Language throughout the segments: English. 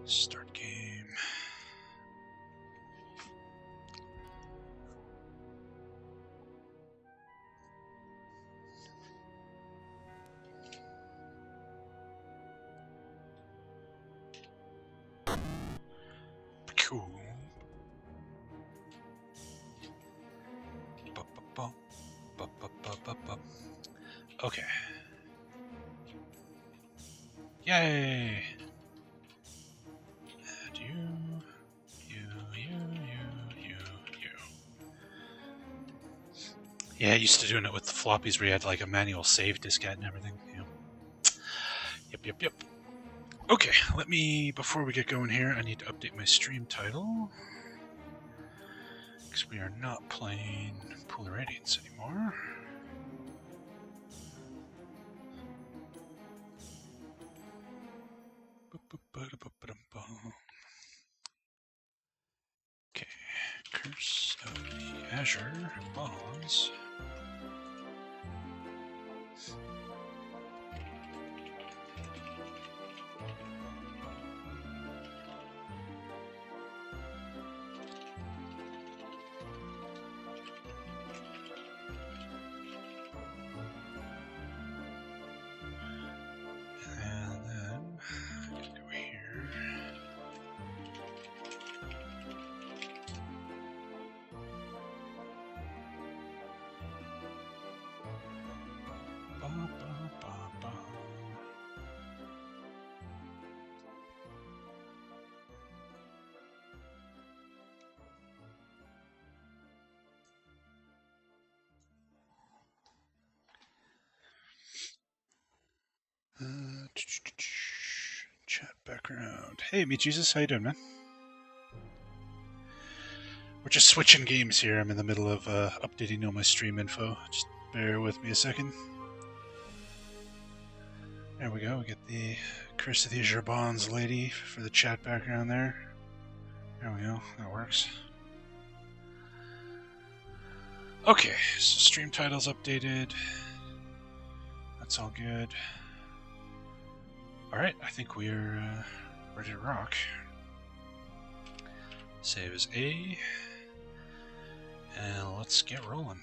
Start game. Cool. Okay. Yay! And you. Yeah, I used to doing it with the floppies where you had like a manual save diskette and everything. Yeah. Yep. Okay, before we get going here, I need to update my stream title. Because we are not playing Polar Radiance anymore. Okay, Curse of the Azure Bonds. And then I'm gonna go here. Chat background. Hey, Meet Jesus, how you doing, man? We're just switching games here. I'm in the middle of updating all my stream info. Just bear with me a second. There we go. We get the Curse of the Azure Bonds lady for the chat background there. There we go. That works. Okay, so stream title's updated. That's all good. Alright, I think we're ready to rock. Save as A. And let's get rolling.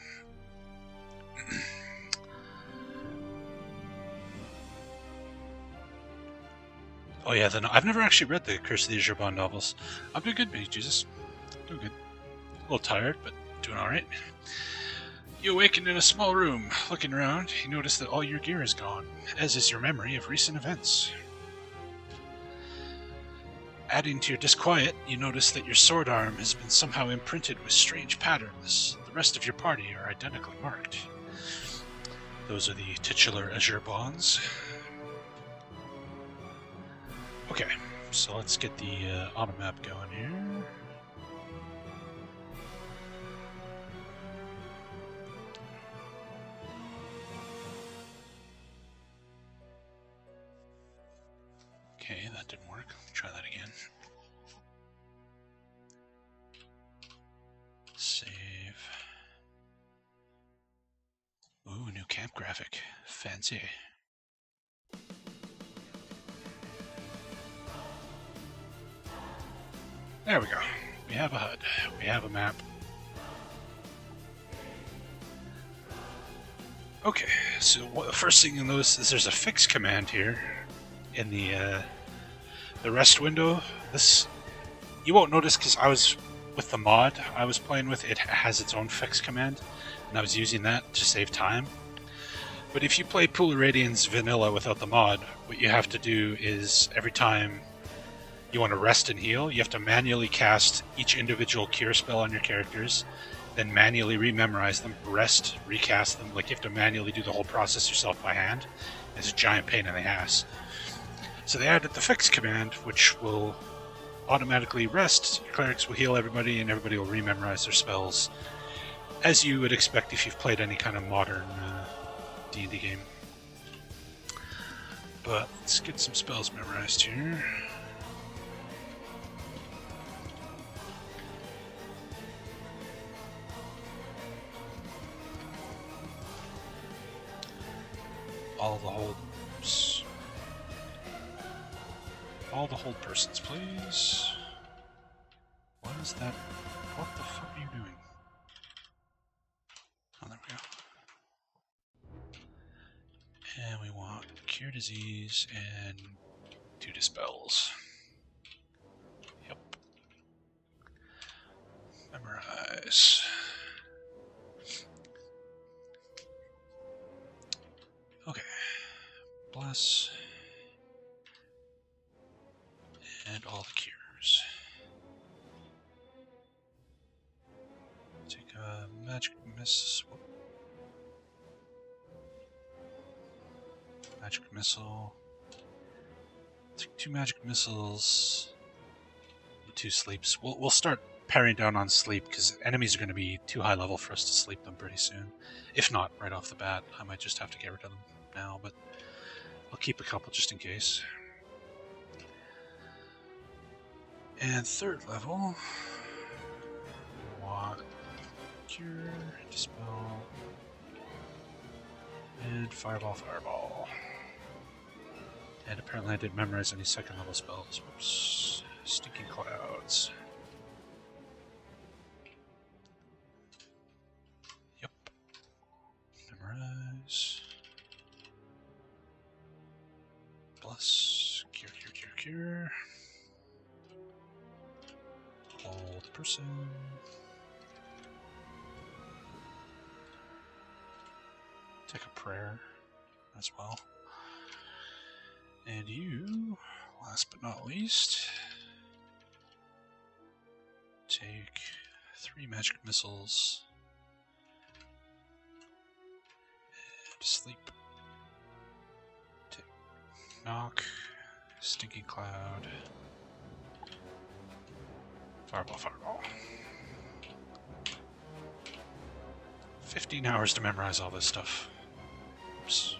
Oh yeah, I've never actually read the Curse of the Azure Bond novels. I'm doing good, baby Jesus. Doing good. A little tired, but doing alright. You awaken in a small room. Looking around, you notice that all your gear is gone, as is your memory of recent events. Adding to your disquiet, you notice that your sword arm has been somehow imprinted with strange patterns. The rest of your party are identically marked. Those are the titular Azure Bonds. Okay, so let's get the auto map going here. Okay, that didn't work. Let's try that again. Save. Ooh, new camp graphic. Fancy. There we go. We have a HUD. We have a map. Okay, so the first thing you'll notice is there's a fix command here in the rest window. This you won't notice because I was with the mod I was playing with. It has its own fix command, and I was using that to save time. But if you play Pool Radiance vanilla without the mod, what you have to do is every time you want to rest and heal, you have to manually cast each individual cure spell on your characters, then manually rememorize them, rest, recast them. Like you have to manually do the whole process yourself by hand. It's a giant pain in the ass. So they added the fix command, which will automatically rest. Your clerics will heal everybody, and everybody will rememorize their spells, as you would expect if you've played any kind of modern D&D game. But let's get some spells memorized here. all the hold persons, please. What is that? What the fuck are you doing? Oh, there we go. And we want cure disease and 2 dispels. Yep. Memorize. Okay. Bless. And all the cures. Take a magic missile. Magic missile. Take 2 magic missiles. 2 sleeps. We'll start paring down on sleep because enemies are going to be too high level for us to sleep them pretty soon. If not, right off the bat, I might just have to get rid of them now, but I'll keep a couple just in case. And 3rd level, want cure, dispel, and fireball. And apparently I didn't memorize any 2nd level spells. Whoops. Stinking clouds. Yep. Memorize. Bless. Cure. Hold person. Take a prayer as well. And you, last but not least, take 3 magic missiles and sleep. Take knock, stinking cloud, fireball. 15 hours to memorize all this stuff. Oops.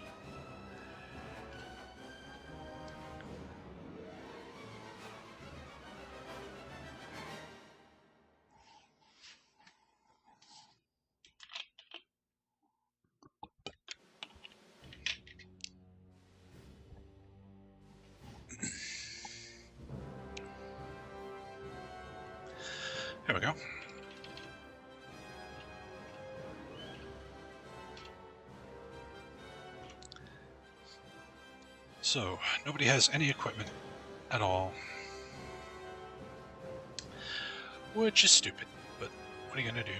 There we go. So, nobody has any equipment at all. Which is stupid, but what are you gonna do?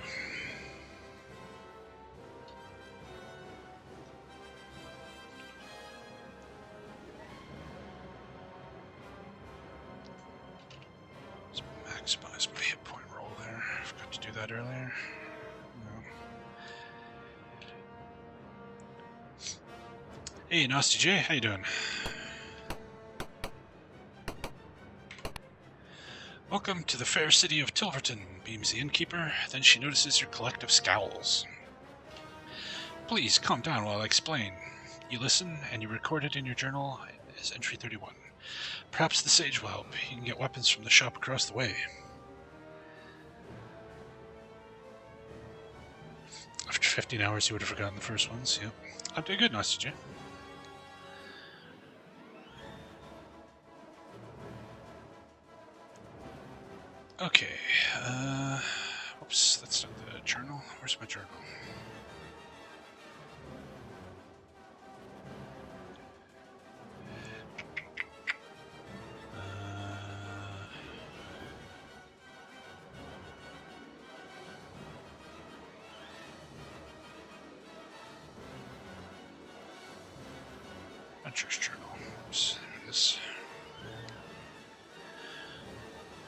Let's maximize my hit point roll there. I forgot to do that earlier. No. Hey, Nasty J, how you doing? Welcome to the fair city of Tilverton, beams the innkeeper. Then she notices your collective scowls. Please calm down while I explain. You listen, and you record it in your journal as entry 31. Perhaps the sage will help. You can get weapons from the shop across the way. After 15 hours, you would have forgotten the first ones. Yep. I'm doing good, Nasty J. Okay, oops, that's not the journal. Where's my journal? Adventures journal. Oops, there it is.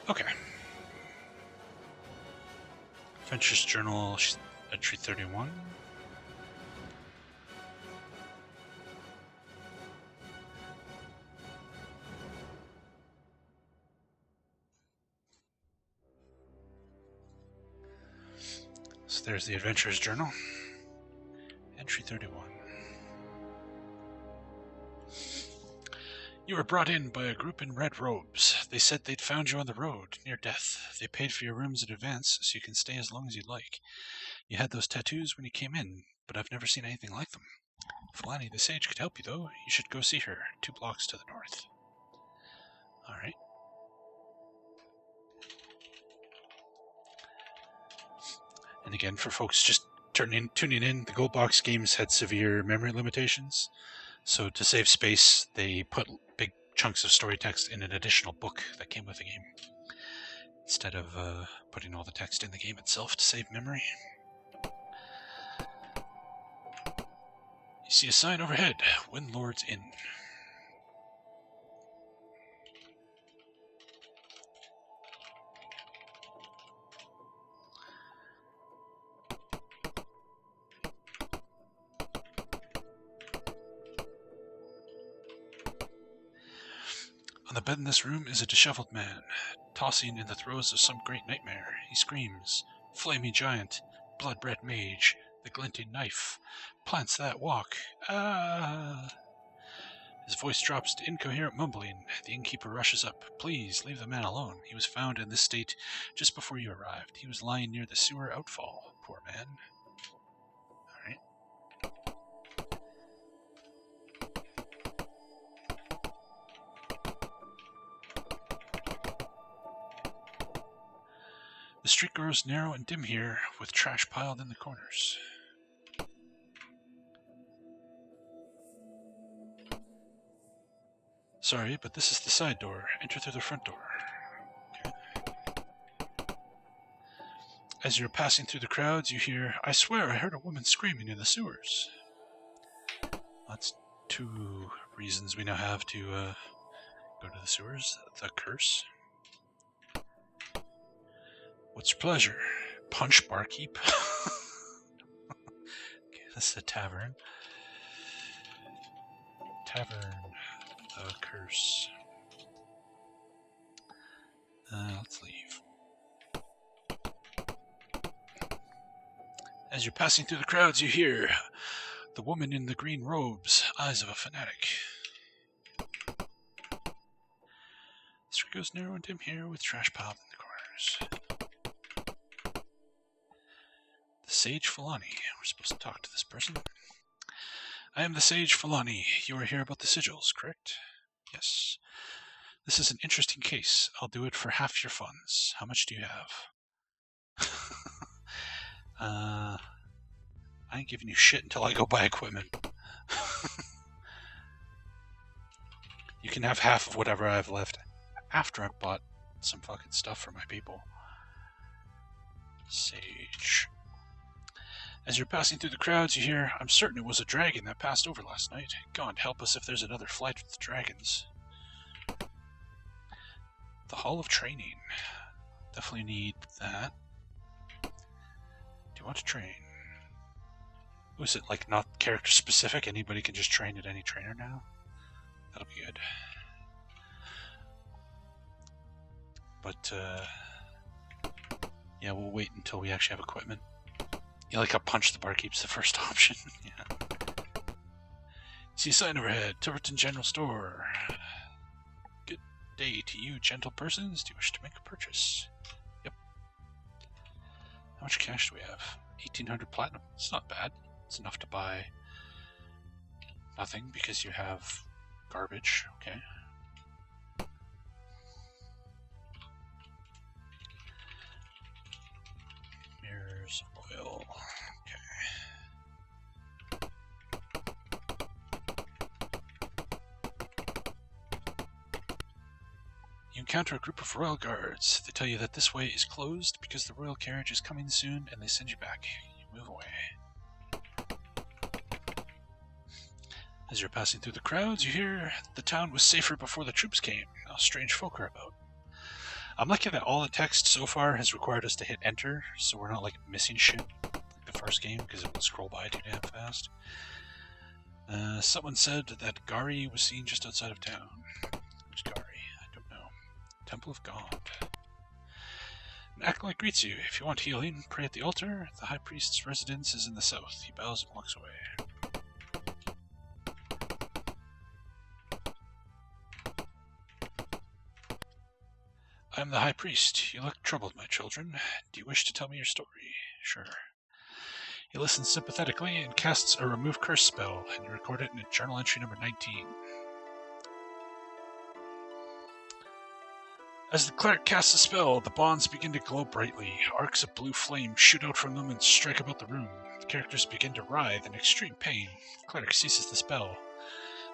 Okay. Adventures Journal, entry 31. So there's the Adventures Journal, entry 31. You were brought in by a group in red robes. They said they'd found you on the road, near death. They paid for your rooms in advance, so you can stay as long as you'd like. You had those tattoos when you came in, but I've never seen anything like them. Falani the Sage could help you, though. You should go see her, 2 blocks to the north. Alright. And again, for folks just tuning in, the Gold Box games had severe memory limitations. So to save space, they put big chunks of story text in an additional book that came with the game, instead of putting all the text in the game itself to save memory. You see a sign overhead, Windlord's Inn. On the bed in this room is a disheveled man, tossing in the throes of some great nightmare. He screams, "Flaming giant, blood-red mage, the glinting knife, plants that walk, ah!" His voice drops to incoherent mumbling. The innkeeper rushes up. "Please, leave the man alone. He was found in this state just before you arrived. He was lying near the sewer outfall. Poor man." Alright. The street grows narrow and dim here, with trash piled in the corners. Sorry, but this is the side door. Enter through the front door. Okay. As you're passing through the crowds, you hear, "I swear I heard a woman screaming in the sewers." That's 2 reasons we now have to go to the sewers. The curse. What's your pleasure? Punch barkeep. Okay, this is a tavern. Tavern. The curse. Let's leave. As you're passing through the crowds, you hear, "The woman in the green robes, eyes of a fanatic." The street goes narrow and dim here, with trash piled in the corners. The Sage Fulani. We're supposed to talk to this person. "I am the Sage Fulani. You are here about the sigils, correct?" "Yes. This is an interesting case. I'll do it for half your funds. How much do you have?" I ain't giving you shit until I go buy equipment. You can have half of whatever I have left after I've bought some fucking stuff for my people. Sage. As you're passing through the crowds, you hear, "I'm certain it was a dragon that passed over last night. God help us if there's another flight with dragons." The Hall of Training. Definitely need that. Do you want to train? Was it like not character specific? Anybody can just train at any trainer now? That'll be good. But yeah, we'll wait until we actually have equipment. Yeah, like a punch the barkeep's the first option. Yeah. See a sign overhead, Tiverton General Store. Good day to you, gentle persons. Do you wish to make a purchase? Yep. How much cash do we have? 1,800 platinum. It's not bad. It's enough to buy nothing because you have garbage. Okay. Mirrors of oil. Okay. You encounter a group of royal guards. They tell you that this way is closed because the royal carriage is coming soon, and they send you back. You move away. As you're passing through the crowds, you hear, "The town was safer before the troops came. Now strange folk are about." I'm lucky that all the text so far has required us to hit enter, so we're not like missing shit like the first game because it will scroll by too damn fast. Someone said that Gari was seen just outside of town. Who's Gari? I don't know. Temple of God. An acolyte greets you. "If you want healing, pray at the altar. The high priest's residence is in the south." He bows and walks away. "I am the high priest. You look troubled, my children. Do you wish to tell me your story?" "Sure." He listens sympathetically and casts a remove curse spell, and you record it in a journal entry number 19. As the cleric casts a spell, the bonds begin to glow brightly. Arcs of blue flame shoot out from them and strike about the room. The characters begin to writhe in extreme pain. The cleric ceases the spell.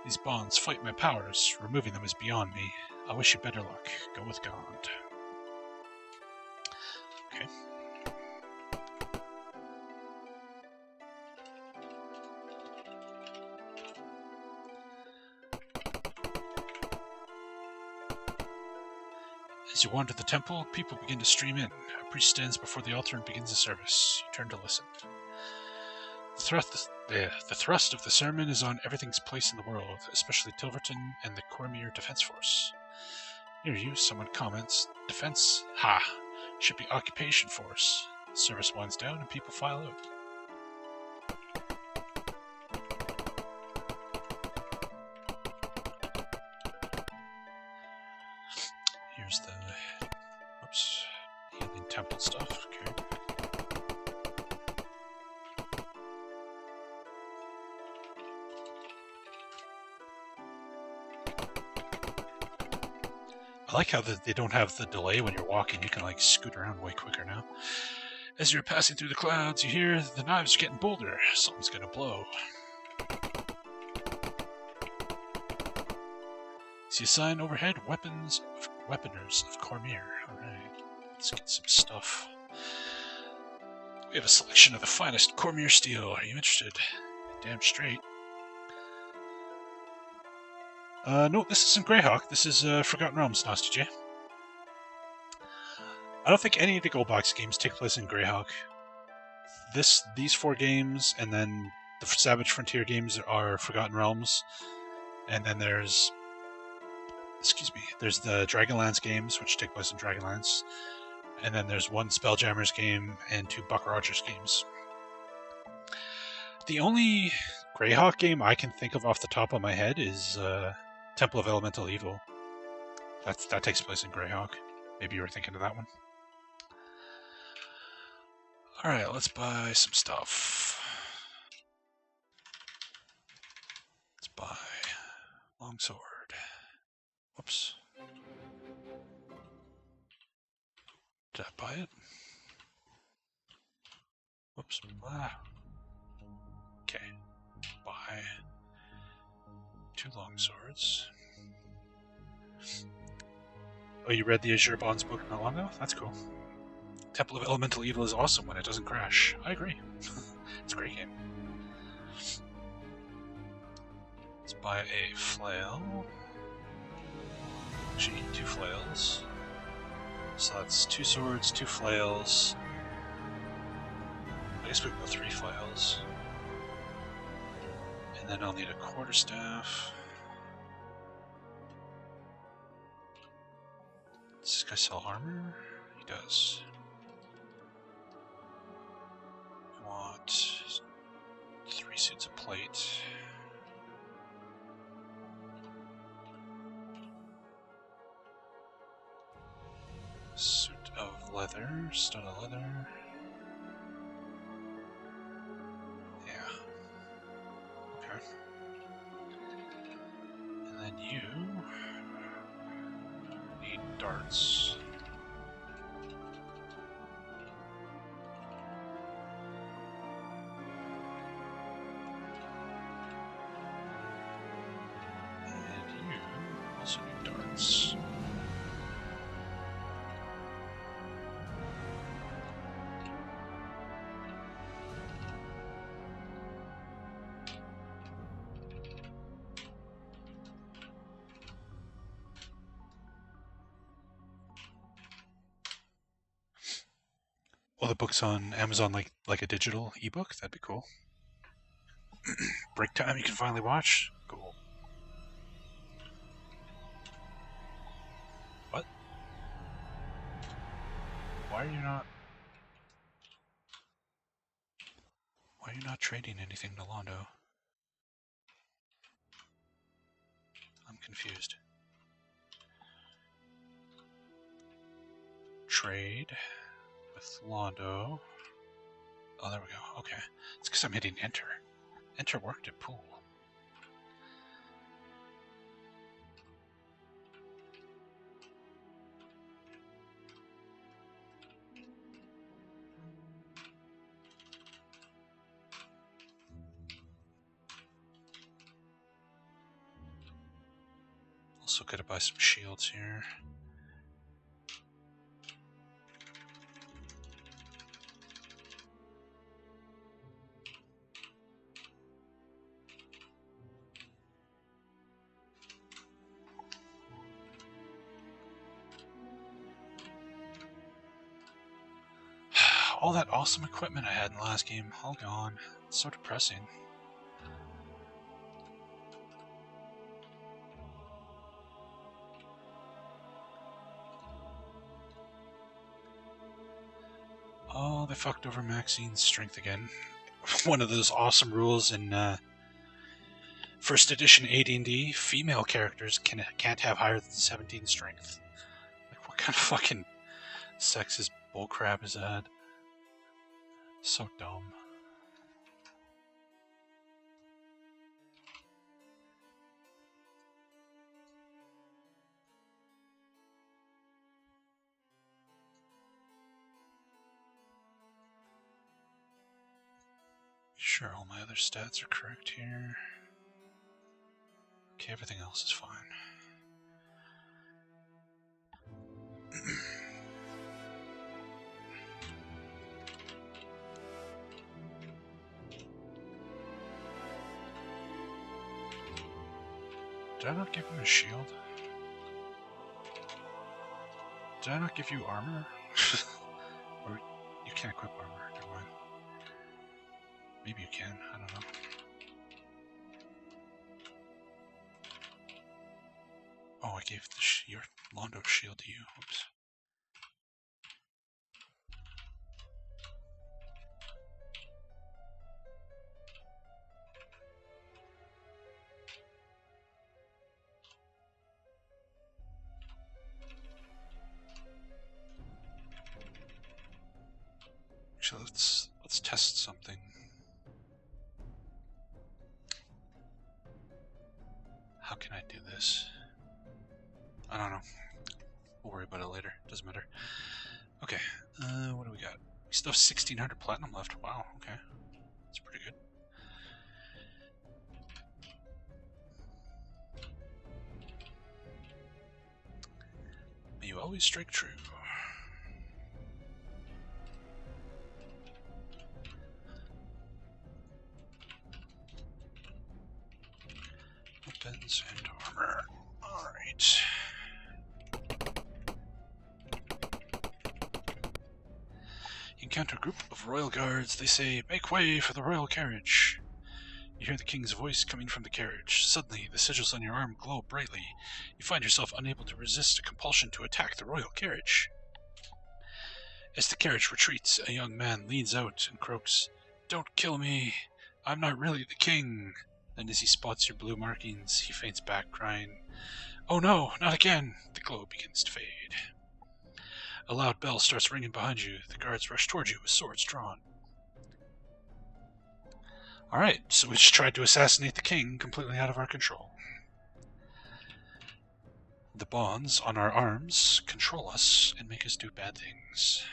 These bonds fight my powers. Removing them is beyond me. I wish you better luck. Go with God. Okay. As you wander the temple, people begin to stream in. A priest stands before the altar and begins the service. You turn to listen. The thrust of the sermon is on everything's place in the world, especially Tilverton and the Cormier Defense Force. Near you, someone comments, "Defense? Ha! Should be Occupation Force." The service winds down and people file out. Here's the healing temple stuff. Okay. I like how they don't have the delay when you're walking. You can like scoot around way quicker now. As you're passing through the clouds, you hear the knives are getting bolder. Something's gonna blow. See a sign overhead? Weaponers of Cormier. Alright, let's get some stuff. We have a selection of the finest Cormier steel. Are you interested? Damn straight. No, this isn't Greyhawk. This is Forgotten Realms, Nasty J. I don't think any of the Gold Box games take place in Greyhawk. These 4 games, and then the Savage Frontier games are Forgotten Realms, and then there's the Dragonlance games, which take place in Dragonlance, and then there's 1 Spelljammers game and 2 Buck Rogers games. The only Greyhawk game I can think of off the top of my head is Temple of Elemental Evil. That takes place in Greyhawk. Maybe you were thinking of that one. Alright, let's buy some stuff. Let's buy longsword. Whoops. Did I buy it? Whoops. Okay. Buy 2 longswords. Oh, you read the Azure Bonds book not long ago? That's cool. Temple of Elemental Evil is awesome when it doesn't crash. I agree. It's a great game. Let's buy a flail. Actually, 2 flails. So that's 2 swords, 2 flails. I guess we can go 3 flails. And then I'll need a quarterstaff. Does this guy sell armor? He does. We want 3 suits of plate. Suit of leather, stud of leather. Yeah. Okay. And then you need darts. And you also need darts. Well, the book's on Amazon like a digital ebook. That'd be cool. Break time you can finally watch. Cool. What? Why are you not trading anything to Londo? I'm confused. Trade with Londo. Oh, there we go. Okay. It's because I'm hitting enter. Enter worked at pool. Also gotta buy some shields here. All that awesome equipment I had in the last game, all gone. It's so depressing. Oh, they fucked over Maxine's strength again. One of those awesome rules in first edition AD&D, female characters can't have higher than 17 strength. Like, what kind of fucking sexist bullcrap is that? So dumb. Sure, all my other stats are correct here. Okay, everything else is fine. Did I not give him a shield? Did I not give you armor? Or you can't equip armor, never mind. Maybe you can, I don't know. Oh, I gave your Londo shield to you. Oops. Actually, let's test something. How can I do this? I don't know. We'll worry about it later. Doesn't matter. Okay. What do we got? We still have 1,600 platinum left. Wow. Okay. That's pretty good. May you always strike true. Weapons and armor. Alright. You encounter a group of royal guards. They say, "Make way for the royal carriage." You hear the king's voice coming from the carriage. Suddenly, the sigils on your arm glow brightly. You find yourself unable to resist a compulsion to attack the royal carriage. As the carriage retreats, a young man leans out and croaks, "Don't kill me. I'm not really the king." Then as he spots your blue markings, he faints back, crying, "Oh no, not again!" The glow begins to fade. A loud bell starts ringing behind you. The guards rush towards you with swords drawn. Alright, so we just tried to assassinate the king, completely out of our control. The bonds on our arms control us and make us do bad things.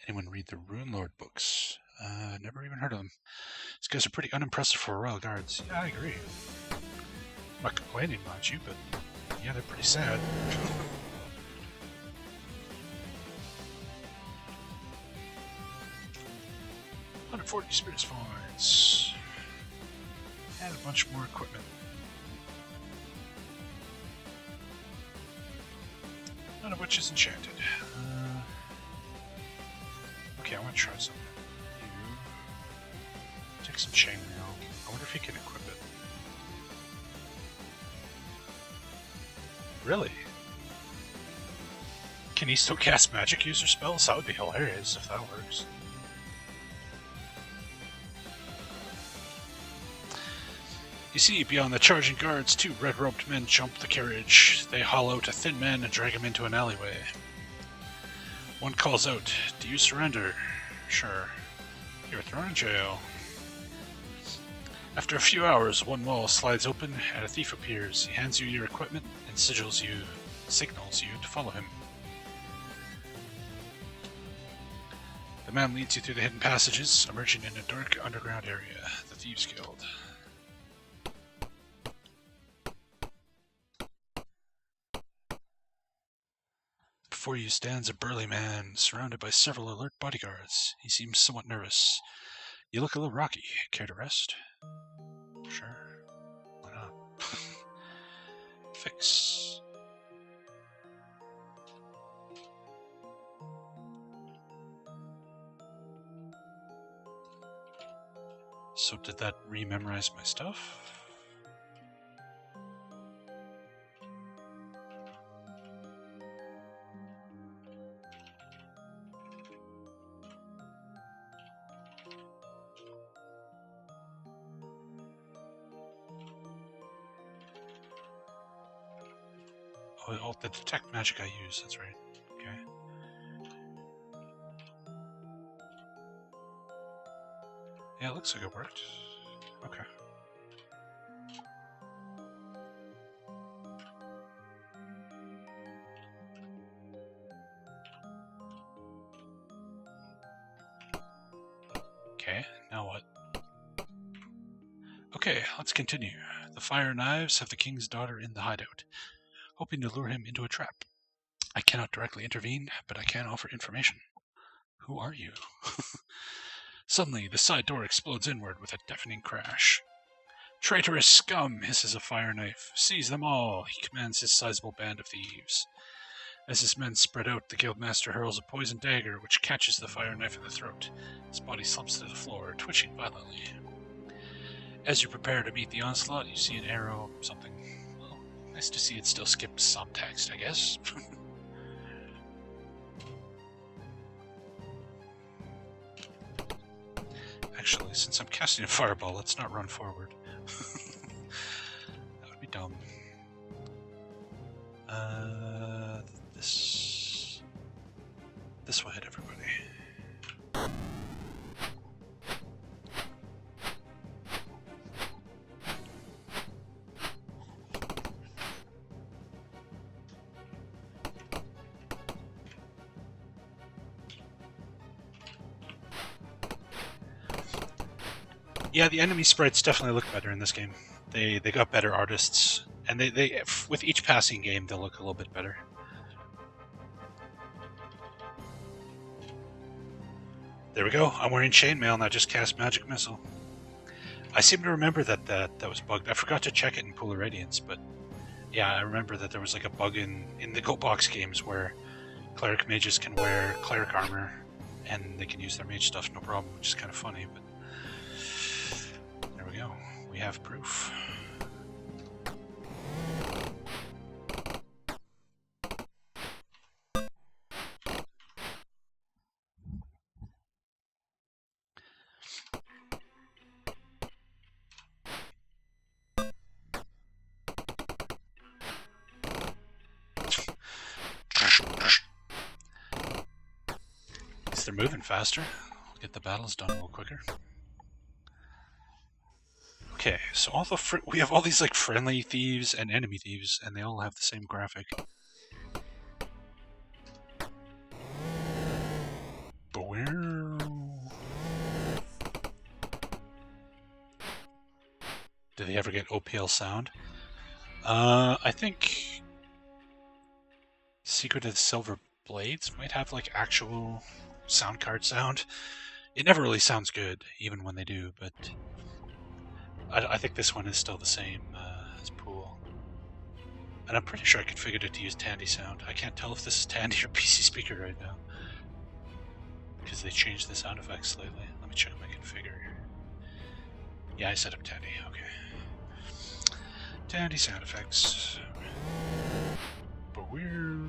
Anyone read the Rune Lord books? Never even heard of them. These guys are pretty unimpressive for royal guards. Yeah, I agree. I'm not complaining about you, but yeah, they're pretty sad. 140 spirits points. And a bunch more equipment. None of which is enchanted. Okay, I want to try something. You take some chainmail. I wonder if you can equip it. Really? Can he still cast magic user spells? That would be hilarious if that works. You see, beyond the charging guards, 2 red-robed men jump the carriage. They haul out a thin man and drag him into an alleyway. One calls out, "Do you surrender?" "Sure." "You're thrown in jail." After a few hours, one wall slides open and a thief appears. He hands you your equipment and signals you to follow him. The man leads you through the hidden passages, emerging in a dark underground area, the Thieves' Guild. Before you stands a burly man, surrounded by several alert bodyguards. He seems somewhat nervous. "You look a little rocky. Care to rest?" "Sure. Why not?" Fix. So did that re-memorize my stuff? Oh, the detect magic I use, that's right. Okay. Yeah, it looks like it worked. Okay. Okay, now what? Okay, let's continue. The fire knives have the king's daughter in the hideout, hoping to lure him into a trap. I cannot directly intervene, but I can offer information. Who are you? Suddenly, the side door explodes inward with a deafening crash. "Traitorous scum!" hisses a fire knife. "Seize them all!" he commands his sizable band of thieves. As his men spread out, the guildmaster hurls a poisoned dagger, which catches the fire knife in the throat. His body slumps to the floor, twitching violently. As you prepare to meet the onslaught, you see an arrow, something. Well, nice to see it still skips some text, I guess. Actually, since I'm casting a fireball, let's not run forward. That would be dumb. This will hit everybody. Yeah, the enemy sprites definitely look better in this game. They got better artists, and they with each passing game they'll look a little bit better. There we go. I'm wearing chainmail and I just cast Magic Missile. I seem to remember that was bugged. I forgot to check it in Pool of Radiance, but yeah, I remember that there was like a bug in the Go Box games where cleric mages can wear cleric armor and they can use their mage stuff no problem, which is kind of funny, but there we go. We have proof. They're moving faster. We'll get the battles done a little quicker. Okay, so we have all these like friendly thieves and enemy thieves, and they all have the same graphic. Do they ever get OPL sound? I think Secret of the Silver Blades might have like actual sound card sound. It never really sounds good, even when they do, but I think this one is still the same as Pool. And I'm pretty sure I configured it to use Tandy sound. I can't tell if this is Tandy or PC speaker right now, because they changed the sound effects slightly. Let me check my configure. Yeah, I set up Tandy, okay. Tandy sound effects. But we're...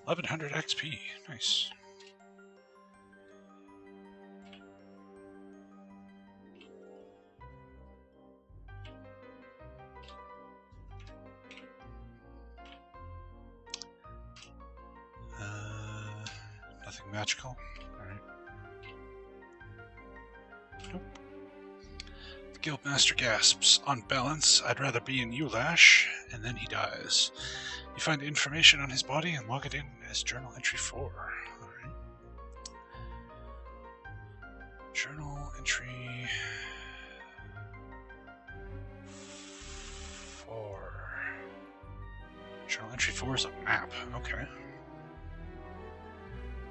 1100 XP. Nice. Nothing magical. Alright. Nope. The Guildmaster gasps. On balance, I'd rather be in Ulash, and then he dies. You find information on his body and log it in as journal entry 4. Alright. Journal entry 4. Journal entry 4 is a map. Okay.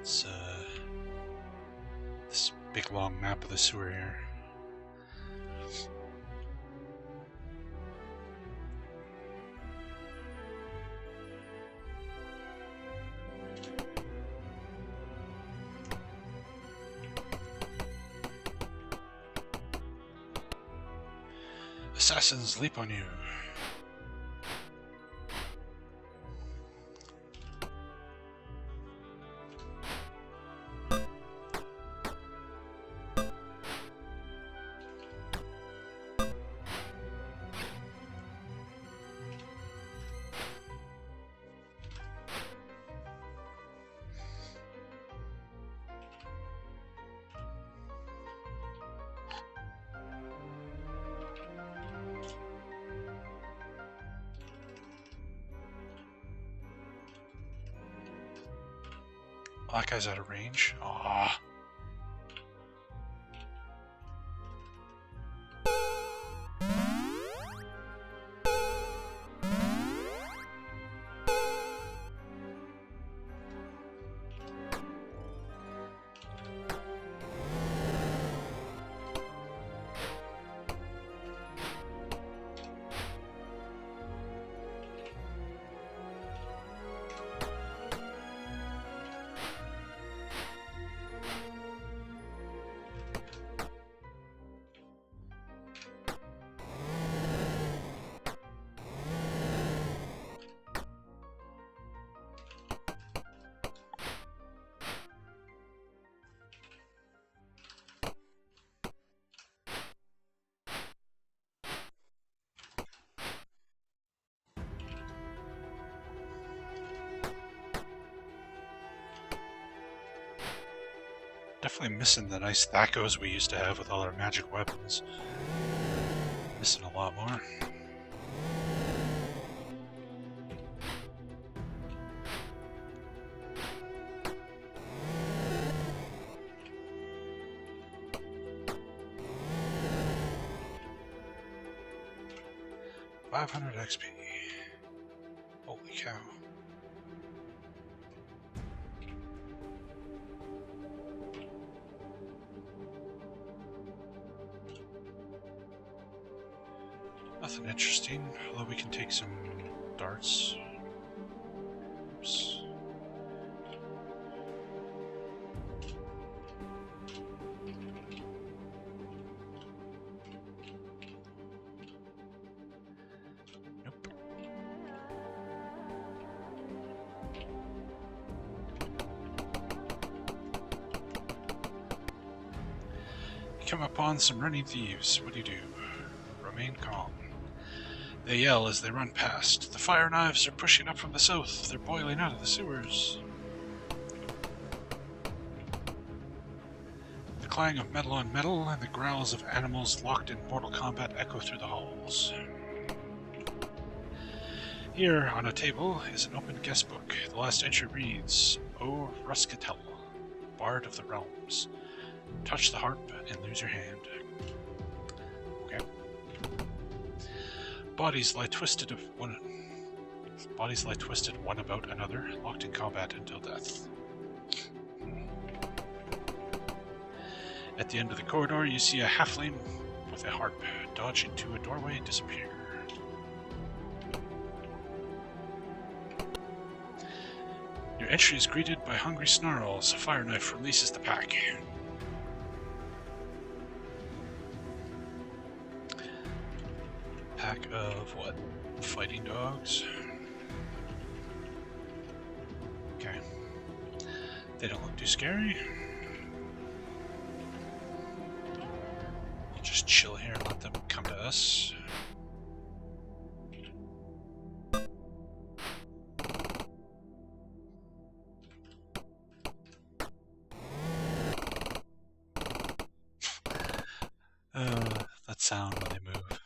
It's this big long map of the sewer here. Assassins leap on you. Oh, that guy's out of range. Aww. Definitely missing the nice Thakos we used to have with all our magic weapons. Missing a lot more. $500 XP. Holy cow. Nothing interesting, although we can take some darts. Oops. Nope. You come upon some running thieves. What do? Remain calm. They yell as they run past. The fire knives are pushing up from the south. They're boiling out of the sewers. The clang of metal on metal and the growls of animals locked in mortal combat echo through the halls. Here, on a table, is an open guest book. The last entry reads, O Ruskatel, Bard of the Realms. Touch the harp and lose your hand. Okay. Bodies lie twisted one about another, locked in combat until death. At the end of the corridor, you see a halfling with a harp dodge into a doorway and disappear. Your entry is greeted by hungry snarls. A fire knife releases the pack. Pack of what? Fighting dogs? Okay. They don't look too scary. We'll just chill here and let them come to us. That sound when they move.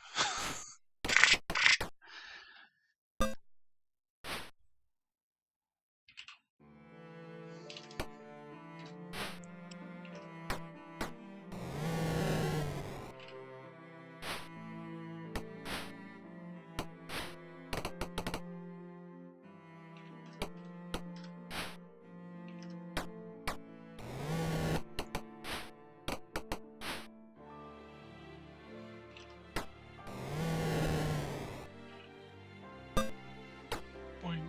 Boing.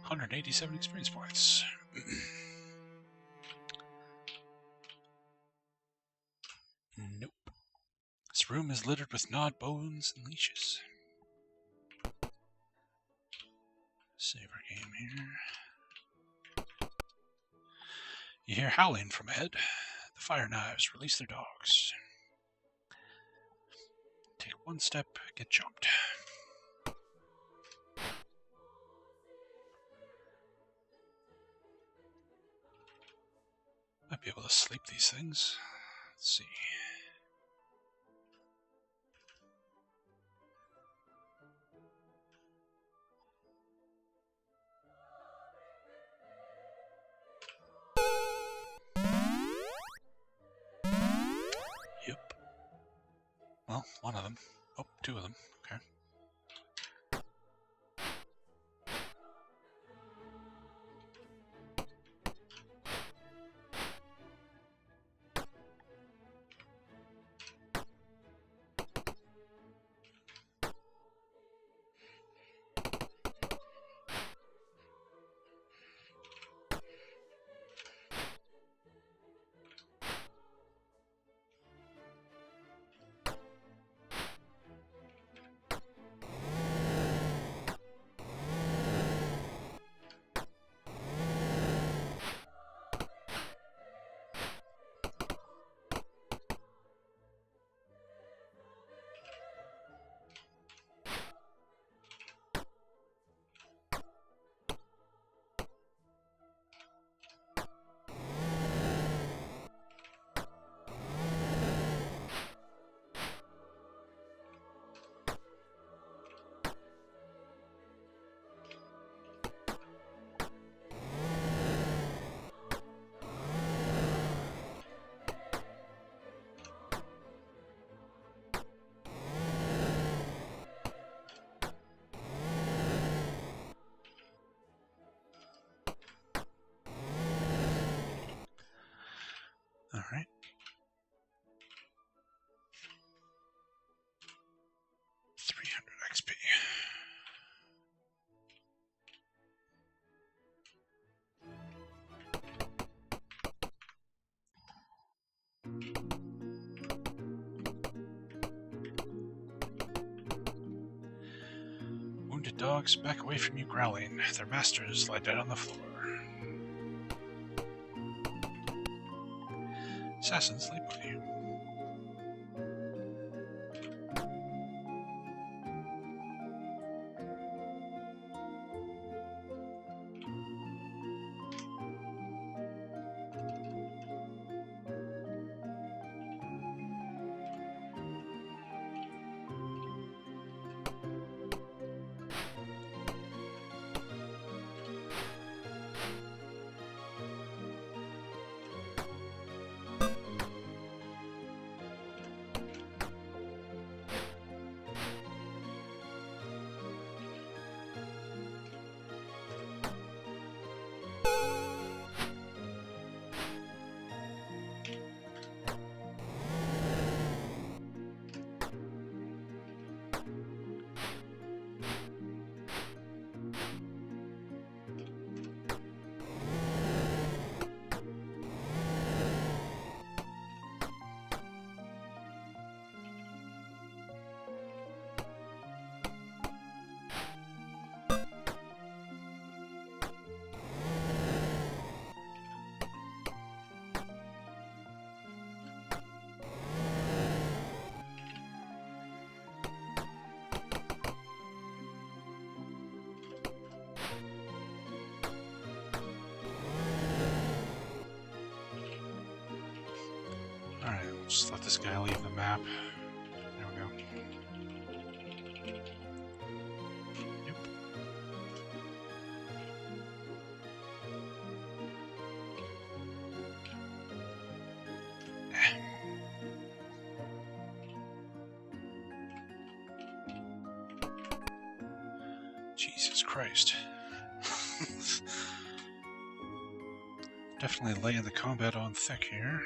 $187 experience points. Nope. This room is littered with gnawed bones and leashes. Save our game here. You hear howling from ahead. The fire knives release their dogs. Take one step, get jumped. Might be able to sleep these things. Let's see. Yep. Well, one of them. Oh, two of them. Okay. All right. XP. Wounded dogs back away from you growling. Their masters lie dead on the floor. Assassins sleep with you. Alright, we'll just let this guy leave the map. There we go. Yep. Jesus Christ. Definitely laying the combat on thick here.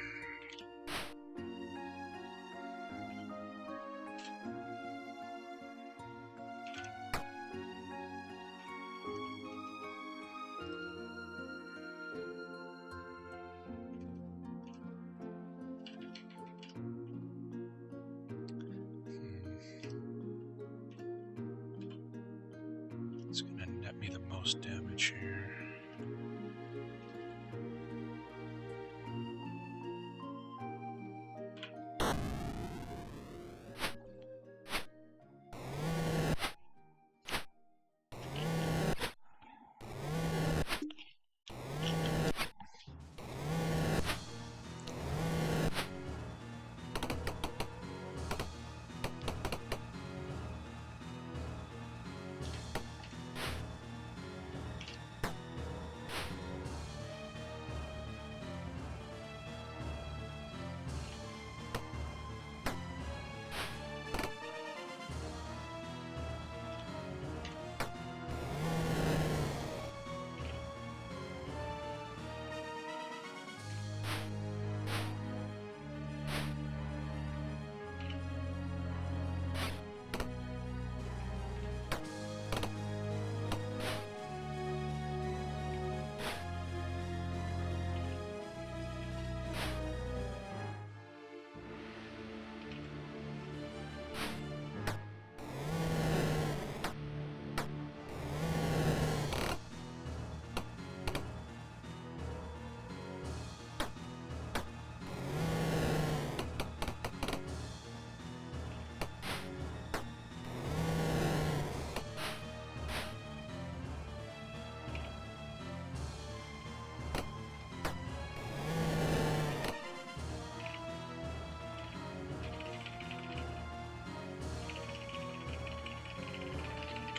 It's going to net me the most damage here.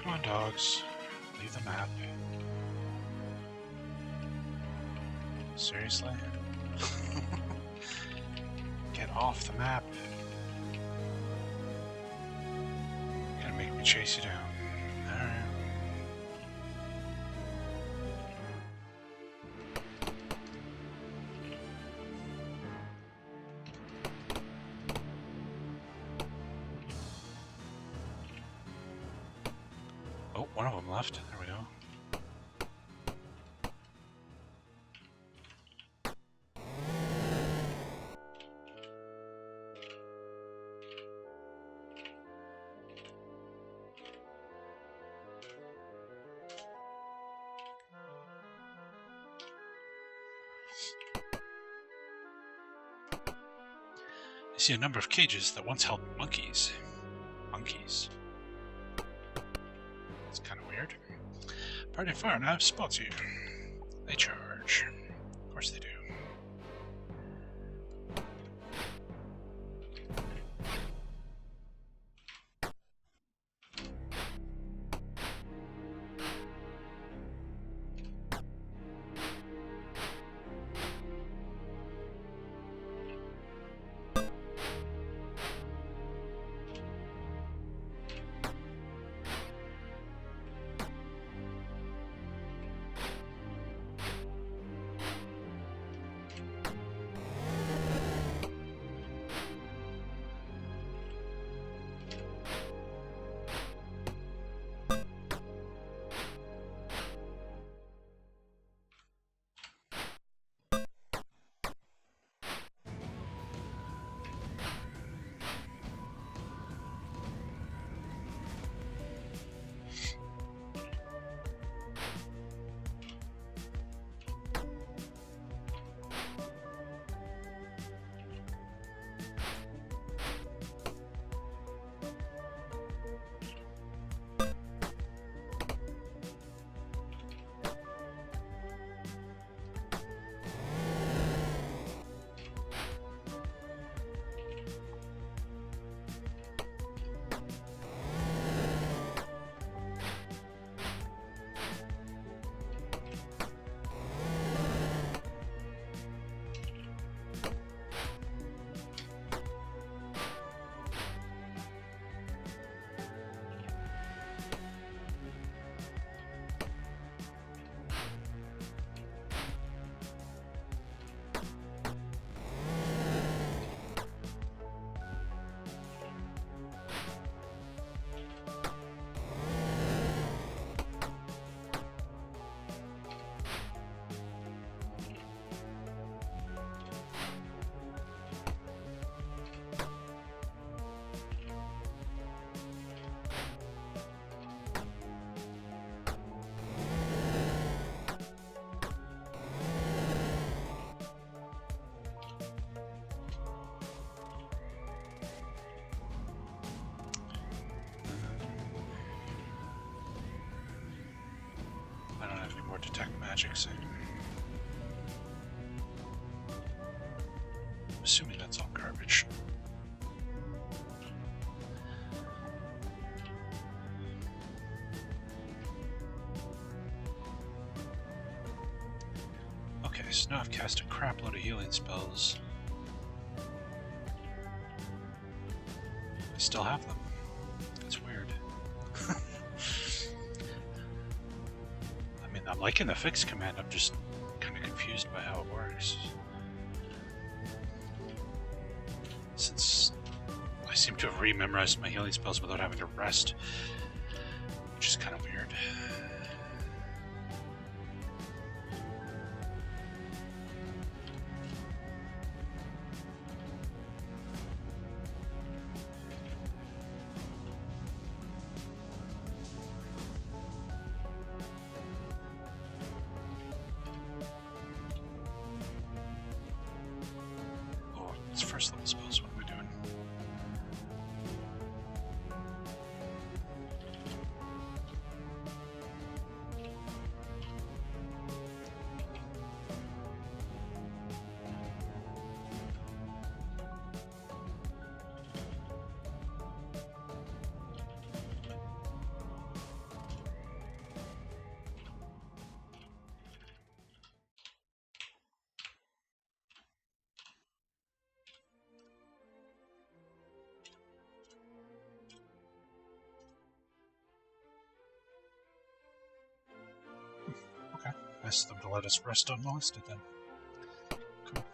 Come on, dogs. Leave the map. Seriously? Get off the map. You're gonna make me chase you down. Alright. Oh, one of them left. There we go. I see a number of cages that once held monkeys. Monkeys. It's kind of weird. Party Fire now spots you. They charge. Of course they do. detect magic, so I'm assuming that's all garbage. Okay, so now I've cast a crap load of healing spells. I still have them. That's weird. I mean, I'm liking the fix command, I'm just kind of confused by how it works. Since I seem to have re-memorized my healing spells without having to rest, which is kind of weird. First level spells, what am I doing? Okay, ask them to let us rest unmolested then. Cool.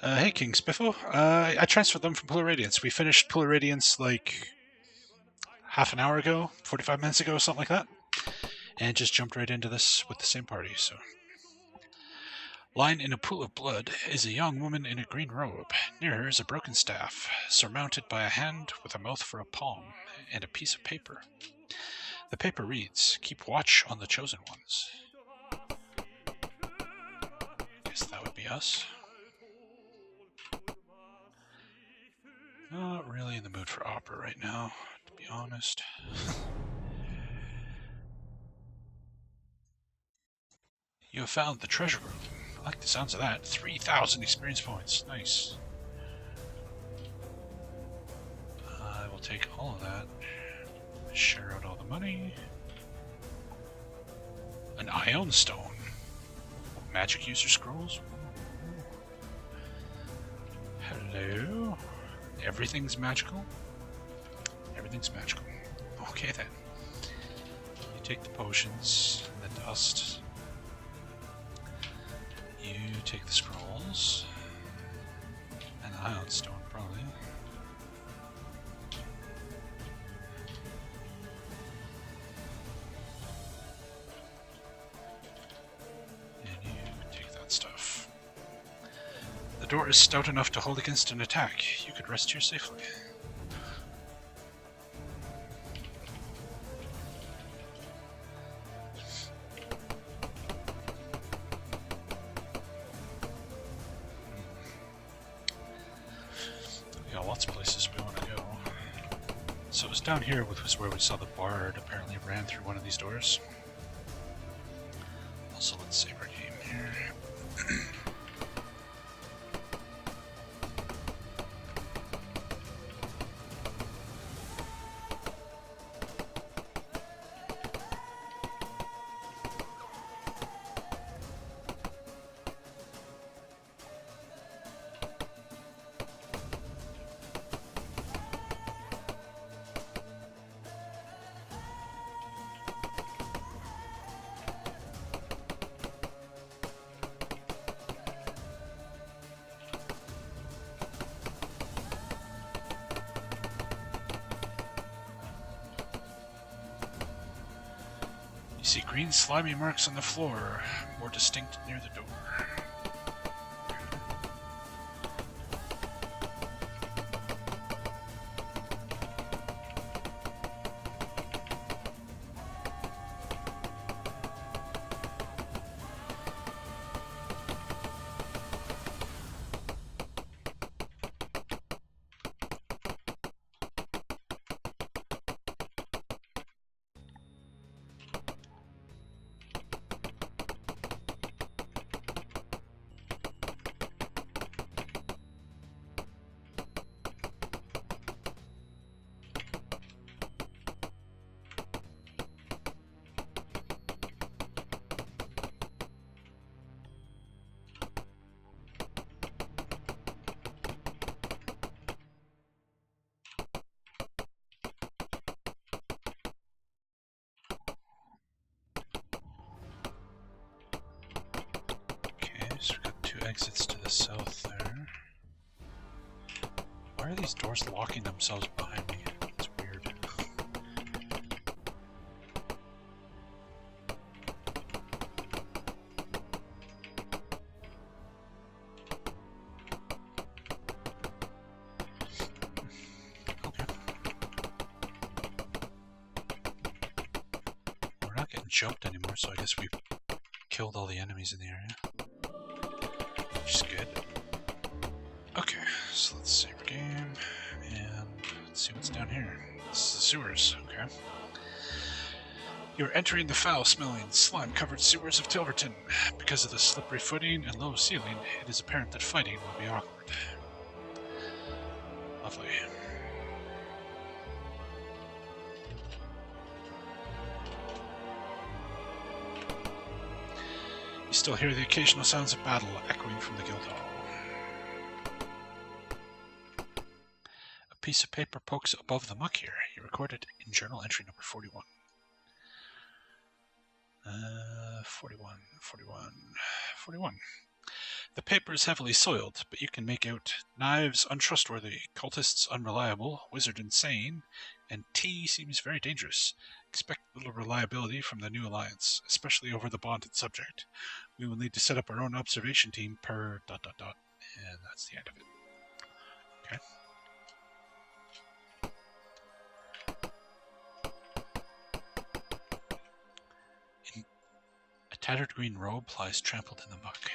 Hey King Spiffo, I transferred them from Polar Radiance. We finished Polar Radiance like half an hour ago, 45 minutes ago, something like that, and just jumped right into this with the same party, so. Lying in a pool of blood is a young woman in a green robe. Near her is a broken staff, surmounted by a hand with a mouth for a palm, and a piece of paper. The paper reads, "Keep watch on the chosen ones." Guess that would be us. Not really in the mood for opera right now, to be honest. You have found the treasure room. I like the sounds of that. 3,000 experience points. Nice. I will take all of that. Share out all the money. An Ion Stone. Magic user scrolls. Hello. Everything's magical? Everything's magical. Okay then. You take the potions and the dust. You take the scrolls. And the Ion Stone, probably. And you take that stuff. The door is stout enough to hold against an attack. You could rest here safely. Lots of places we want to go. So it was down here, which was where we saw the bard apparently ran through one of these doors. Also, let's save our game here. You see green slimy marks on the floor, more distinct near the door. exits to the south there. Why are these doors locking themselves behind me? It's weird. Okay. We're not getting jumped anymore, so I guess we've killed all the enemies in the area. Which is good. Okay, so let's save our game, and let's see what's down here. This is the sewers, okay. You're entering the foul-smelling, slime-covered sewers of Tilverton. Because of the slippery footing and low ceiling, it is apparent that fighting will be awkward. Lovely. You still hear the occasional sounds of battle echoing from the Guildhall. A piece of paper pokes above the muck here. You record it in journal entry number 41. 41. The paper is heavily soiled, but you can make out knives untrustworthy, cultists unreliable, wizard insane, and tea seems very dangerous. Expect little reliability from the new alliance, especially over the bonded subject. We will need to set up our own observation team per ... And that's the end of it. Okay. A tattered green robe lies trampled in the muck.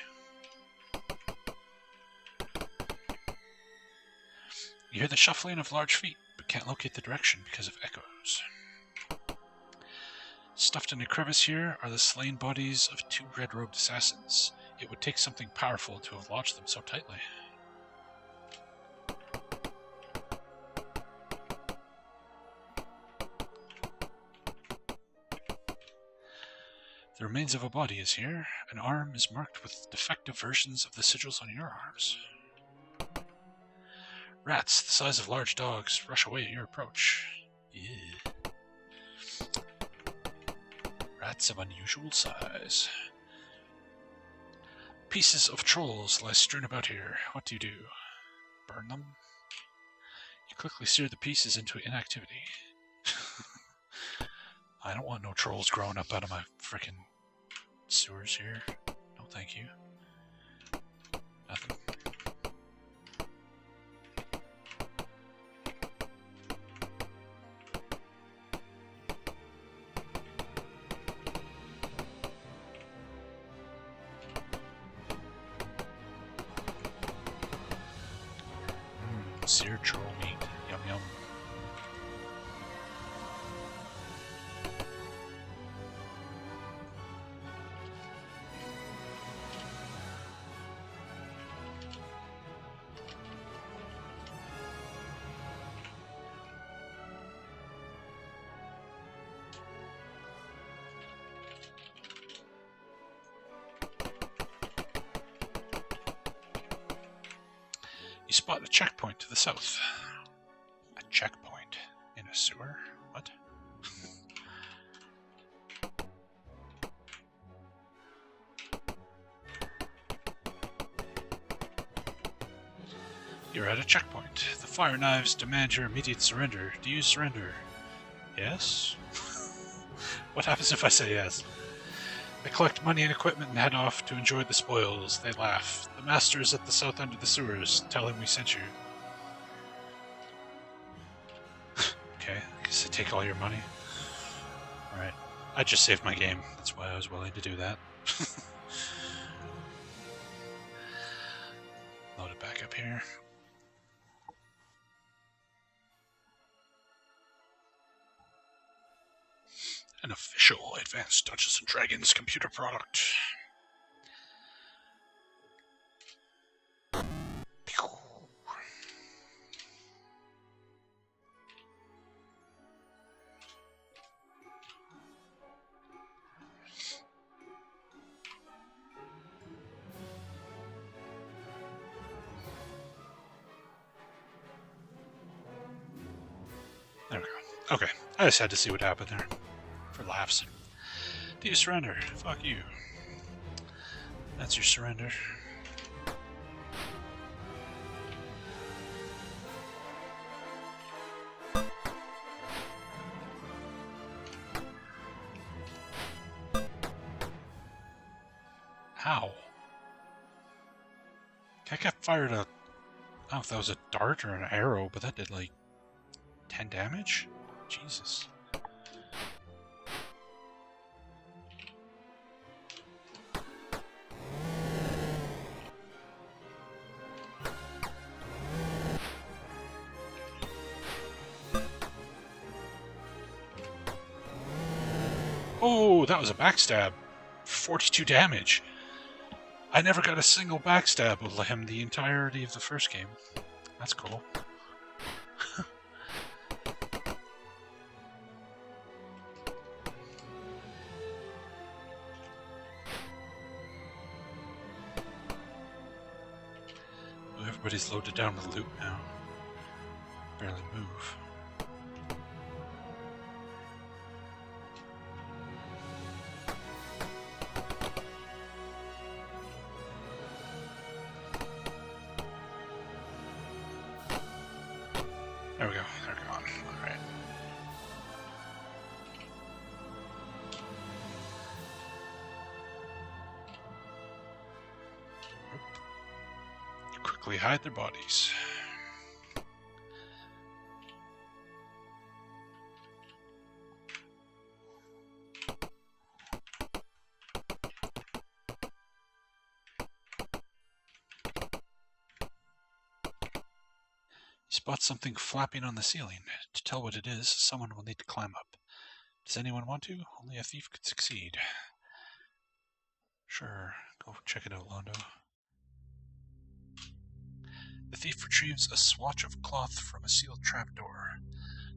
You hear the shuffling of large feet, but can't locate the direction because of echoes. Stuffed in a crevice here are the slain bodies of 2 red-robed assassins. It would take something powerful to have lodged them so tightly. The remains of a body is here. An arm is marked with defective versions of the sigils on your arms. Rats, the size of large dogs, rush away at your approach. Yeah. Rats of unusual size. Pieces of trolls lie strewn about here. What do? Burn them? You quickly steer the pieces into inactivity. I don't want no trolls growing up out of my frickin' sewers here. No thank you. Nothing. Seared troll meat. Yum yum. You spot a checkpoint to the south. A checkpoint in a sewer? What? You're at a checkpoint. The fire knives demand your immediate surrender. Do you surrender? Yes? What happens if I say yes? They collect money and equipment and head off to enjoy the spoils. They laugh. The master is at the south end of the sewers. Tell him we sent you. Okay, I guess they take all your money. Alright. I just saved my game. That's why I was willing to do that. Load it back up here. An official Advanced Dungeons & Dragons computer product. There we go. Okay, I just had to see what happened there. For laughs. Do you surrender? Fuck you. That's your surrender. How? I got fired a... I don't know if that was a dart or an arrow, but that did like 10 damage? Jesus. Oh, that was a backstab. 42 damage. I never got a single backstab with him the entirety of the first game. That's cool. Everybody's loaded down with loot now. Barely move. There we go. They're gone. Alright. Quickly hide their bodies. Spot something flapping on the ceiling. To tell what it is, someone will need to climb up. Does anyone want to? Only a thief could succeed. Sure, go check it out, Londo. The thief retrieves a swatch of cloth from a sealed trapdoor.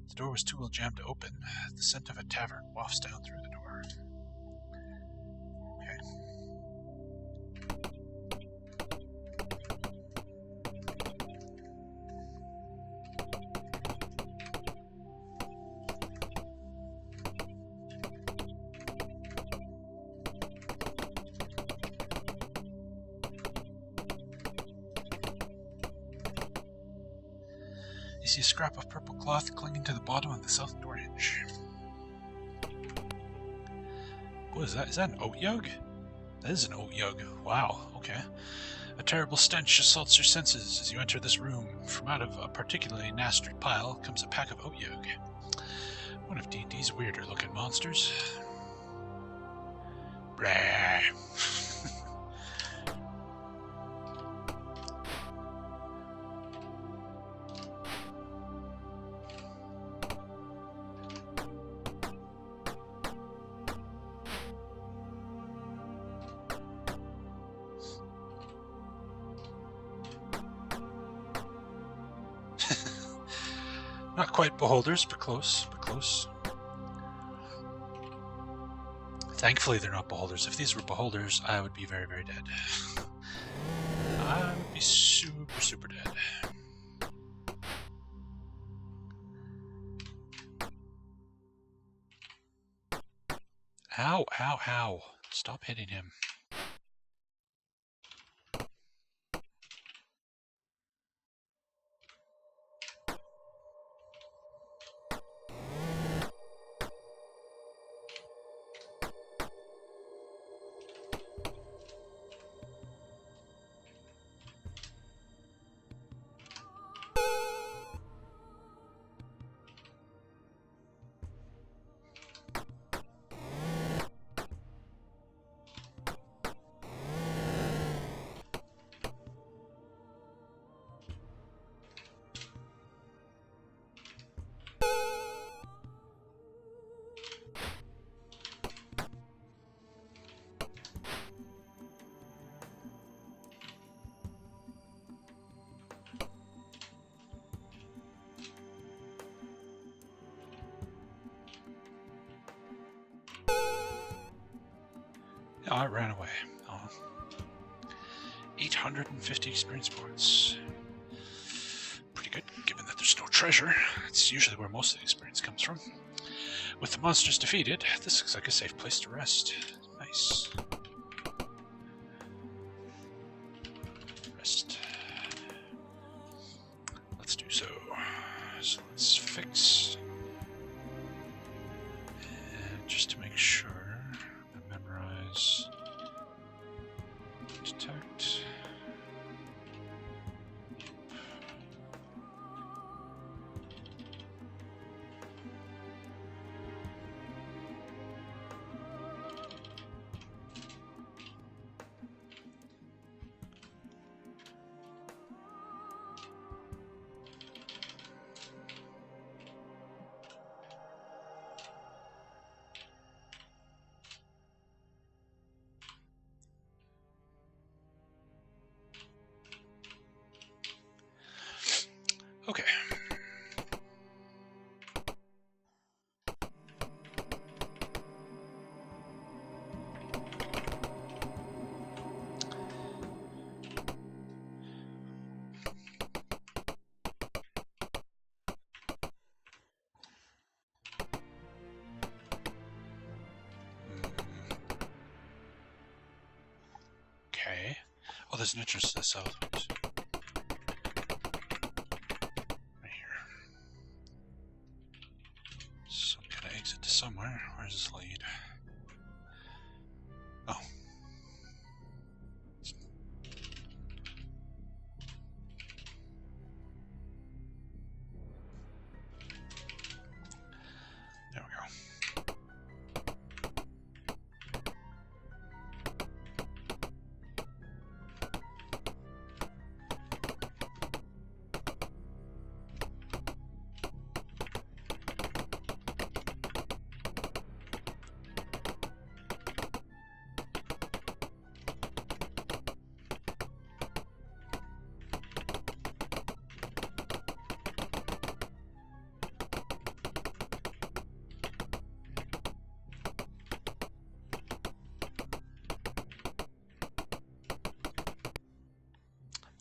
The door was too well jammed to open. The scent of a tavern wafts down through the door. Okay. You see a scrap of purple cloth clinging to the bottom of the south door hinge. What is that? Is that an oat yug? That is an oat yug. Wow, okay. A terrible stench assaults your senses as you enter this room. From out of a particularly nasty pile comes a pack of oat yug. One of D&D's weirder looking monsters. Brah. Not quite beholders, but close, but close. Thankfully they're not beholders. If these were beholders, I would be very, very dead. I would be super, super dead. Ow, ow, ow. Stop hitting him. Oh, it ran away. Oh. 850 experience points. Pretty good, given that there's no treasure. It's usually where most of the experience comes from. With the monsters defeated, this looks like a safe place to rest. Nice. Rest. Let's do so. So let's fix. And just to make sure, I'm going to memorize Oh, there's an entrance to the south. Right here. So can I exit to somewhere? Where does this lead? Oh. There we go.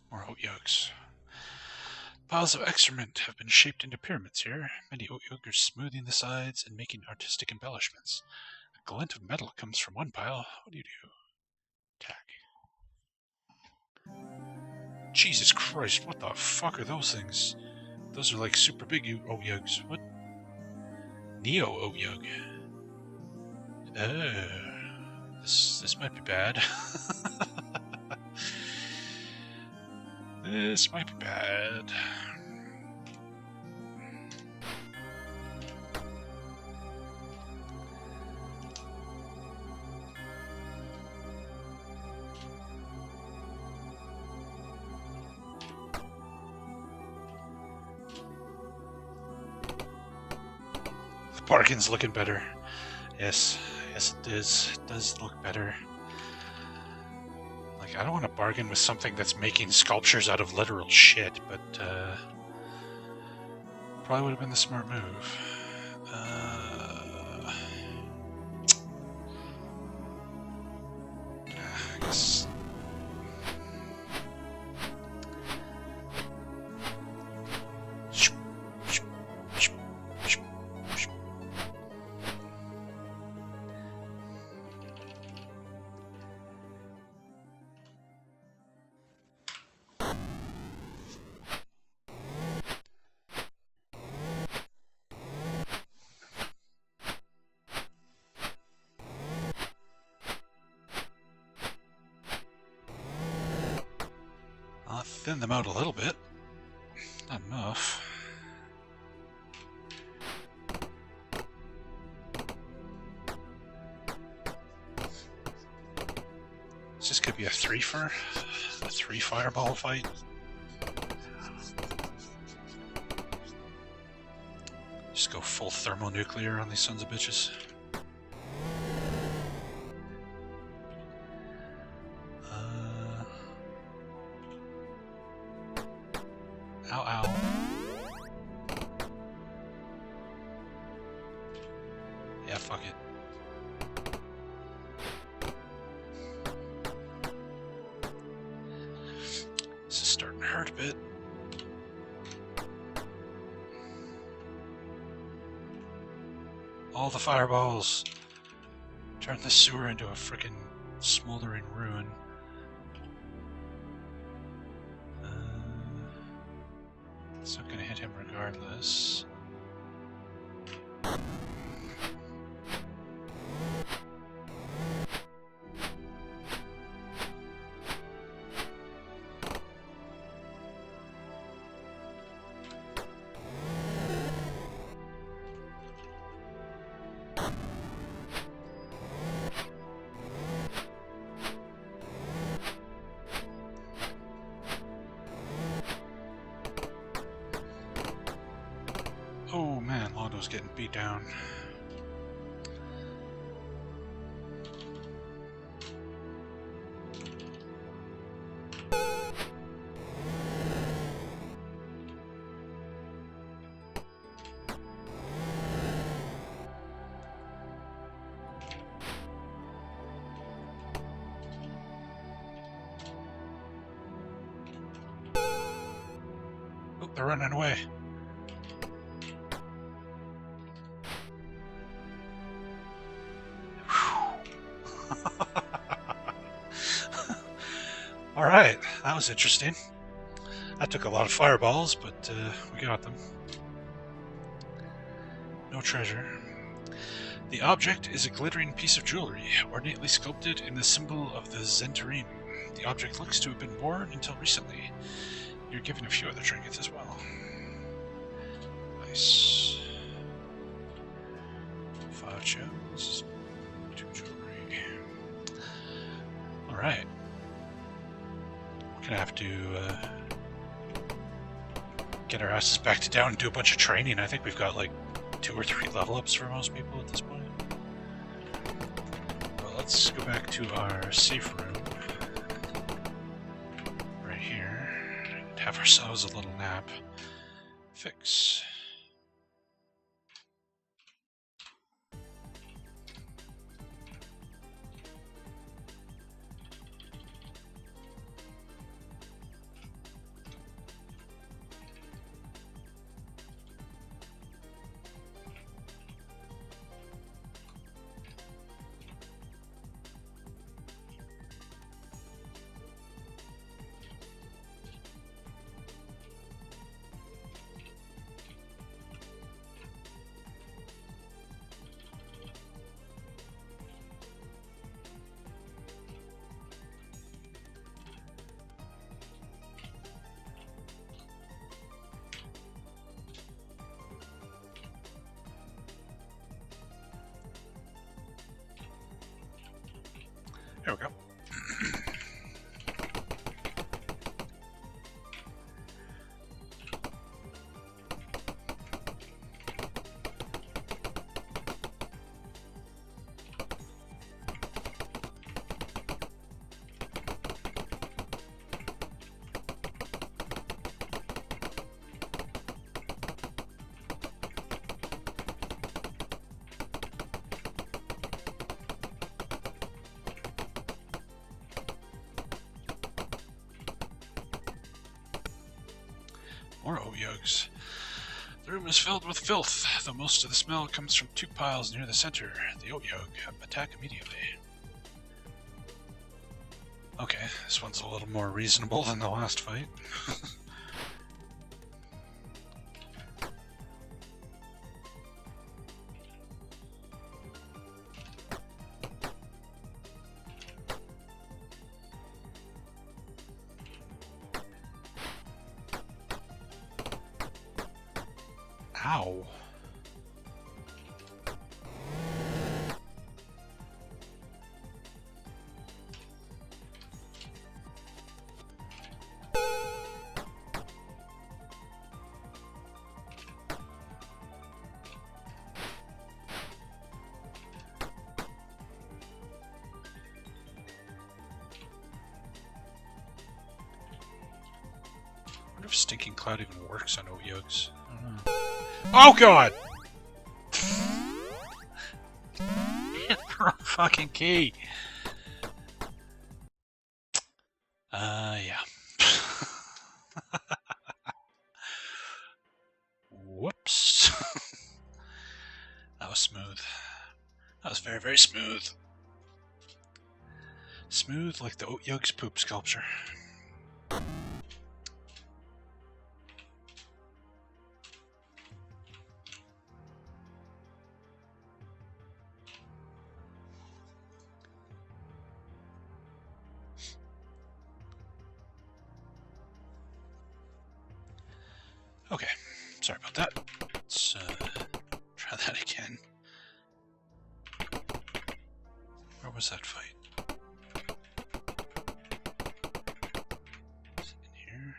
More oat yolks. Piles of excrement have been shaped into pyramids here. Many oat yolks are smoothing the sides and making artistic embellishments. A glint of metal comes from one pile. What do you do? Attack. Jesus Christ, what the fuck are those things? Those are like super big oat yolks. What? Neo oat yolk. This might be bad. This might be bad. The bargain's looking better. Yes, it is. It does look better. Like, I don't want to bargain with something that's making sculptures out of literal shit, but probably would have been the smart move. I guess. I'll thin them out a little bit. Not enough. Is this gonna be a three fireball fight? Just go full thermonuclear on these sons of bitches. Ow, ow. Yeah, fuck it. This is starting to hurt a bit. All the fireballs. Turn the sewer into a frickin' smoldering ruin. It's not gonna hit him regardless. Oh man, Londo's getting beat down. Oh, they're running away. Alright, that was interesting. That took a lot of fireballs, but we got them. No treasure. The object is a glittering piece of jewelry, ornately sculpted in the symbol of the Zentarim. The object looks to have been worn until recently. You're given a few other trinkets as well. Nice. 5 gems, 2 jewelry. Alright. We're gonna have to get our asses back to down and do a bunch of training. I think we've got like 2 or 3 level ups for most people at this point. Well, let's go back to our safe room right here and have ourselves a little nap. Fix. There we go. More oat yolks. The room is filled with filth, though most of the smell comes from 2 piles near the center. The oat yolk attack immediately. Okay, this one's a little more reasonable than the last fight. Ow. I wonder if Stinking Cloud even works on oat yolks. I don't know. Oh god! Wrong fucking key. Yeah. Whoops. That was smooth. That was very, very smooth. Smooth like the oat yolk's poop sculpture. Okay, sorry about that. Let's try that again. Where was that fight? Is it in here?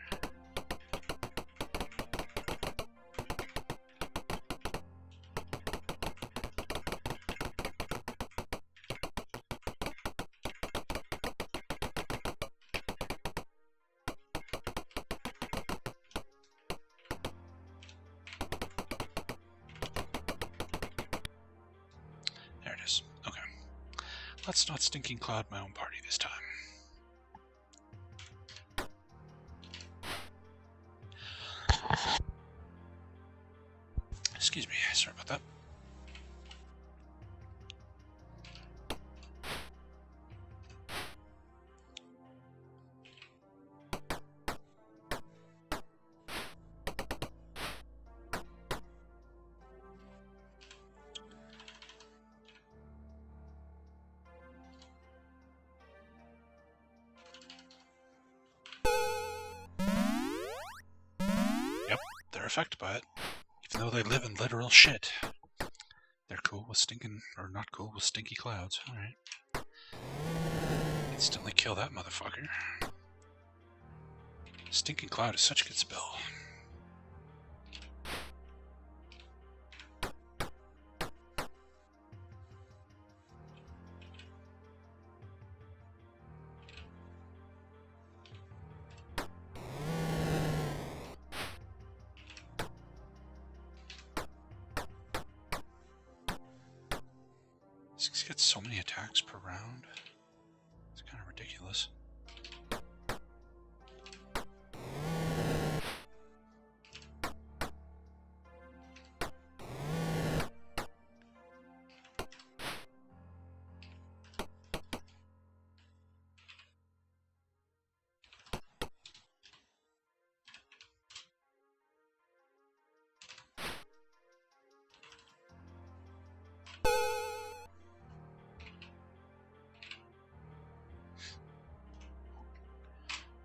There it is. Okay. Let's not Stinking Cloud my own party this time. Excuse me, sorry about that. Yep, they're affected by it. Even though they live in literal shit. They're cool with stinking, or not cool with stinky clouds. Alright. Instantly kill that motherfucker. Stinking cloud is such a good spell. This gets so many attacks per round. It's kind of ridiculous.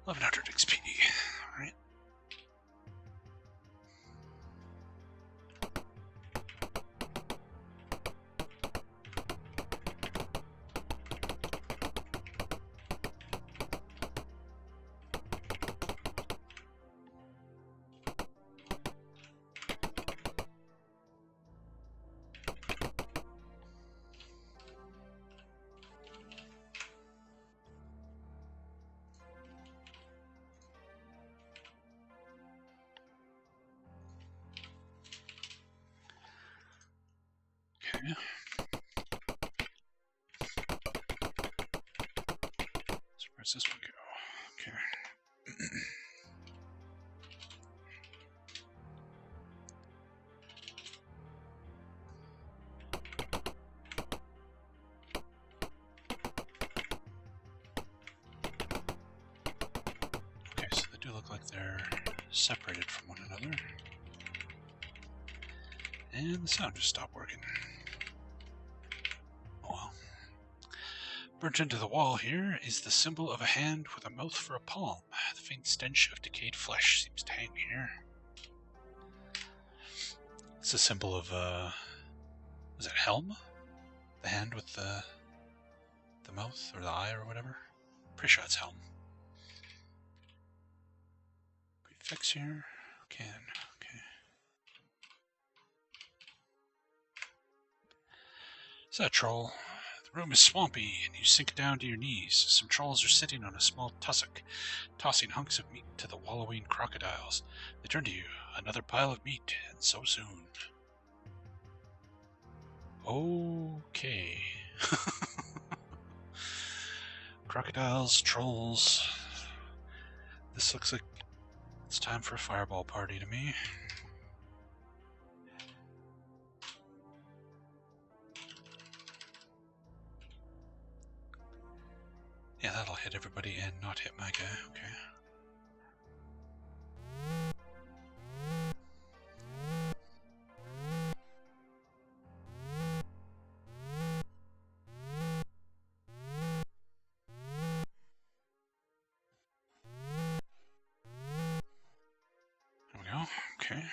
$1100 XP. Alright. Okay. So where's this one go? Okay. Okay, so they do look like they're separated from one another. And the sound just stopped working. Oh well. Burnt into the wall here is the symbol of a hand with a mouth for a palm. The faint stench of decayed flesh seems to hang here. It's a symbol of, is it Helm? The hand with the mouth, or the eye, or whatever? Pretty sure it's Helm. Can we fix here? Can, okay. Is that a troll? The room is swampy, and you sink down to your knees. Some trolls are sitting on a small tussock, tossing hunks of meat to the wallowing crocodiles. They turn to you. Another pile of meat, and so soon. Okay. Crocodiles, trolls. This looks like it's time for a fireball party to me. Yeah, that'll hit everybody and not hit my guy. Okay. There we go. Okay.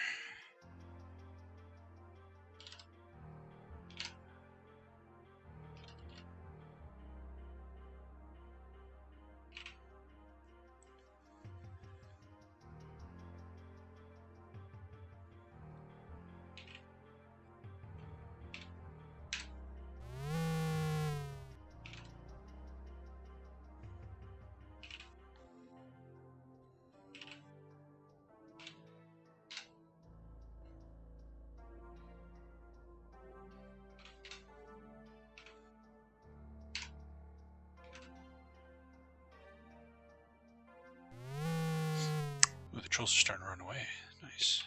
Ooh, the trolls are starting to run away. Nice.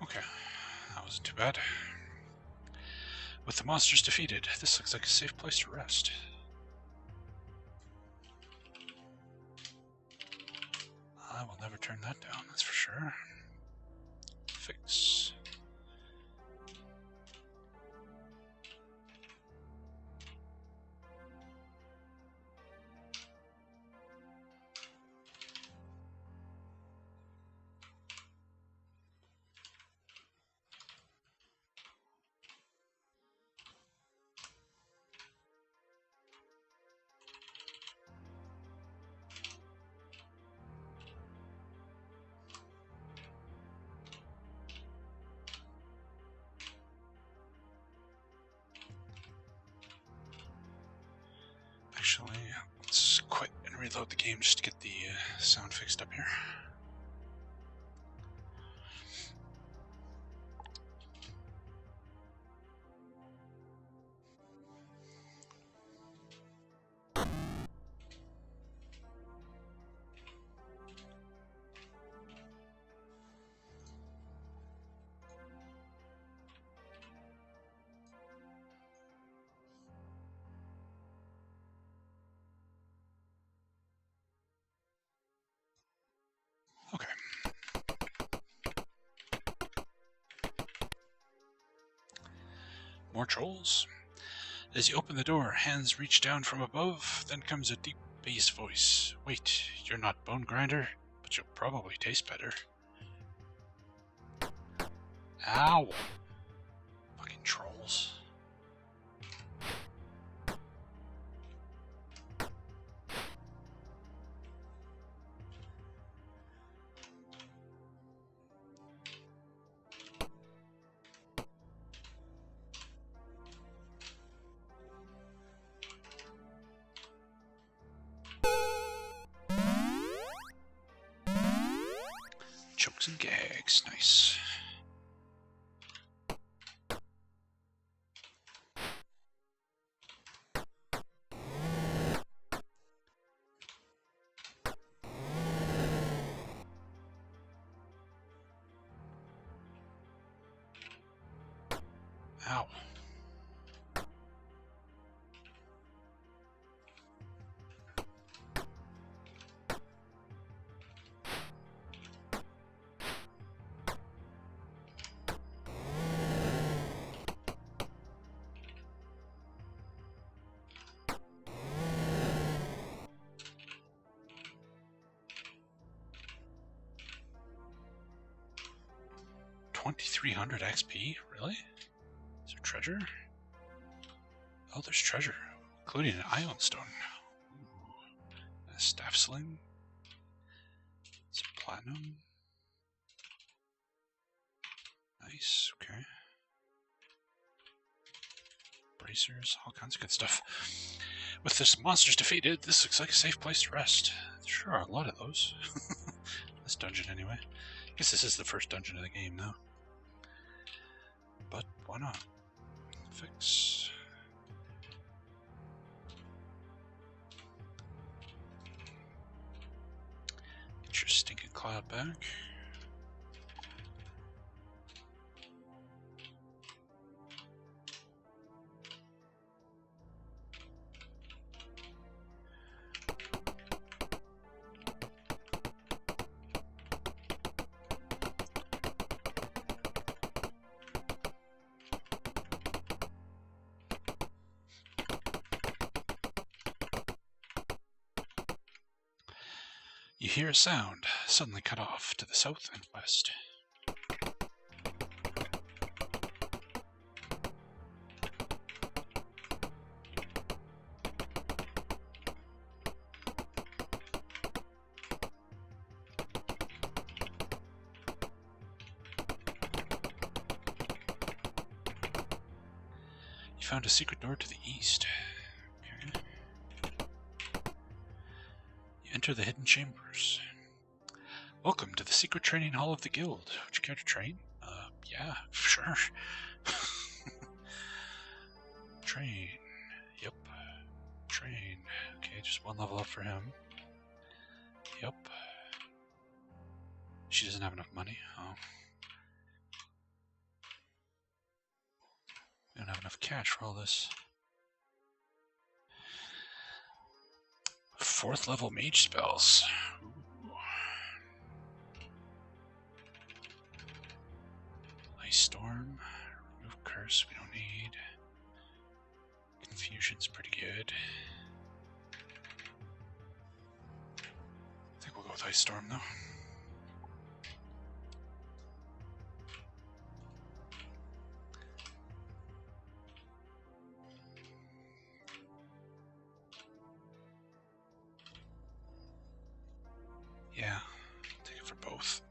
Okay. wasn't too bad. With the monsters defeated, this looks like a safe place to rest. I will never turn that down, that's for sure. Fix. Actually, let's quit and reload the game just to get the sound fixed up here. Okay. More trolls. As you open the door, hands reach down from above, then comes a deep bass voice. Wait, you're not Bone Grinder, but you'll probably taste better. Ow! Fucking trolls. Chokes and gags, nice. Ow. $2,300 XP? Really? Is there treasure? Oh, there's treasure, including an ion stone. Ooh. A staff sling. Some platinum. Nice, okay. Bracers, all kinds of good stuff. With this monsters defeated, this looks like a safe place to rest. There sure are a lot of those. This dungeon, anyway. I guess this is the first dungeon of the game, though. But why not? Fix. Get your stinking cloud back. You hear a sound, suddenly cut off to the south and west. You found a secret door to the east. Okay. Enter the hidden chambers. Welcome to the secret training hall of the guild. Would you care to train? Yeah, sure. Train. Yep. Train. Okay, just one level up for him. Yep. She doesn't have enough money. Oh. We don't have enough cash for all this. 4th level mage spells. Ooh. Ice Storm. Remove Curse, we don't need. Confusion's pretty good. I think we'll go with Ice Storm though. Yeah, take it for both.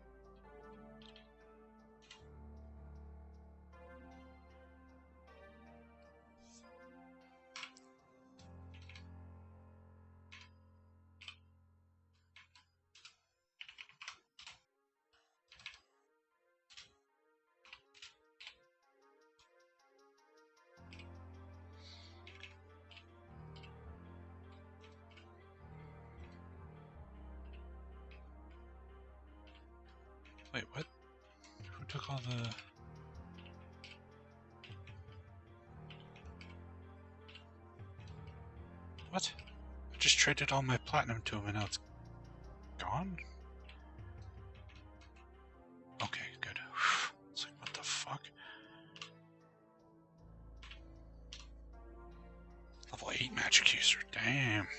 Wait, what? Who took all the... What? I just traded all my platinum to him and now it's gone? Okay, good. It's like, what the fuck? Level 8 magic user, damn.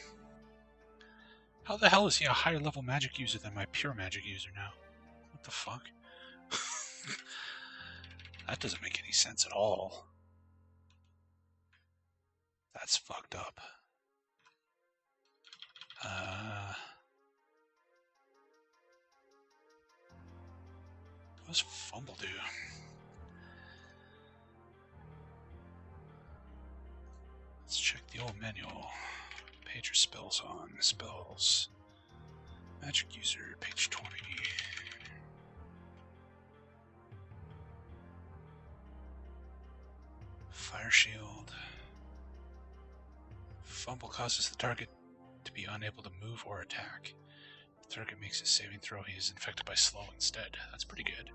How the hell is he a higher level magic user than my pure magic user now? What the fuck? That doesn't make any sense at all. That's fucked up. What does Fumble do? Let's check the old manual. Page your spells on. Spells. Magic user, page 20. Fire shield. Fumble causes the target to be unable to move or attack. If the target makes a saving throw, he is infected by slow instead. That's pretty good.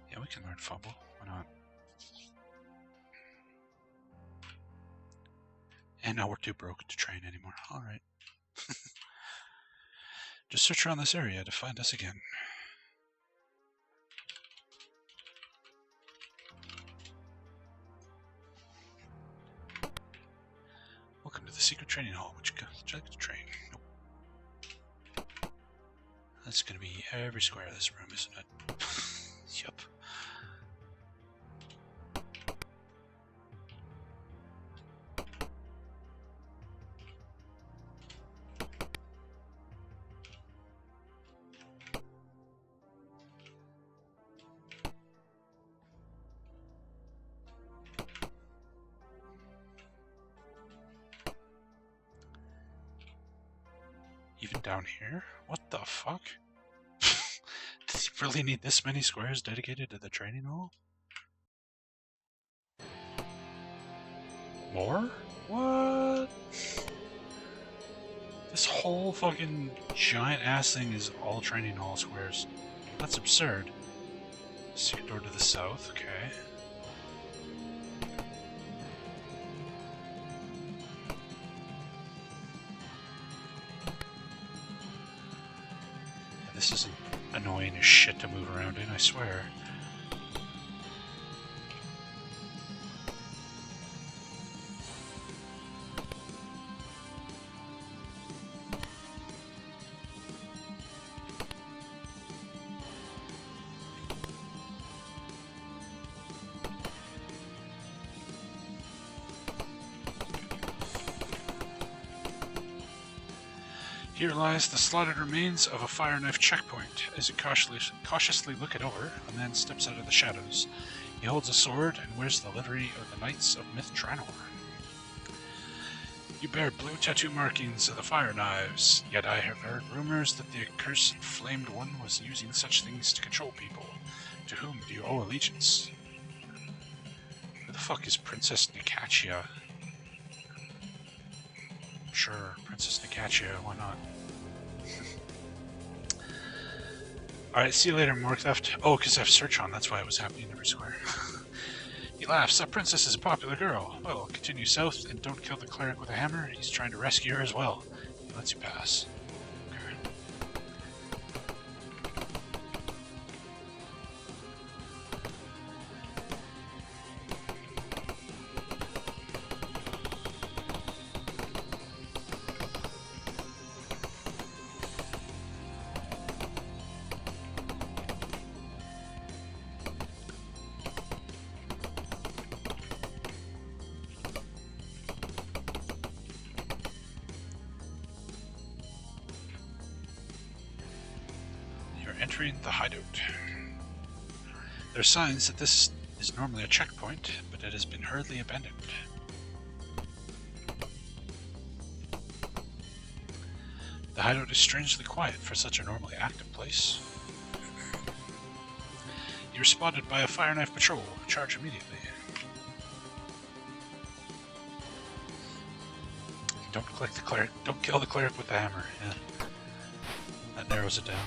Yeah, we can learn Fumble. Why not? And now we're too broke to train anymore. Alright. Just search around this area to find us again. Welcome to the secret training hall. Would you like to train? Nope. That's gonna be every square of this room, isn't it? Yup. Even down here? What the fuck? Does he really need this many squares dedicated to the training hall? More? What? This whole fucking giant ass thing is all training hall squares. That's absurd. Secret door to the south, okay. This is annoying as shit to move around in, I swear. Here lies the slaughtered remains of a fire knife checkpoint. As you cautiously look it over, a man steps out of the shadows. He holds a sword and wears the livery of the Knights of Myth Tranor. You bear blue tattoo markings of the fire knives, yet I have heard rumors that the accursed flamed one was using such things to control people. To whom do you owe allegiance? Who the fuck is Princess Nicatia? Sure, Princess Nicatia, why not? Alright, see you later, more theft. Oh, because I have search on, that's why it was happening every square. He laughs. That princess is a popular girl. Well, continue south and don't kill the cleric with a hammer. He's trying to rescue her as well. He lets you pass. Okay. Entering the hideout. There are signs that this is normally a checkpoint, but it has been hurriedly abandoned. The hideout is strangely quiet for such a normally active place. You're spotted by a fire knife patrol. Charge immediately. Don't click the cleric. Don't kill the cleric with the hammer. Yeah. That narrows it down.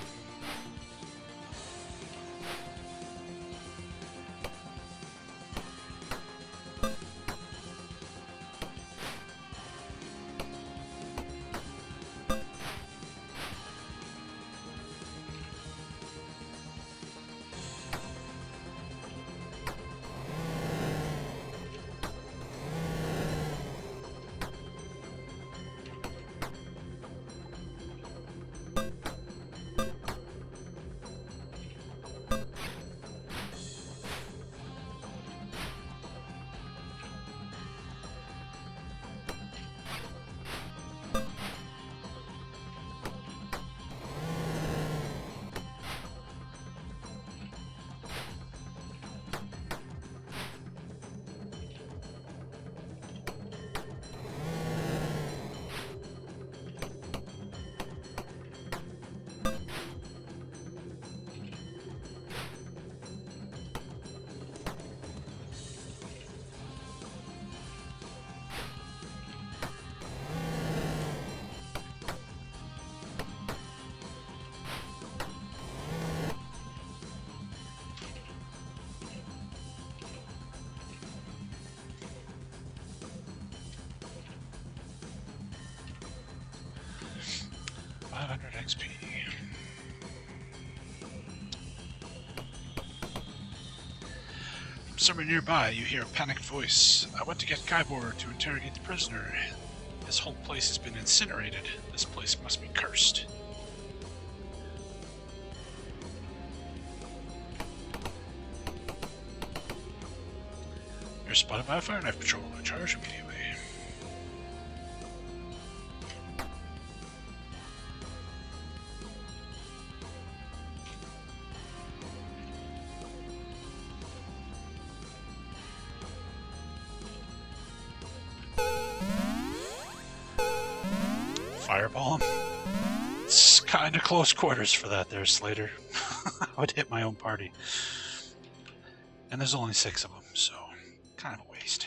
XP. From somewhere nearby, you hear a panicked voice. I went to get Kybor to interrogate the prisoner. This whole place has been incinerated. This place must be cursed. You're spotted by a fire knife patrol. Charge immediately. Fireball him. It's kind of close quarters for that there, Slater. I would hit my own party. And there's only 6 of them, so kind of a waste.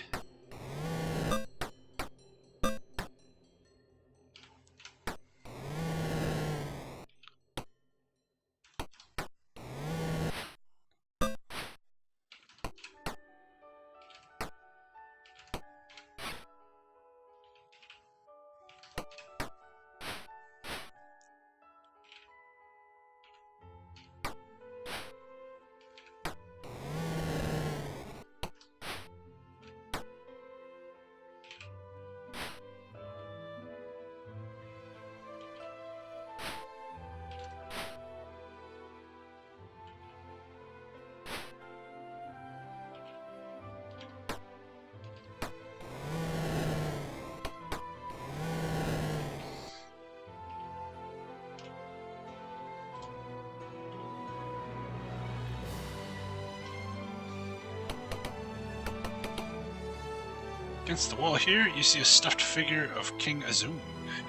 Against the wall here, you see a stuffed figure of King Azum.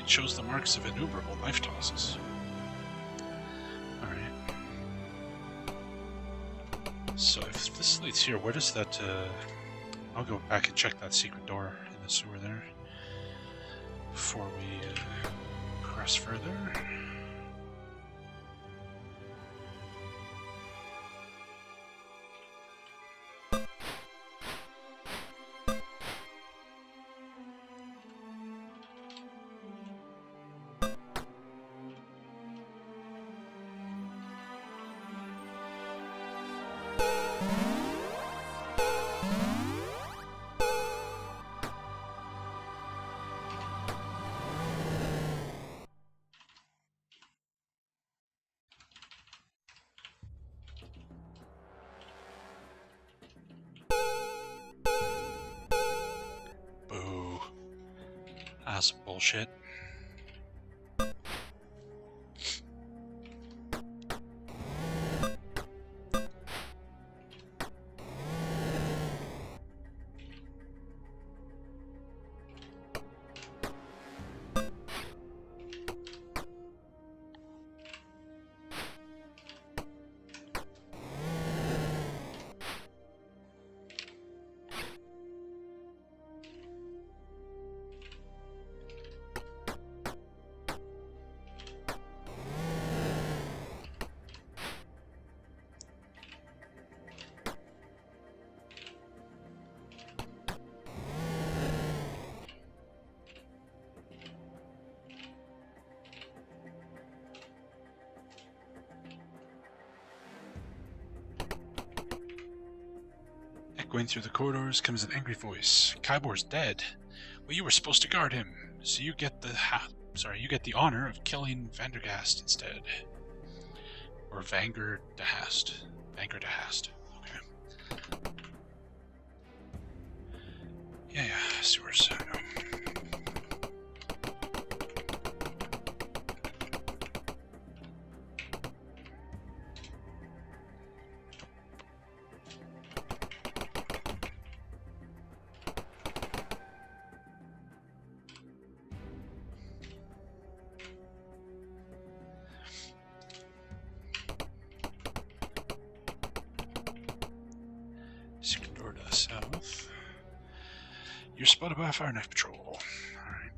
It shows the marks of innumerable knife tosses. Alright. So if this leads here, where does that... I'll go back and check that secret door in the sewer there before we progress further. Boo. That's bullshit. Echoing through the corridors comes an angry voice. Kybor's dead. Well, you were supposed to guard him, so you get the honor of killing Vandergast instead. Or Vangerdahast. Vangerdahast. Okay. Yeah, sewers. I know. Secret door to the south. You're spotted by a fire knife patrol. Alright.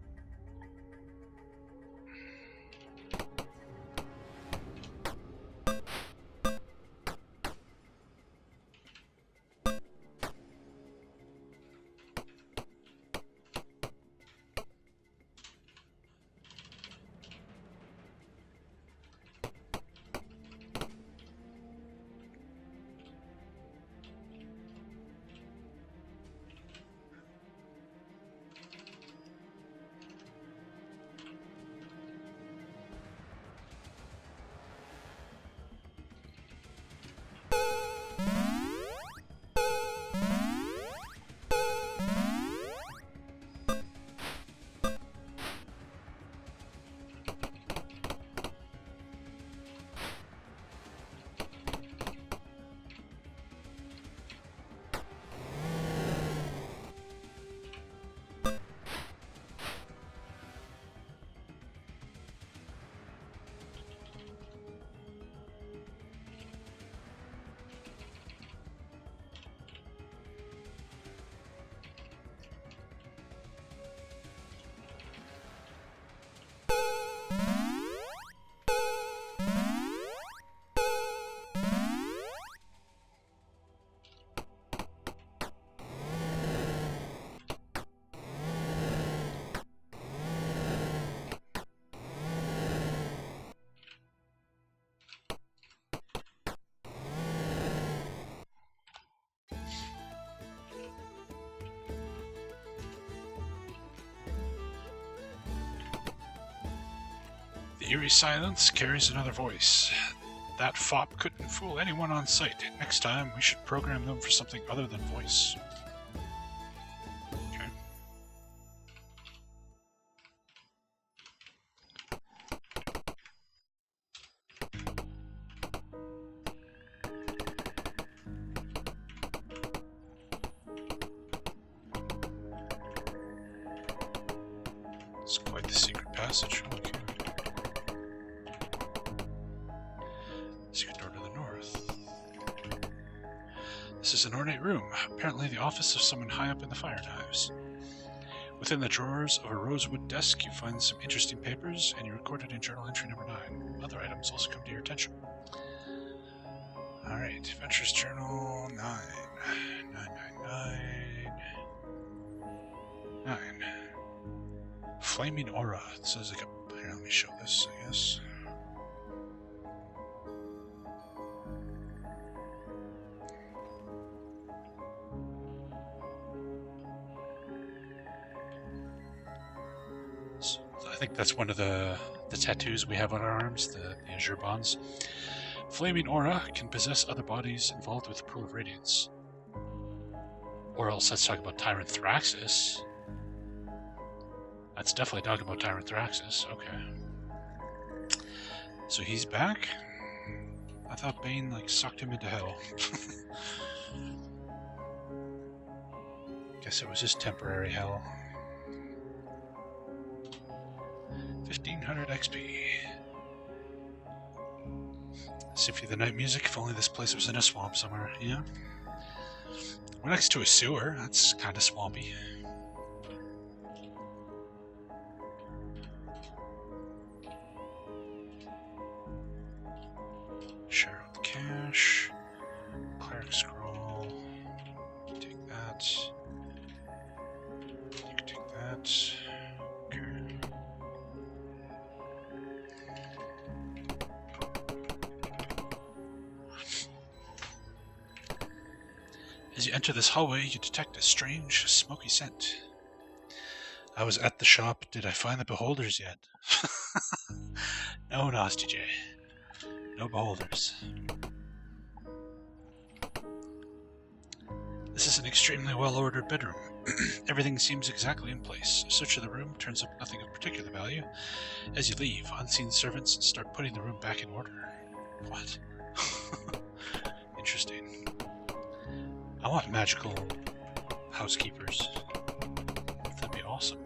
The eerie silence carries another voice. That fop couldn't fool anyone on sight. Next time, we should program them for something other than voice. Okay. It's quite the secret passage. Okay. Secret door to the north. This is an ornate room, apparently the office of someone high up in the fire knives. Within the drawers of a rosewood desk, you find some interesting papers, and you record it in journal entry number 9. Other items also come to your attention. Alright, Adventures Journal 9. 9. Flaming Aura. It says like a... Here, let me show this, I guess. I think that's one of the tattoos we have on our arms, the Azure Bonds. Flaming aura can possess other bodies involved with the pool of radiance. Or else let's talk about Tyrant Thraxis. That's definitely talking about Tyrant Thraxis. Okay. So he's back? I thought Bane, like, sucked him into hell. Guess it was just temporary hell. 1500 XP. Symphony of the Night music, if only this place was in a swamp somewhere, yeah? We're next to a sewer, that's kind of swampy. Share with cash. Cleric scroll. Take that. You can take that. Okay. As you enter this hallway, you detect a strange, smoky scent. I was at the shop. Did I find the beholders yet? No, Nasty J. No beholders. This is an extremely well-ordered bedroom. Everything seems exactly in place. A search of the room turns up nothing of particular value. As you leave, unseen servants start putting the room back in order. What? Interesting. I want magical housekeepers. That'd be awesome.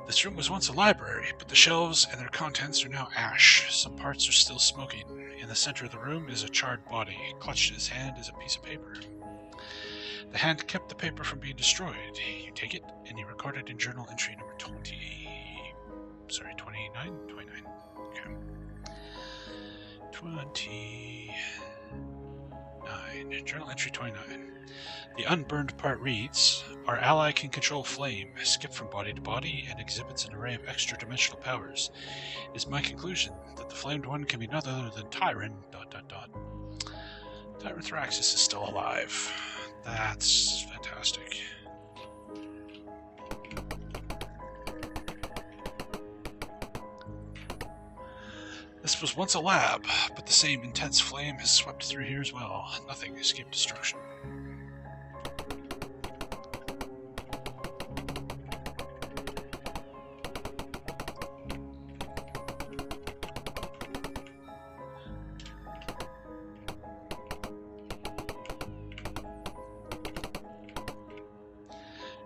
This room was once a library, but the shelves and their contents are now ash. Some parts are still smoking. In the center of the room is a charred body. Clutched in his hand is a piece of paper. The hand kept the paper from being destroyed. You take it, and you record it in journal entry number 29? 29. Okay. 29. Journal entry 29. The unburned part reads, our ally can control flame, skip from body to body, and exhibits an array of extra-dimensional powers. It is my conclusion that the flamed one can be none other than Tyrant... Tyrant Thraxis is still alive. That's fantastic. This was once a lab, but the same intense flame has swept through here as well. Nothing escaped destruction.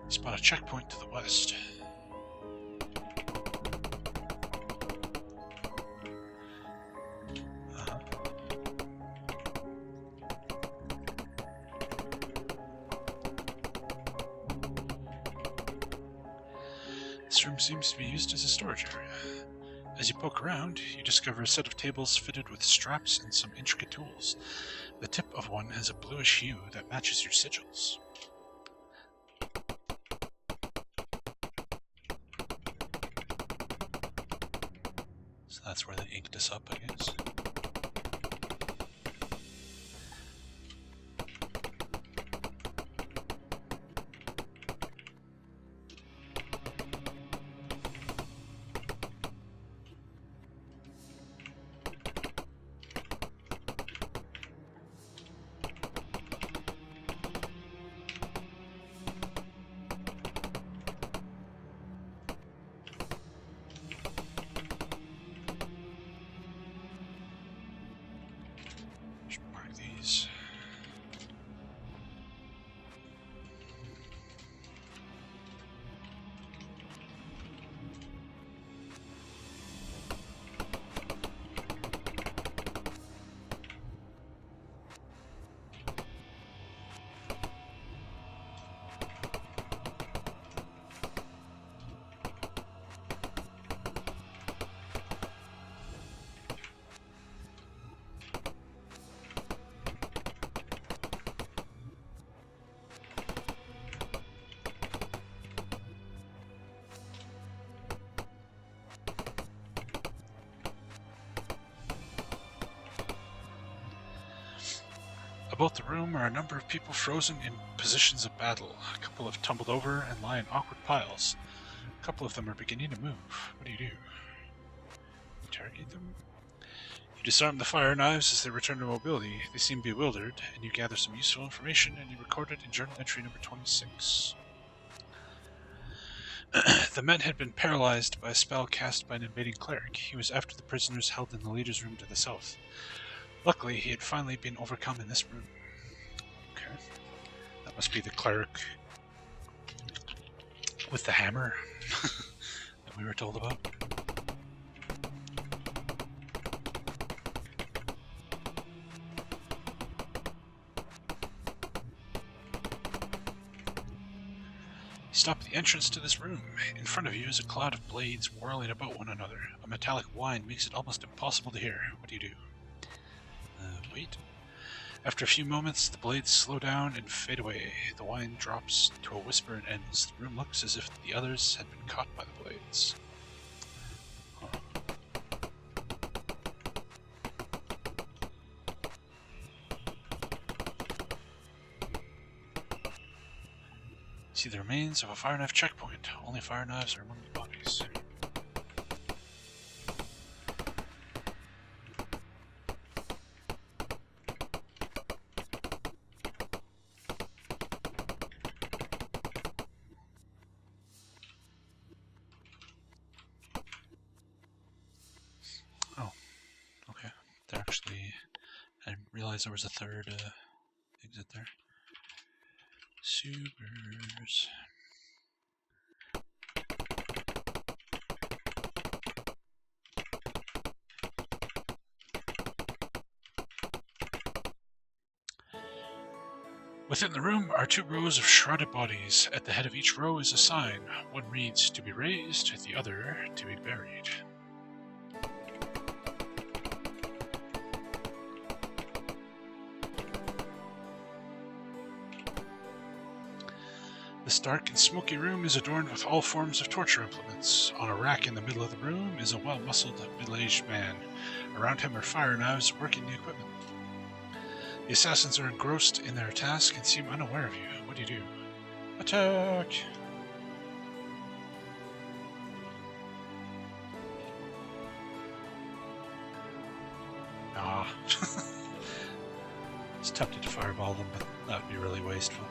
Spot a checkpoint to the west. This room seems to be used as a storage area. As you poke around, you discover a set of tables fitted with straps and some intricate tools. The tip of one has a bluish hue that matches your sigils. So that's where they inked us up, I guess. About the room are a number of people frozen in positions of battle. A couple have tumbled over and lie in awkward piles. couple of them are beginning to move. What do you do? Interrogate them? You disarm the fire knives as they return to mobility. They seem bewildered, and you gather some useful information, and you record it in journal entry number 26. The men had been paralyzed by a spell cast by an invading cleric. He was after the prisoners held in the leader's room to the south. Luckily, he had finally been overcome in this room. Okay. That must be the cleric with the hammer that we were told about. Stop at the entrance to this room. In front of you is a cloud of blades whirling about one another. A metallic whine makes it almost impossible to hear. What do you do? Wait. After a few moments, the blades slow down and fade away. The whine drops to a whisper and ends. The room looks as if the others had been caught by the blades. Huh. See the remains of a fire knife checkpoint. Only fire knives are among the bodies. Oh, okay. There actually, I didn't realize there was a third exit there. Supers. Within the room are 2 rows of shrouded bodies. At the head of each row is a sign. One reads, "To be raised," the other, "To be buried." This dark and smoky room is adorned with all forms of torture implements. On a rack in the middle of the room is a well-muscled, middle-aged man. Around him are fire knives working the equipment. The assassins are engrossed in their task and seem unaware of you. What do you do? Attack! Ah. I was tempted to fireball them, but that would be really wasteful.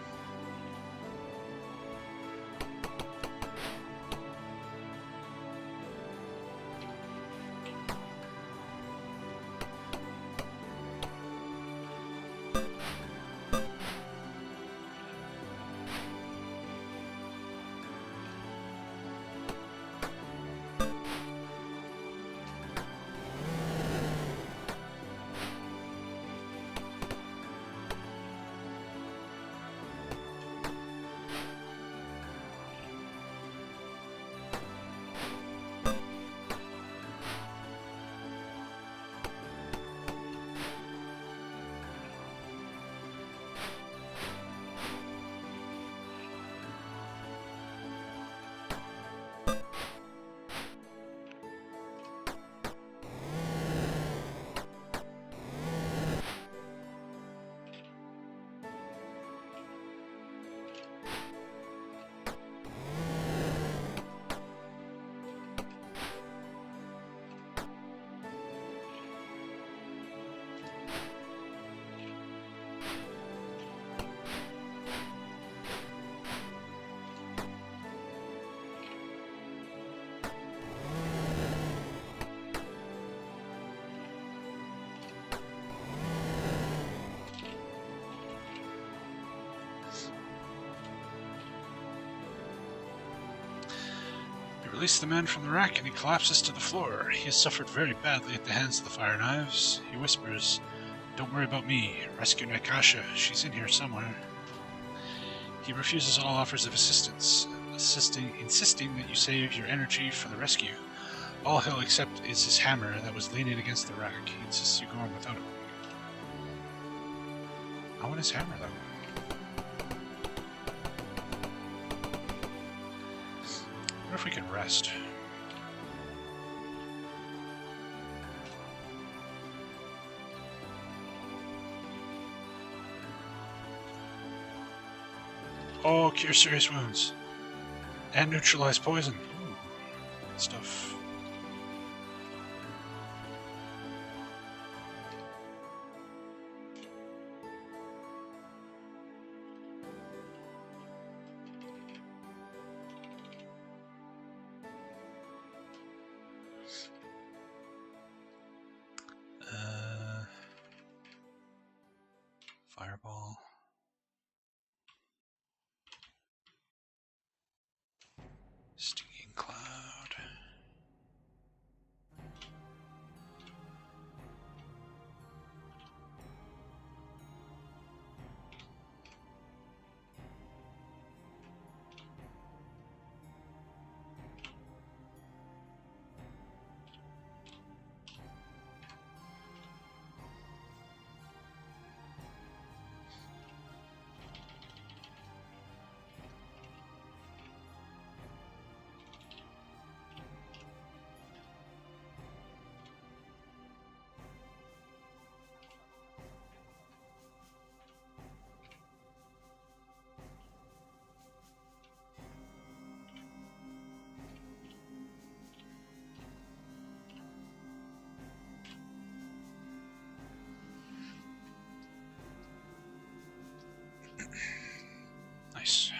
Release the man from the rack and he collapses to the floor. He has suffered very badly at the hands of the fire knives. He whispers, "Don't worry about me. Rescue Nakasha. She's in here somewhere." He refuses all offers of assistance, insisting that you save your energy for the rescue. All he'll accept is his hammer that was leaning against the rack. He insists you go on without it. I want his hammer, though. What if we can rest? Oh, cure serious wounds. And neutralize poison. Ooh. stuff. Fireball. Stinging cloud. Nice.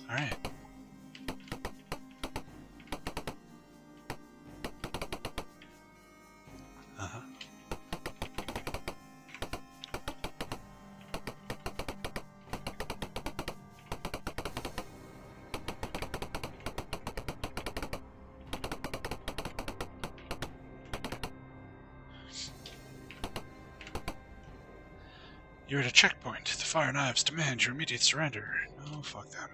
All right. Uh-huh. You're at a checkpoint. The fire knives demand your immediate surrender. No, fuck them.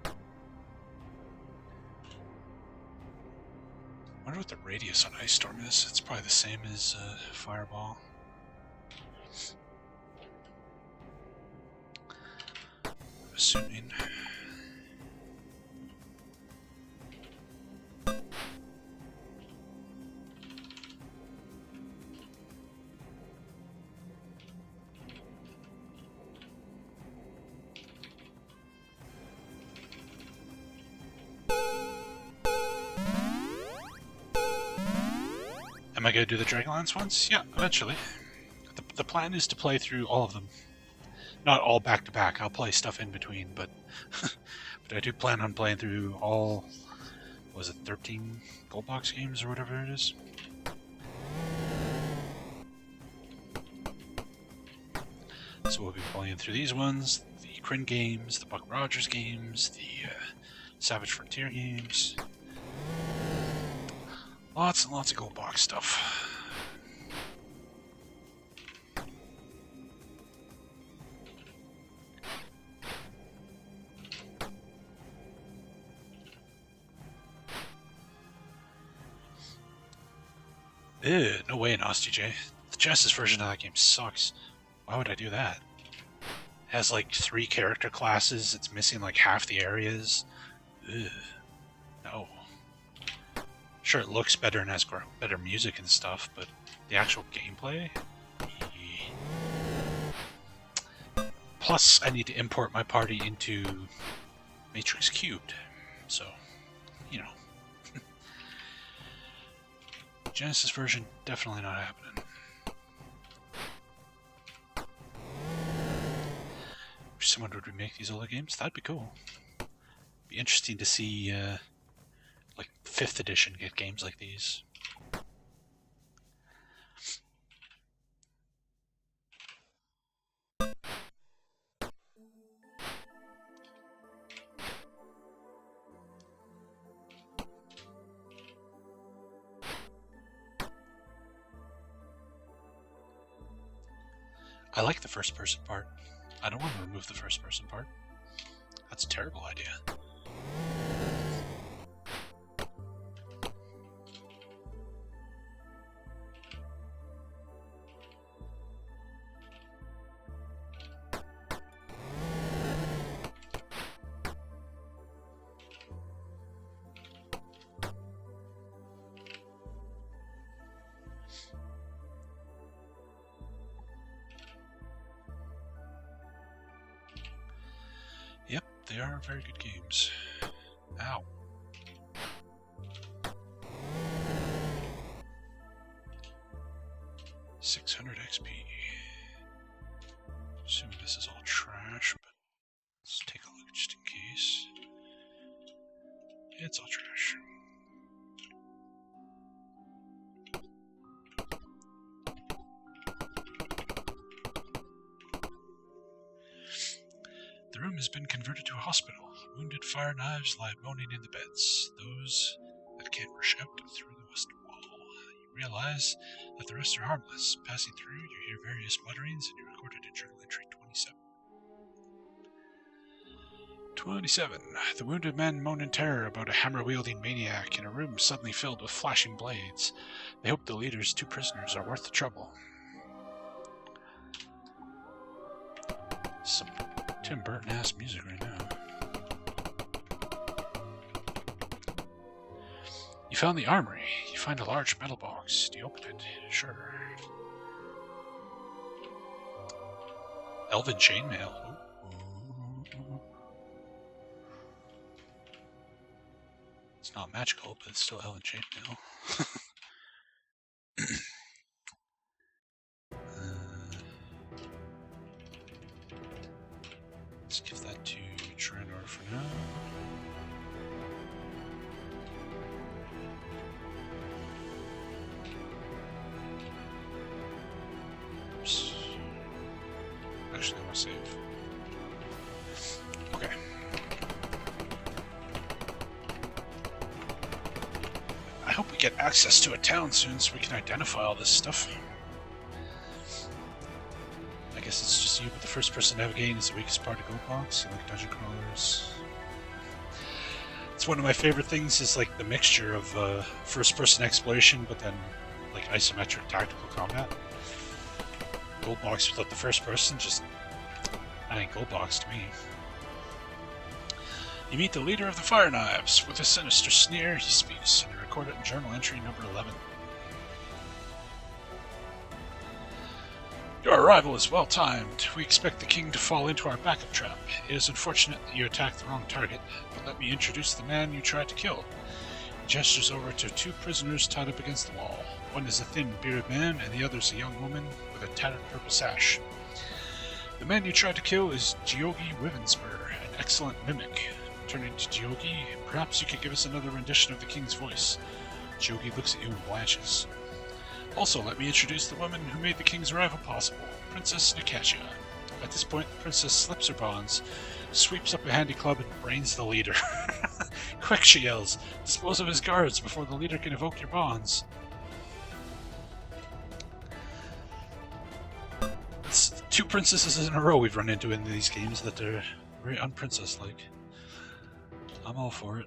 I wonder what the radius on Ice Storm is. It's probably the same as Fireball. I'm assuming. Am I going to do the Dragonlance ones? Yeah, eventually. The plan is to play through all of them. Not all back to back. I'll play stuff in between, but but I do plan on playing through all. Was it 13 gold box games or whatever it is? So we'll be playing through these ones, the Kryn games, the Buck Rogers games, the Savage Frontier games. Lots and lots of gold box stuff. Ew, no way, Nasty J. The Genesis version of that game sucks. Why would I do that? It has like 3 character classes, it's missing like half the areas. Ugh. No. Sure, it looks better and has better music and stuff, but the actual gameplay? Plus, I need to import my party into Matrix Cubed, so, you know. Genesis version, definitely not happening. Wish someone would remake these older games. That'd be cool. Be interesting to see, like, 5th edition get games like these. I like the first person part. I don't want to remove the first person part. That's a terrible idea. Yep, they are very good games. Ow. $600 XP. Assuming this is all trash, but let's take a look just in case. It's all trash. The room has been converted to a hospital. Wounded fire knives lie moaning in the beds. Those that can't rush out through the west wall. You realize that the rest are harmless. Passing through, you hear various mutterings, and you recorded in journal entry 27. 27. The wounded men moan in terror about a hammer-wielding maniac in a room suddenly filled with flashing blades. They hope the leader's 2 prisoners are worth the trouble. Some Tim Burton-ass music right now. You found the armory. You find a large metal box. Do you open it? Sure. Elven chainmail. Ooh. It's not magical, but it's still elven chainmail. Let's give that to Trenor for now. Oops. Actually, I want to save. Okay. I hope we get access to a town soon so we can identify all this stuff. I guess it's just you, but the first person navigating is the weakest part of Goldbox. You like dungeon crawlers. It's one of my favorite things is like the mixture of first person exploration, but then like isometric tactical combat. Goldbox without the first person, just I ain't Goldbox to me. You meet the leader of the Fire Knives. With a sinister sneer, he speaks, and you record it in journal entry number 11. Your arrival is well timed. We expect the king to fall into our backup trap. It is unfortunate that you attacked the wrong target, but let me introduce the man you tried to kill. He gestures over to 2 prisoners tied up against the wall. One is a thin, bearded man, and the other is a young woman with a tattered purple sash. The man you tried to kill is Geogi Wivensper, an excellent mimic. Turning to Geogi, perhaps you could give us another rendition of the king's voice. Geogi looks at you and blanches. Also, let me introduce the woman who made the king's arrival possible, Princess Nakasia. At this point, the princess slips her bonds, sweeps up a handy club, and brains the leader. Quick, she yells. Dispose of his guards before the leader can evoke your bonds. It's 2 princesses in a row we've run into in these games that are very unprincess-like. I'm all for it.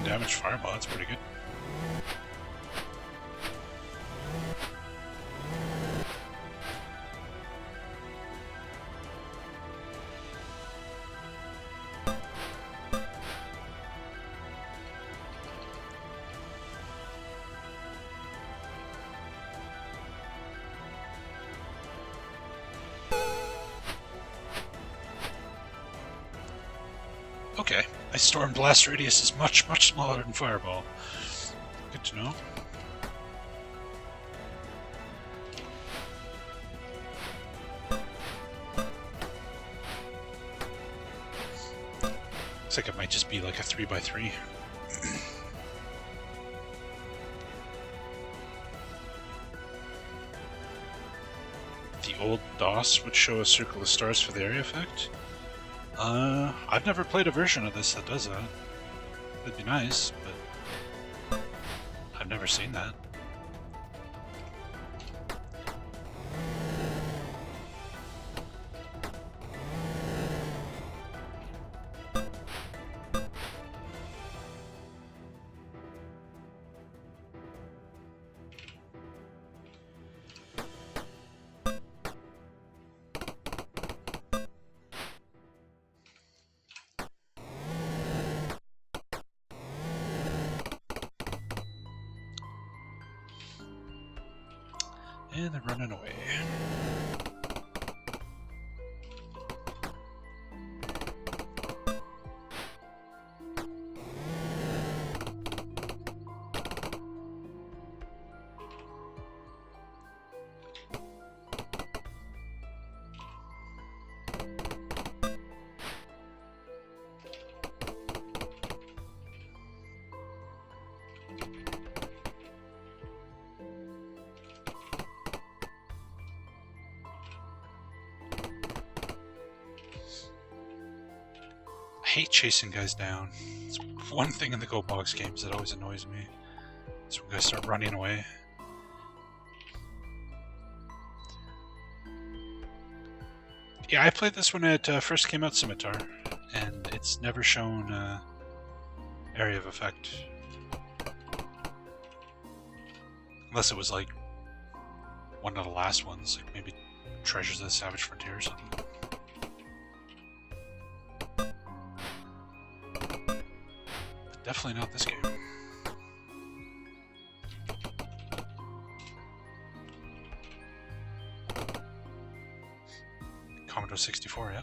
Damage fireball, that's pretty good. Okay, Ice Storm blast radius is much smaller than Fireball. Good to know. Looks like it might just be like a 3x3. The old DOS would show a circle of stars for the area effect. I've never played a version of this that does that. It'd be nice, but I've never seen that. And they're running away. I hate chasing guys down. It's one thing in the Go Box games that always annoys me. Is when guys start running away. Yeah, I played this when it first came out, Scimitar, and it's never shown area of effect. Unless it was like one of the last ones, like maybe Treasures of the Savage Frontier or something. Definitely not this game. Commodore 64, yeah.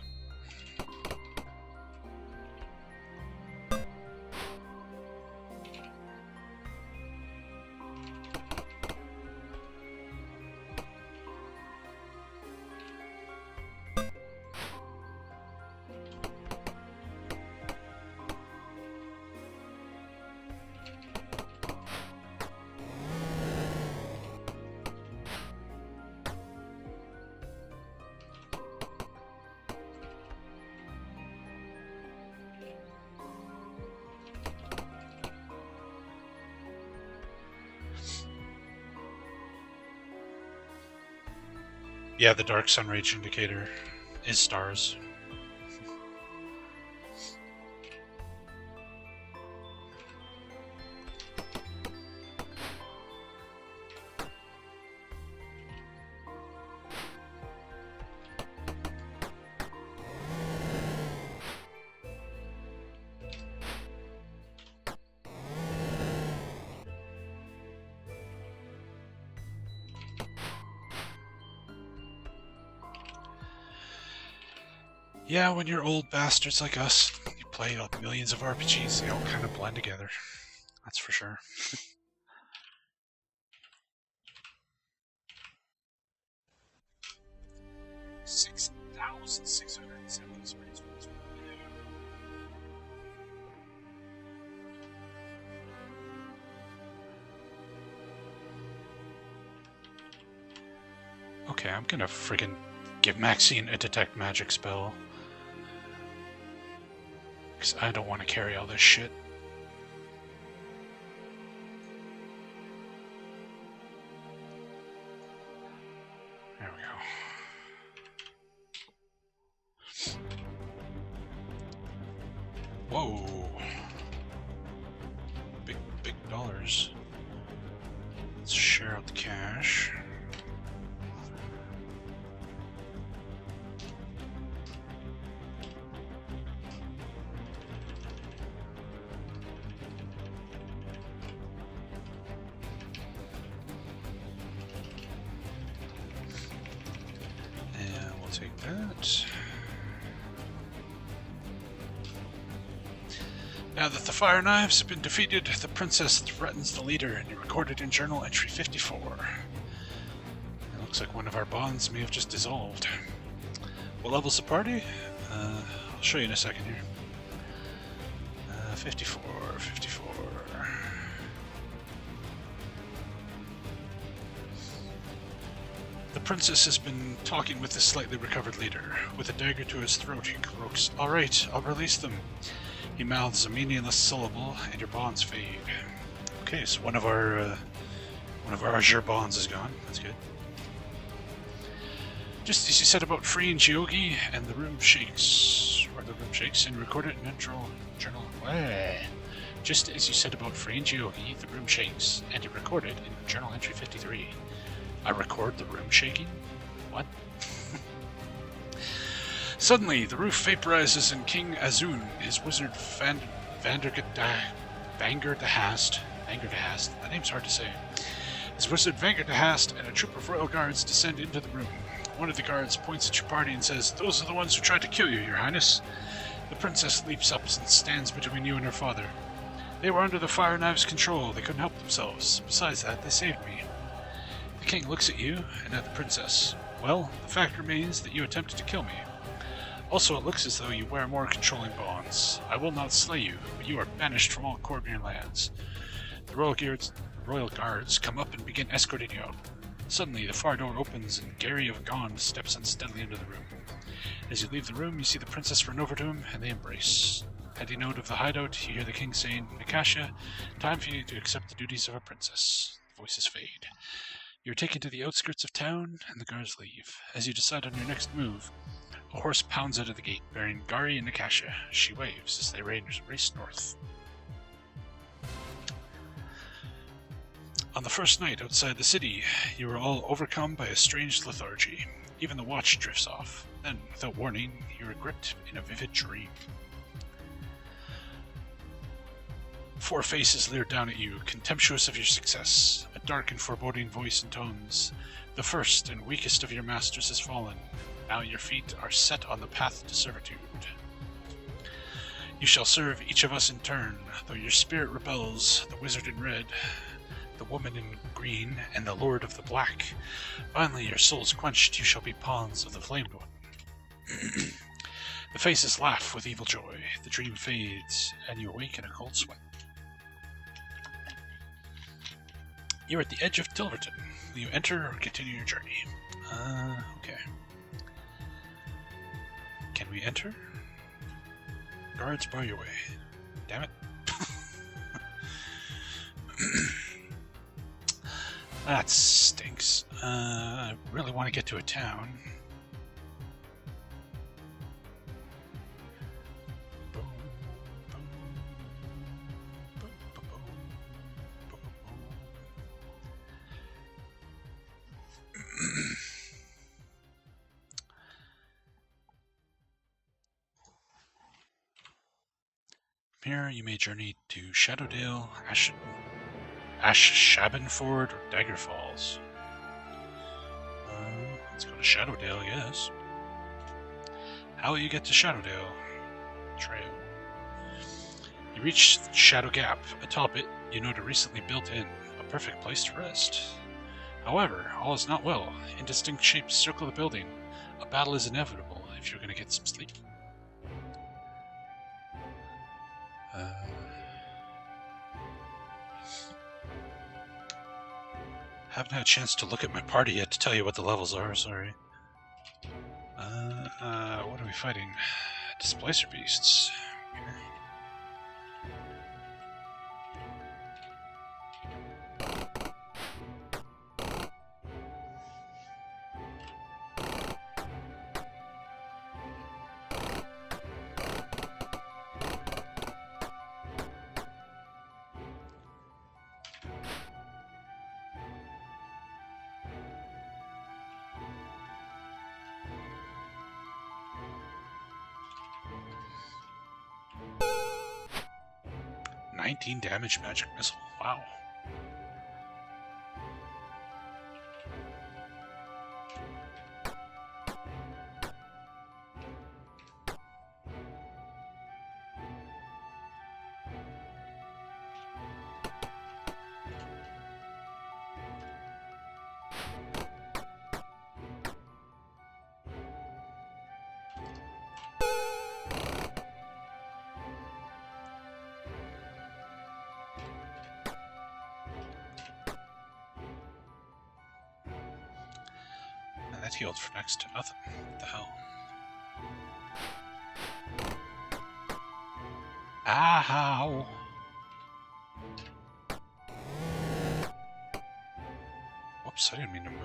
Yeah, the Dark Sun Rage indicator is stars. Yeah, when you're old bastards like us, you play like millions of RPGs, they all kind of blend together. That's for sure. $6,670. Okay, I'm gonna friggin' give Maxine a detect magic spell. Because I don't want to carry all this shit. There we go. Whoa. Big dollars. Let's share out the cash. Take that. Now that the Fire Knives have been defeated, the princess threatens the leader, and you recorded in journal entry 54. It looks like one of our bonds may have just dissolved. What level's the party? I'll show you in a second here. 54. The princess has been talking with the slightly recovered leader. With a dagger to his throat, he croaks, "All right, I'll release them." He mouths a meaningless syllable, and your bonds fade. Okay, so one of our Azure Bonds is gone. That's good. Just as you said about freeing Geogi, and the room shakes. Or the room shakes, and record it in a journal. Just as you said about freeing Geogi, the room shakes, and you record it in journal entry 53. I record the room shaking? What? Suddenly, the roof vaporizes and King Azun, his wizard Vangergahast, that name's hard to say, As Wizard Vanguard Hast and a troop of royal guards descend into the room, one of the guards points at your party and says, "Those are the ones who tried to kill you, Your Highness." The princess leaps up and stands between you and her father. "They were under the Fire Knives' control. They couldn't help themselves. Besides that, they saved me." The king looks at you and at the princess. "Well, the fact remains that you attempted to kill me. Also, it looks as though you wear more controlling bonds. I will not slay you, but you are banished from all Corbian lands." The royal guards come up and begin escorting you out. Suddenly, the far door opens and Gary of Gond steps unsteadily into the room. As you leave the room, you see the princess run over to him, and they embrace. Heading out of the hideout, you hear the king saying, "Nikasha, time for you to accept the duties of a princess." The voices fade. You are taken to the outskirts of town, and the guards leave. As you decide on your next move, a horse pounds out of the gate, bearing Gari and Nikasha. She waves as they race north. On the first night outside the city, you are all overcome by a strange lethargy. Even the watch drifts off. Then, without warning, you are gripped in a vivid dream. 4 faces leer down at you, contemptuous of your success. A dark and foreboding voice intones, "The first and weakest of your masters has fallen. Now your feet are set on the path to servitude. You shall serve each of us in turn, though your spirit rebels, the wizard in red, the woman in green, and the lord of the black. Finally, your souls quenched, you shall be pawns of the flamed one." The faces laugh with evil joy. The dream fades, and you awake in a cold sweat. You're at the edge of Tilverton. Will you enter or continue your journey? Okay. Can we enter? Guards, bar your way. Damn it. That stinks. I really want to get to a town. Here you may journey to Shadowdale, Ashshabenford, or Dagger Falls. Let's go to Shadowdale, yes. How will you get to Shadowdale? Trail. You reach Shadow Gap. Atop it, you note a recently built inn, a perfect place to rest. However, all is not well. Indistinct shapes circle the building. A battle is inevitable if you're going to get some sleep. Haven't had a chance to look at my party yet to tell you what the levels are, sorry. What are we fighting? Displacer beasts. Okay. Damage magic missile. Wow. That healed for next to nothing. What the hell? Ow! Whoops, I didn't mean to move.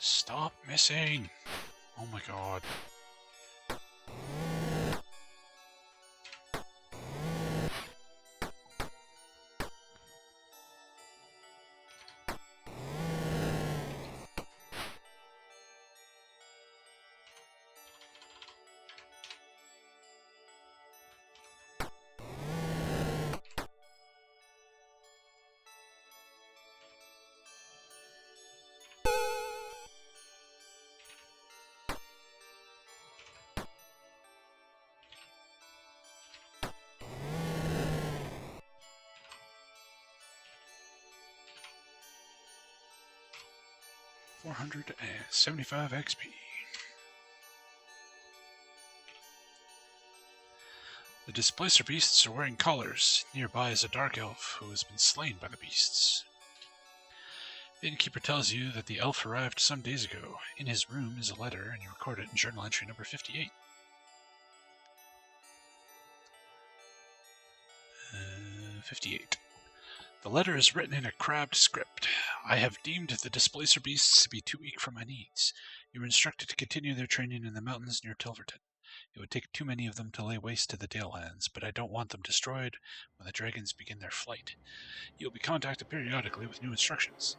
Stop missing! Oh my god. $475 XP. The displacer beasts are wearing collars. Nearby is a dark elf who has been slain by the beasts. The innkeeper tells you that the elf arrived some days ago. In his room is a letter, and you record it in journal entry number 58. 58. The letter is written in a crabbed script. I have deemed the displacer beasts to be too weak for my needs. You were instructed to continue their training in the mountains near Tilverton. It would take too many of them to lay waste to the Dalelands, but I don't want them destroyed when the dragons begin their flight. You will be contacted periodically with new instructions.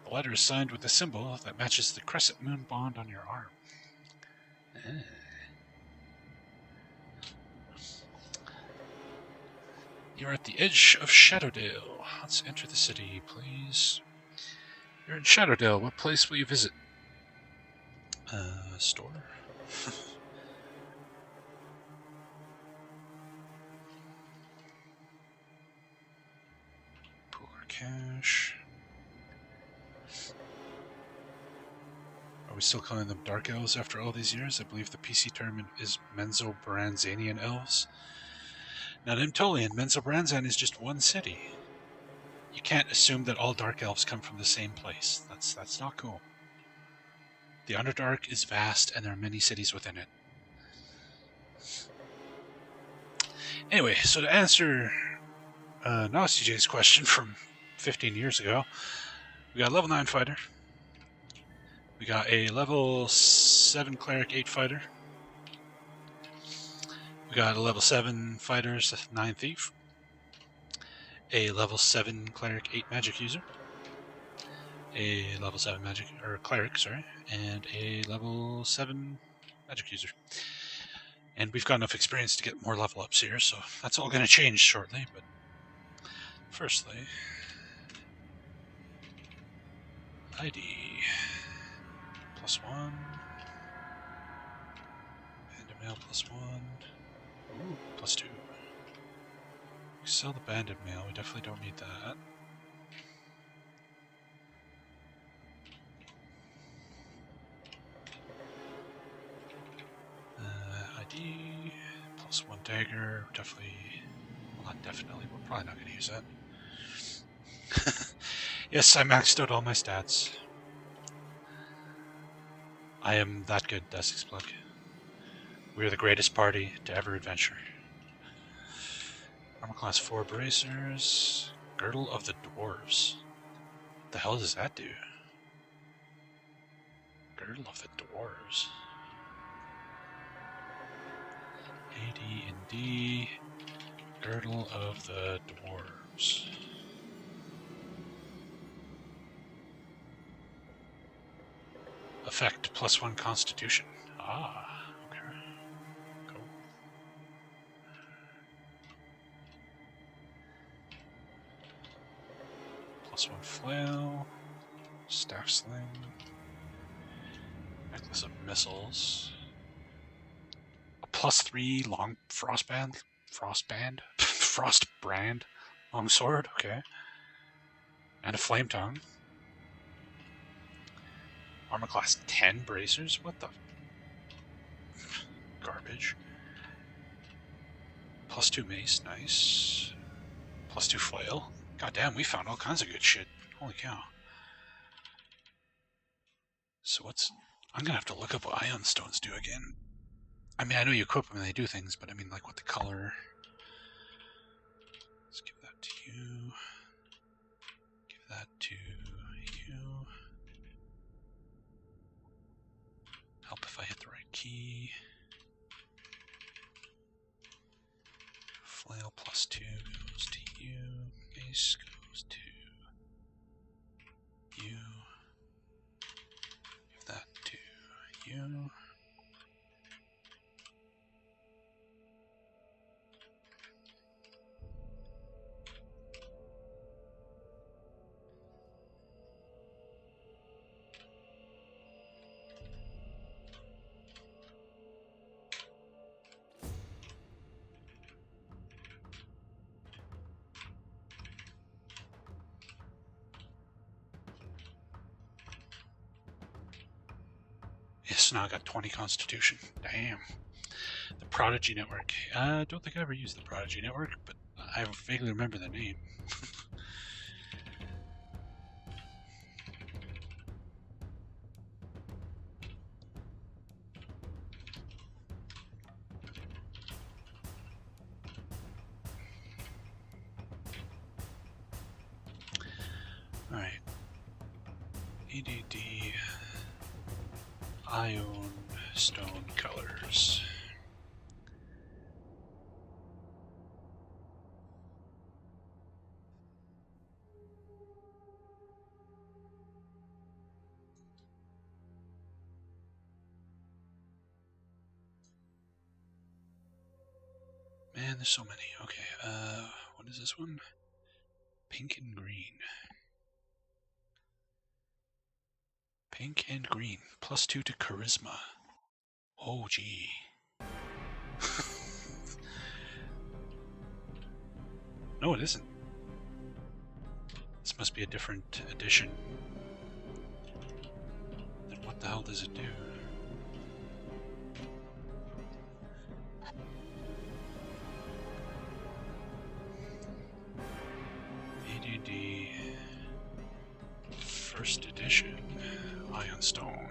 The letter is signed with a symbol that matches the crescent moon bond on your arm. You're at the edge of Shadowdale. Let's enter the city, please. You're in Shadowdale. What place will you visit? Store? Pool or cash? Are we still calling them Dark Elves after all these years? I believe the PC term is Menzoberranzanian Elves. Now, in Tolian, Menzoberranzan is just one city. You can't assume that all Dark Elves come from the same place. That's not cool. The Underdark is vast, and there are many cities within it. Anyway, so to answer NostyJ's question from 15 years ago, we got a level 9 fighter. We got a level 7 cleric 8 fighter. We got a level 7 fighter 9 thief. A level 7 cleric 8 magic user. A level 7 magic or cleric, sorry, and a level 7 magic user. And we've got enough experience to get more level ups here, so that's all going to change shortly. But firstly, ID +1, bandit mail +1, ooh, +2. We sell the bandit mail. We definitely don't need that. ID +1 dagger. Definitely, well, not definitely. We're probably not going to use that. Yes, I maxed out all my stats. I am that good, Desix Plug. We are the greatest party to ever adventure. Armor class 4 bracers. Girdle of the Dwarves. What the hell does that do? Girdle of the Dwarves. AD&D. Girdle of the Dwarves. Effect +1 Constitution. Ah, okay. Cool. +1 Flail. Staff Sling. Necklace of Missiles. A +3 Long Frostbrand. Frostbrand. Long Sword, okay. And a Flame Tongue. Armor class 10 bracers? What the? Garbage. +2 mace, nice. +2 flail. God damn, we found all kinds of good shit. Holy cow. So what's... I'm gonna have to look up what ion stones do again. I mean, I know you equip them and they do things, but I mean, like, what the color... Let's give that to you. Give that to you. +2 goes to you. Base goes to you. Give that to you. Yes, now I got 20 Constitution. Damn. The Prodigy Network. I don't think I ever used the Prodigy Network, but I vaguely remember the name. Alright. AD&D Ion Stone Colors. Man, there's so many. Okay, what is this one? Pink and green. Pink and green. +2 to charisma. Oh, gee. No, it isn't. This must be a different edition. Then what the hell does it do? AD&D First Edition Ion Stone.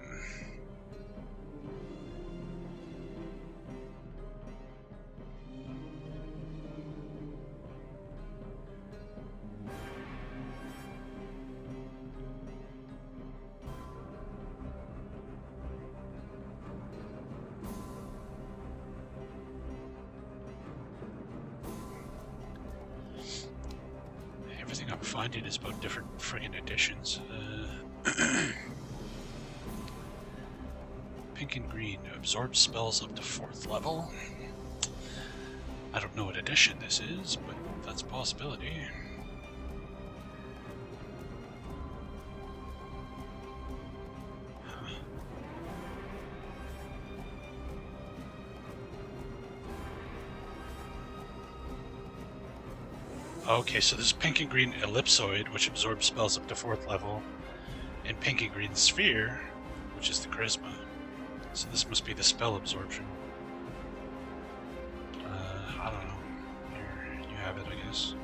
Everything I'm finding is about different friggin' editions. Pink and green absorb spells up to 4th level. I don't know what edition this is, but that's a possibility. Okay, so there's pink and green ellipsoid, which absorbs spells up to 4th level, and pink and green sphere, which is the charisma. So this must be the spell absorption. I don't know. Here, you have it, I guess.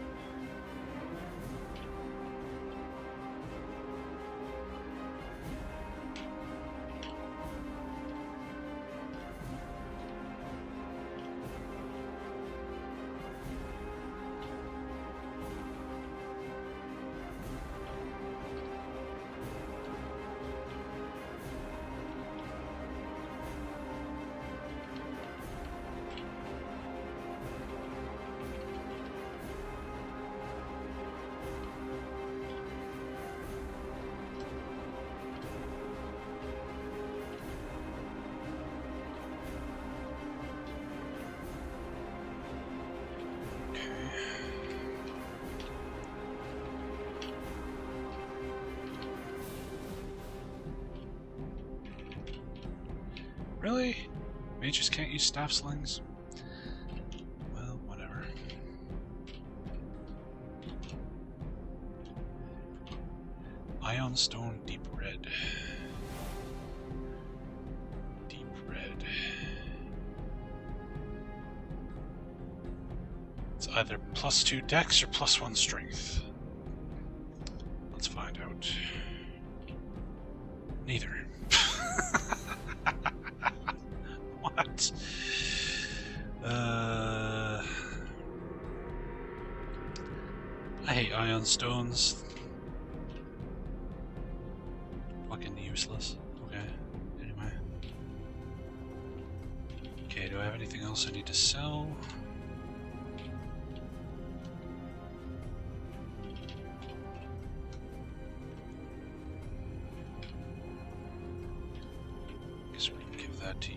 Really? Mages can't use staff slings? Well, whatever. Ion Stone Deep Red. Deep Red. It's either +2 dex or +1 strength. Let's find out. Neither. What? I hate ion stones. Fucking useless. Okay, anyway. Okay, do I have anything else I need to sell? that to you.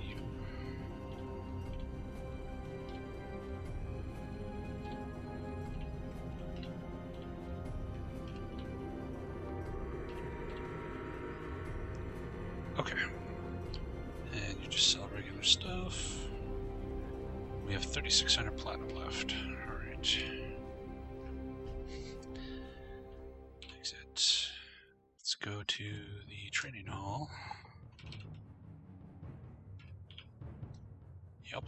Okay. And you just sell regular stuff. We have 3,600 platinum left. Alright. Exit. Let's go to the training hall. Yep.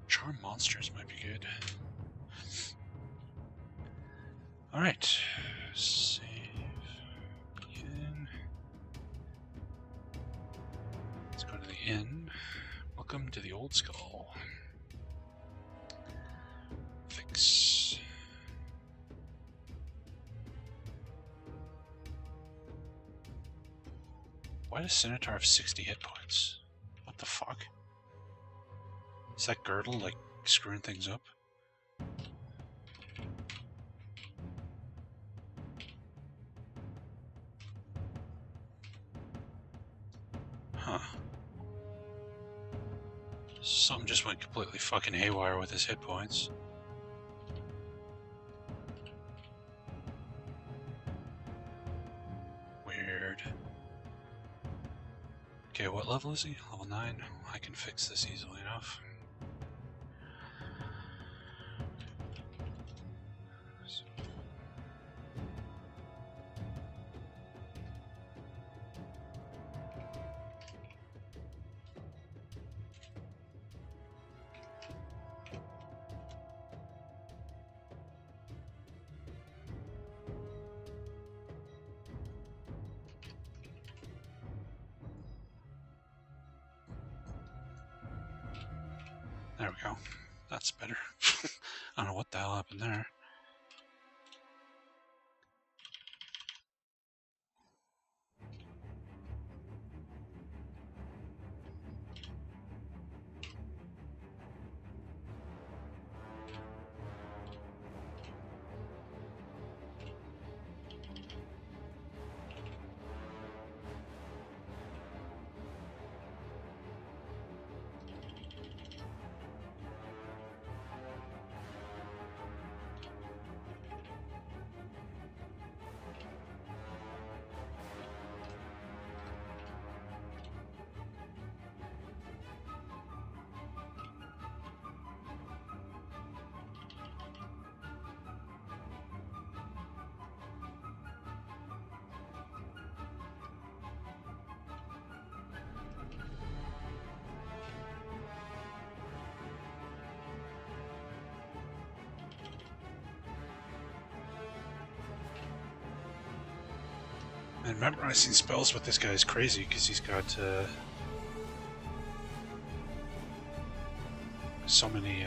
Charm monsters might be good. Alright. Save. Begin. Let's go to the inn. Welcome to the Old Skull. Fix. Why does Centaur have 60 hit points? What the fuck? Is that girdle like screwing things up? Huh. Something just went completely fucking haywire with his hit points. Weird. Okay, what level is he? Level 9? I can fix this easily enough. There we go. That's better. I don't know what the hell happened there. And memorizing spells with this guy is crazy because he's got so many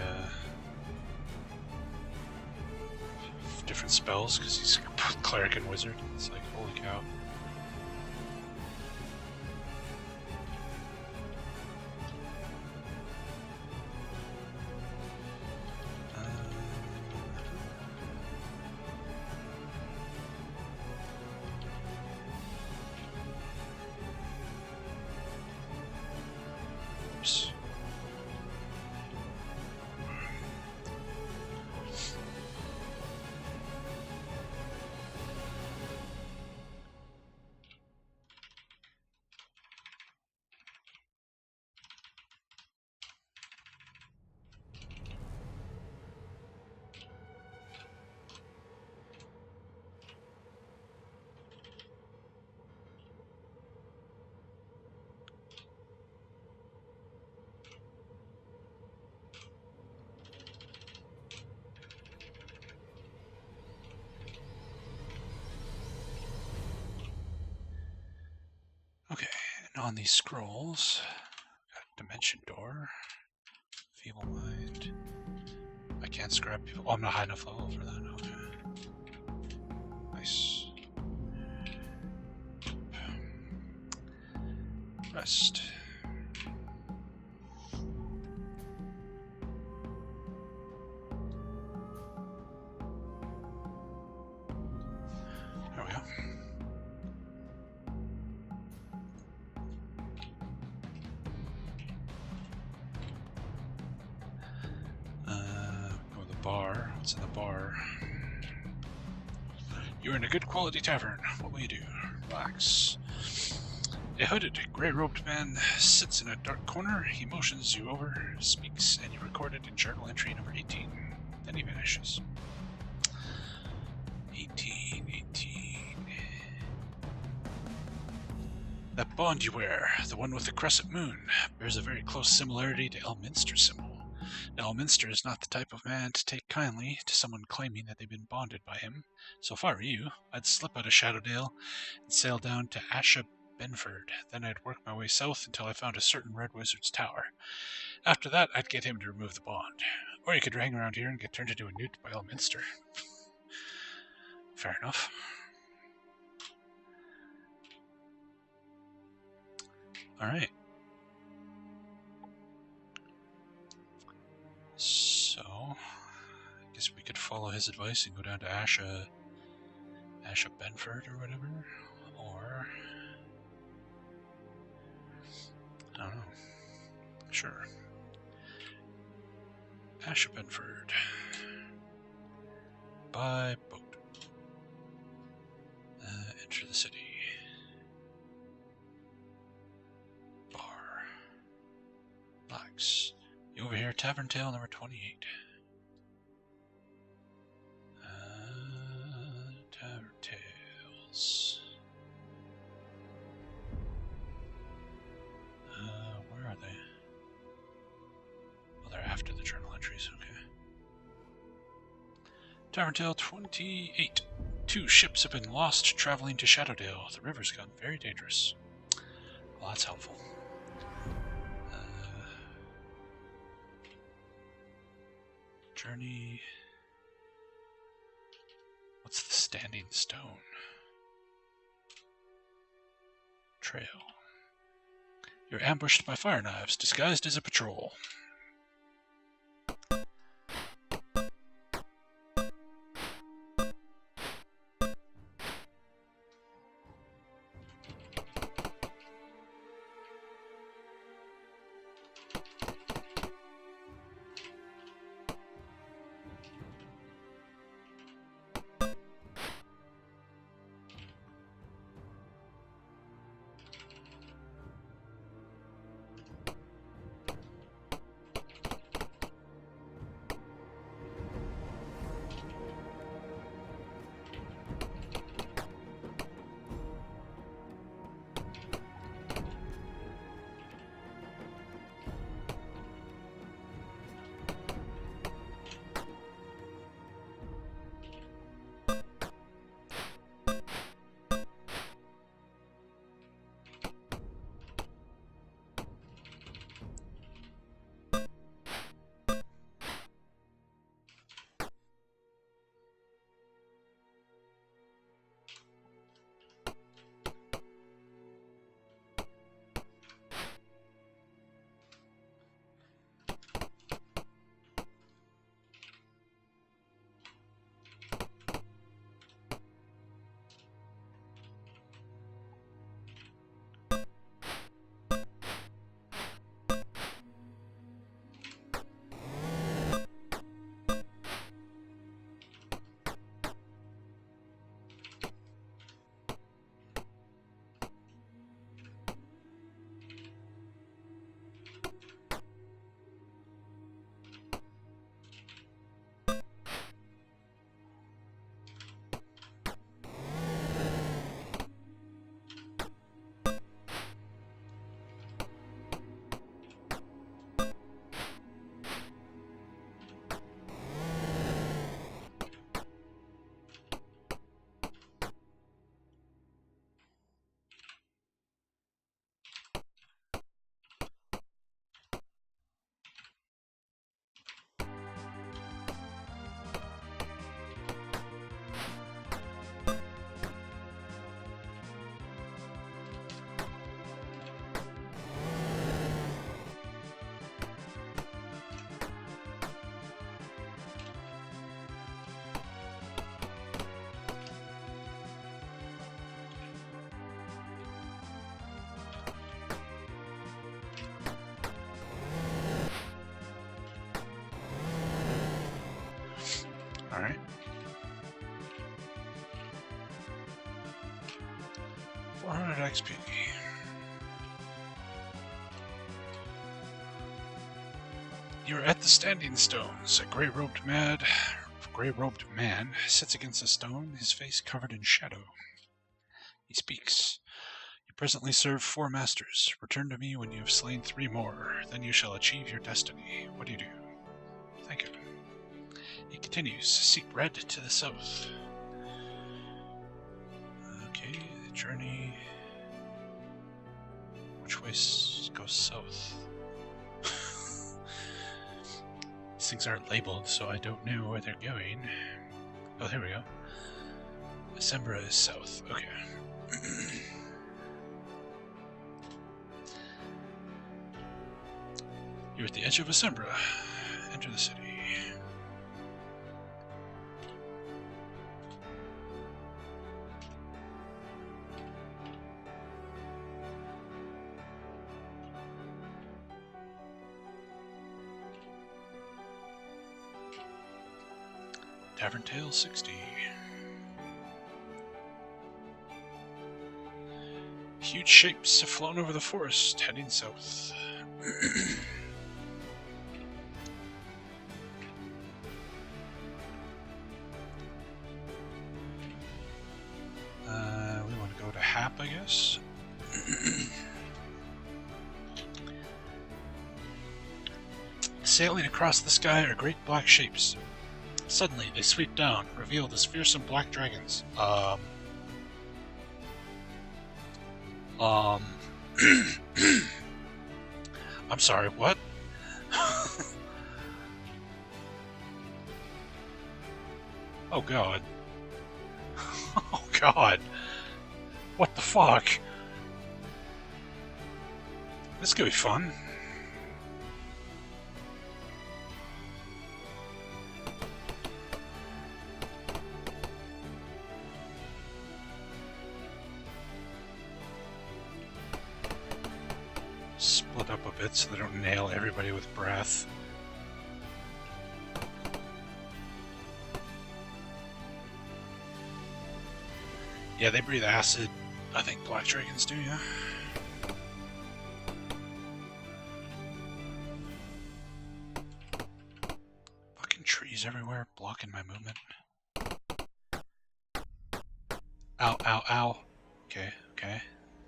different spells because he's both cleric and wizard. It's like, holy cow. Okay, and on these scrolls, got Dimension Door, Feeble Mind. I can't scrap people. Oh, I'm not high enough level for that. Okay. Nice. Rest. There we go. Go to the bar. What's in the bar? You're in a good quality tavern. What will you do? Relax. A hooded, grey-robed man sits in a dark corner. He motions you over, speaks, and you record it in journal entry number 18. Then he vanishes. 18. That bond you wear, the one with the crescent moon, bears a very close similarity to Elminster's symbol. Now, Elminster is not the type of man to take kindly to someone claiming that they've been bonded by him. So if I were you, I'd slip out of Shadowdale and sail down to Asha Benford. Then I'd work my way south until I found a certain Red Wizard's tower. After that, I'd get him to remove the bond. Or you could hang around here and get turned into a newt by Elminster. Fair enough. Alright. So, I guess we could follow his advice and go down to Asha Benford or whatever. Or, I don't know. Sure. Asha Benford. By boat. Enter the city. Bar. Relax. You over here, Tavern Tale number 28. Tavern Tales. Where are they? Well, they're after the journal entries, okay. Tavern Tale 28. 2 ships have been lost traveling to Shadowdale. The river's gotten very dangerous. Well, that's helpful. Journey. What's the standing stone? Trail. You're ambushed by fire knives, disguised as a patrol. 400 XP. You're at the Standing Stones. A gray-robed man sits against a stone, his face covered in shadow. He speaks. You presently serve 4 masters. Return to me when you have slain 3 more. Then you shall achieve your destiny. What do you do? Thank you. He continues. Seek red to the south. Okay, the journey. Which way goes south? These things aren't labeled, so I don't know where they're going. Oh, there we go. Asembra is south. Okay. You're at the edge of Asembra. Enter the city. Tavern Tale 60. Huge shapes have flown over the forest, heading south. We want to go to Hap, I guess. Sailing across the sky are great black shapes. Suddenly, they sweep down, revealed as fearsome black dragons. I'm sorry, what? Oh god. Oh god. What the fuck? This could be fun. Split up a bit so they don't nail everybody with breath. Yeah, they breathe acid. I think black dragons do, yeah. Fucking trees everywhere, blocking my movement. Ow, ow, ow. Okay, okay.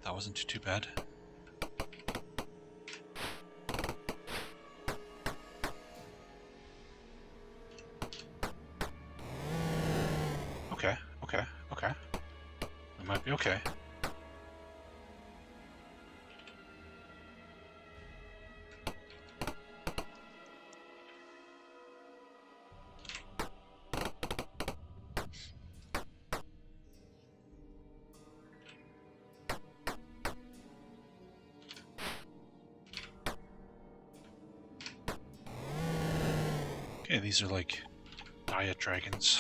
That wasn't too bad. Okay, okay, okay. We might be okay. Okay, these are like diet dragons.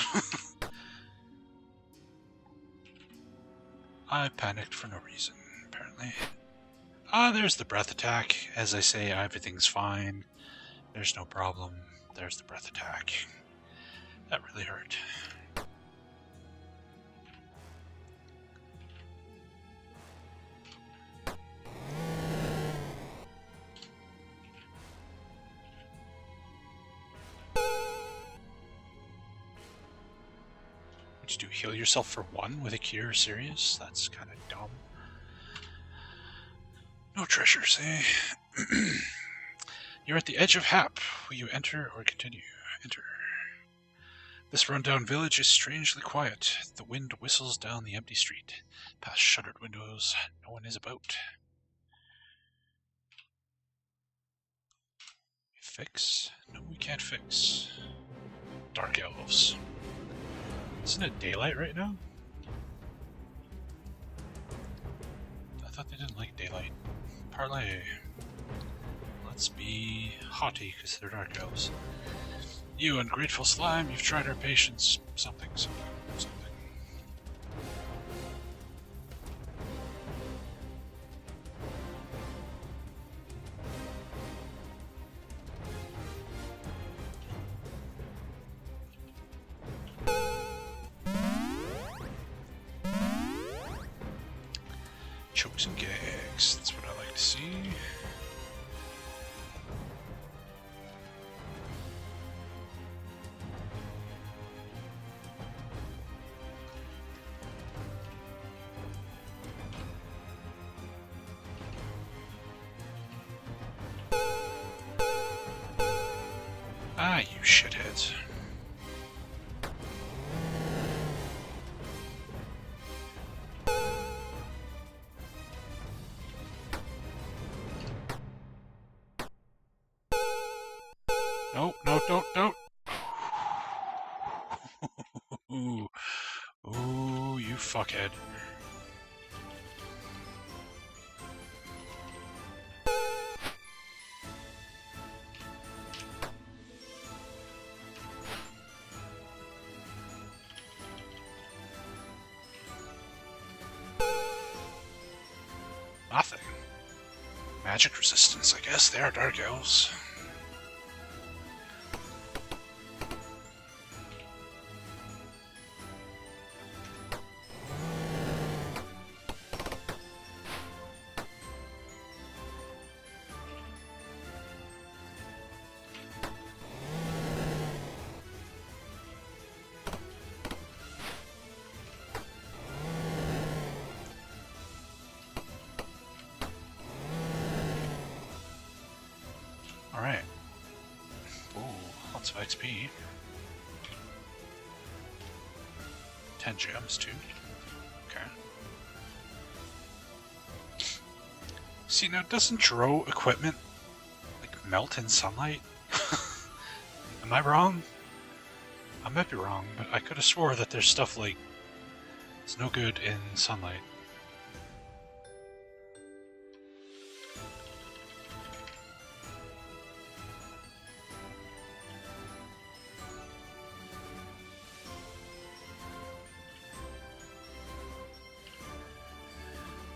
I panicked for no reason, apparently. Ah, there's the breath attack. As I say, everything's fine. There's no problem. There's the breath attack. That really hurt. What'd you do? Heal yourself for 1 with a cure? Serious? That's kind of dumb. No treasures, eh? You're at the edge of Hap. Will you enter or continue? Enter. This rundown village is strangely quiet. The wind whistles down the empty street. Past shuttered windows, no one is about. Fix? No, we can't fix. Dark elves. Isn't it daylight right now? I thought they didn't like daylight. Parlay. Let's be haughty because they're dark elves. You ungrateful slime, you've tried our patience. Something, something, something. Chokes and gags. That's what I like to see. Ah, you shitheads. No, no, don't. Ooh. Ooh, you fuckhead. Nothing. Magic resistance, I guess. They are dark elves. Alright. Ooh, lots of XP. 10 gems, too. Okay. See, now, doesn't Dro equipment, like, melt in sunlight? Am I wrong? I might be wrong, but I could have swore that there's stuff, like, it's no good in sunlight.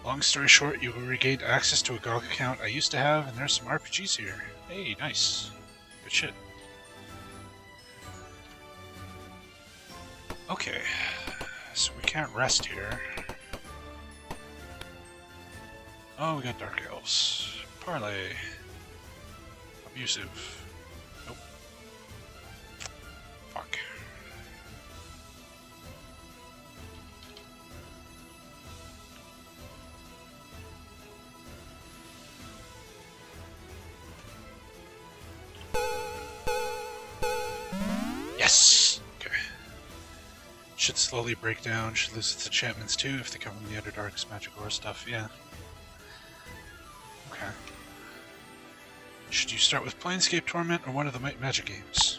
Long story short, you will regain access to a GOG account I used to have, and there's some RPGs here. Hey, nice. Good shit. Okay, so we can't rest here. Oh, we got Dark Elves. Parlay. Abusive. Nope. Fuck. Yes! Okay. Should slowly break down, should lose its enchantments too if they come from the Underdark's magic ore stuff, yeah. Okay. Should you start with Planescape Torment or one of the Might Magic games?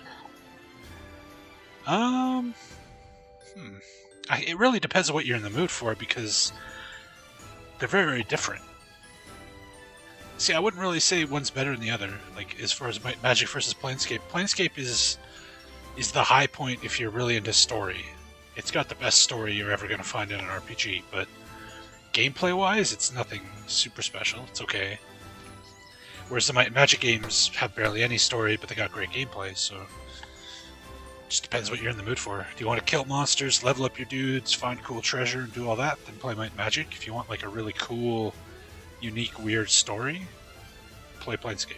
It really depends on what you're in the mood for, because they're very, very different. See, I wouldn't really say one's better than the other, like, as far as Might Magic versus Planescape. Planescape is the high point if you're really into story. It's got the best story you're ever going to find in an RPG, but gameplay-wise, it's nothing super special. It's okay. Whereas the Might Magic games have barely any story, but they got great gameplay, so just depends what you're in the mood for. Do you want to kill monsters, level up your dudes, find cool treasure, and do all that, then play Might Magic. If you want like a really cool, unique, weird story, play Planescape.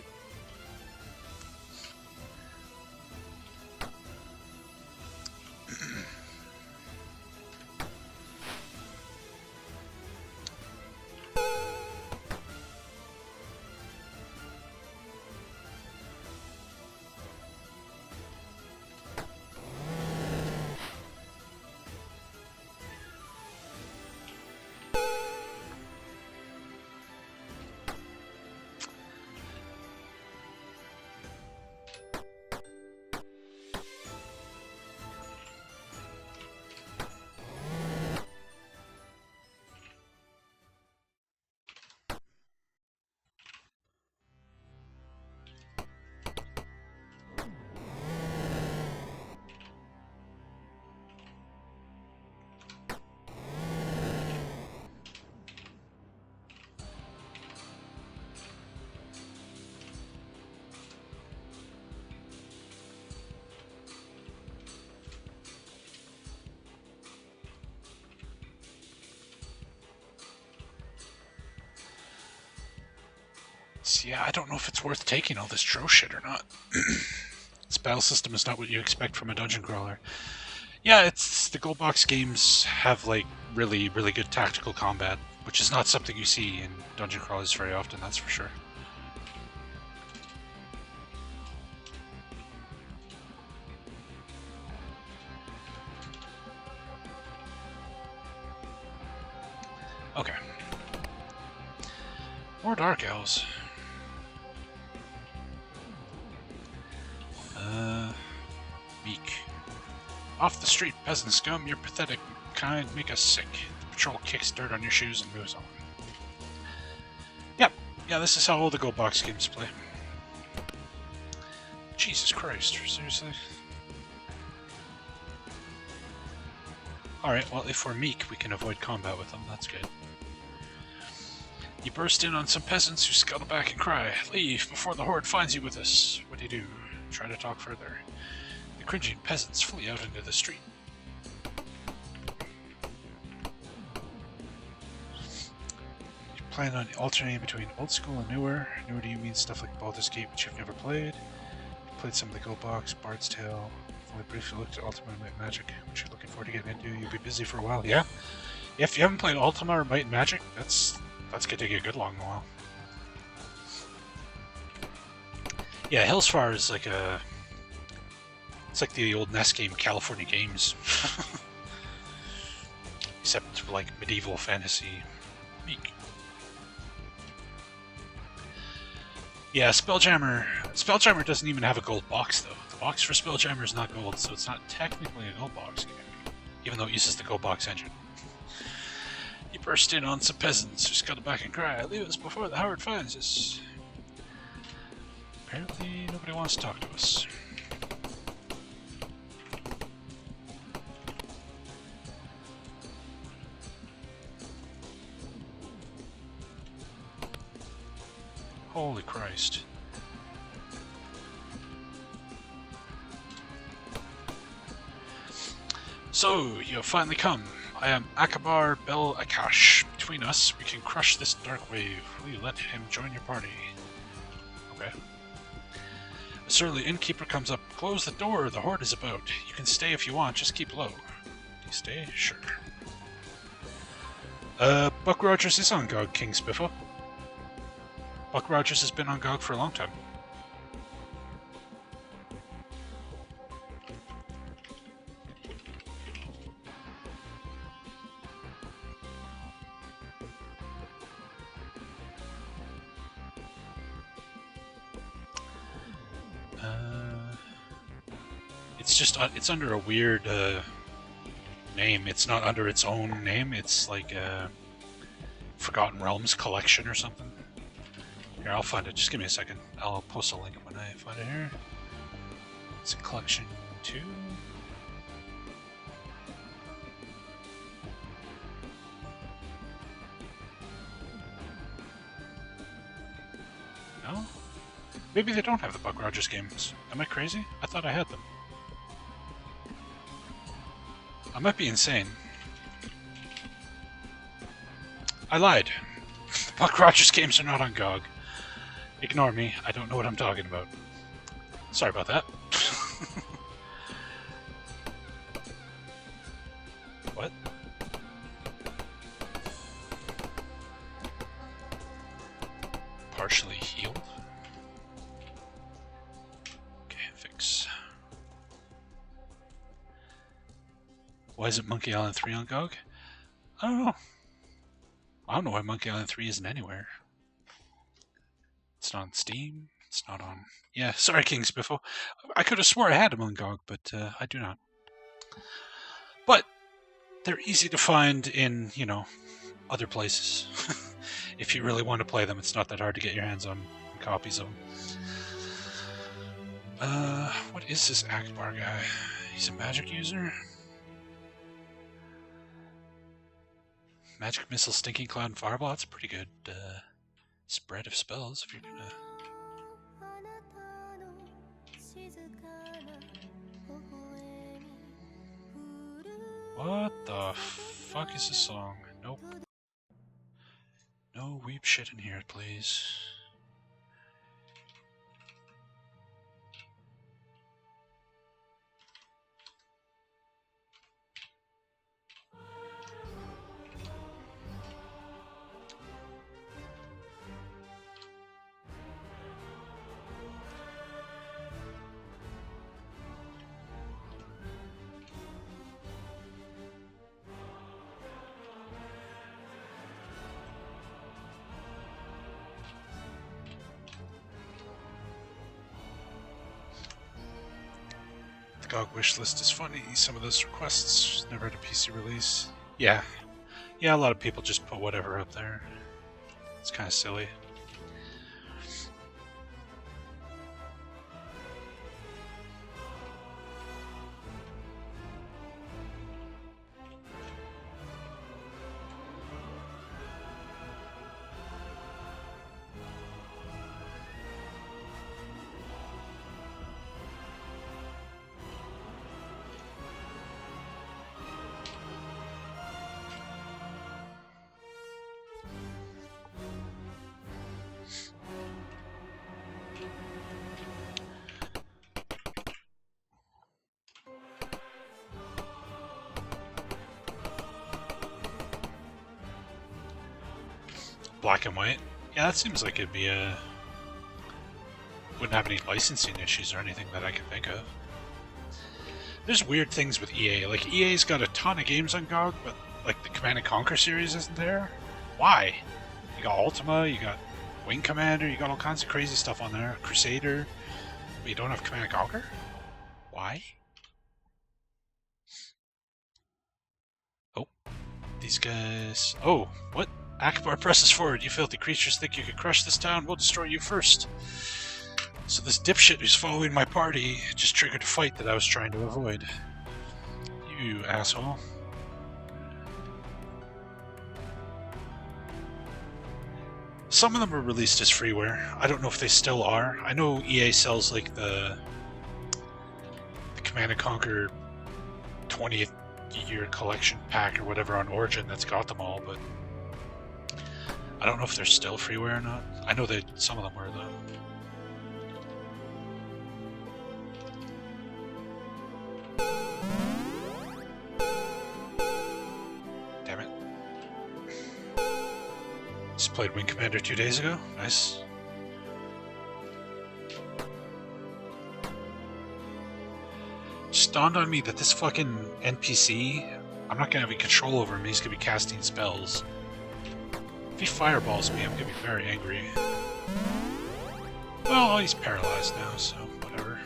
Yeah, I don't know if it's worth taking all this tro shit or not. This battle system is not what you expect from a dungeon crawler. Yeah, it's the gold box games have like really good tactical combat, which is not something you see in dungeon crawlers very often, that's for sure. Okay. More dark elves. Meek. Off the street, peasant scum, you're pathetic. Kind make us sick. The patrol kicks dirt on your shoes and moves on. Yep. Yeah, this is how all the gold box games play. Jesus Christ, seriously? Alright, well, if we're meek, we can avoid combat with them. That's good. You burst in on some peasants who scuttle back and cry. Leave before the horde finds you with us. What do you do? Try to talk further. The cringing peasants flee out into the street. You plan on alternating between old school and newer. Newer do you mean stuff like Baldur's Gate, which you've never played? You played some of the Gold Box, Bard's Tale. Only briefly looked at Ultima and Might and Magic, which you're looking forward to getting into. You'll be busy for a while. Yeah? If you haven't played Ultima or Might and Magic, that's gonna take you a good long while. Yeah, Hillsfar is like a... It's like the old NES game California Games. Except like medieval fantasy. Meek. Yeah, Spelljammer doesn't even have a gold box though. The box for Spelljammer is not gold, so it's not technically a gold box game. Even though it uses the gold box engine. You burst in on some peasants who scuttle back and cry, leave us before the horde finds us. Apparently nobody wants to talk to us. Holy Christ. So, you have finally come. I am Akabar Bel Akash. Between us, we can crush this dark wave. Will you let him join your party? Okay. A surly innkeeper comes up. Close the door, the horde is about. You can stay if you want, just keep low. Do you stay? Sure. Buck Rogers is on GOG, King Spiffo. Buck Rogers has been on GOG for a long time. It's just, it's under a weird name. It's not under its own name. It's like a Forgotten Realms collection or something. Here, I'll find it. Just give me a second. I'll post a link when I find it here. It's a collection 2. No? Maybe they don't have the Buck Rogers games. Am I crazy? I thought I had them. I might be insane. I lied. The Buck Rogers games are not on GOG. Ignore me, I don't know what I'm talking about. Sorry about that. What? Partially healed? Okay, fix. Why isn't Monkey Island 3 on GOG? I don't know. I don't know why Monkey Island 3 isn't anywhere. It's not on Steam. It's not on... Yeah, sorry, King Spiffo. I could have swore I had them on GOG, but I do not. But they're easy to find in, you know, other places. If you really want to play them, it's not that hard to get your hands on copies of them. What is this Akbar guy? He's a magic user? Magic Missile, Stinking Cloud, and Fireball? That's a pretty good spread of spells if you're gonna... What the fuck is this song? Nope. No weep shit in here, please. GOG wishlist is funny. Some of those requests never had a PC release. Yeah. Yeah, a lot of people just put whatever up there. It's kind of silly. Black and white? Yeah, that seems like it'd be a... wouldn't have any licensing issues or anything that I can think of. There's weird things with EA. Like, EA's got a ton of games on GOG, but, like, the Command & Conquer series isn't there? Why? You got Ultima, you got Wing Commander, you got all kinds of crazy stuff on there. Crusader. But you don't have Command & Conquer? Why? Oh. These guys... Oh, what? Akbar presses forward. You filthy creatures think you could crush this town? We'll destroy you first. So this dipshit who's following my party just triggered a fight that I was trying to avoid. You asshole. Some of them were released as freeware. I don't know if they still are. I know EA sells like the Command & Conquer 20th year collection pack or whatever on Origin that's got them all, but I don't know if they're still freeware or not. I know that some of them were, though. Damn it. Just played Wing Commander 2 days ago. Nice. Just dawned on me that this fucking NPC, I'm not gonna have any control over him. He's gonna be casting spells. If he fireballs me, I'm gonna be very angry. Well, he's paralyzed now, so whatever.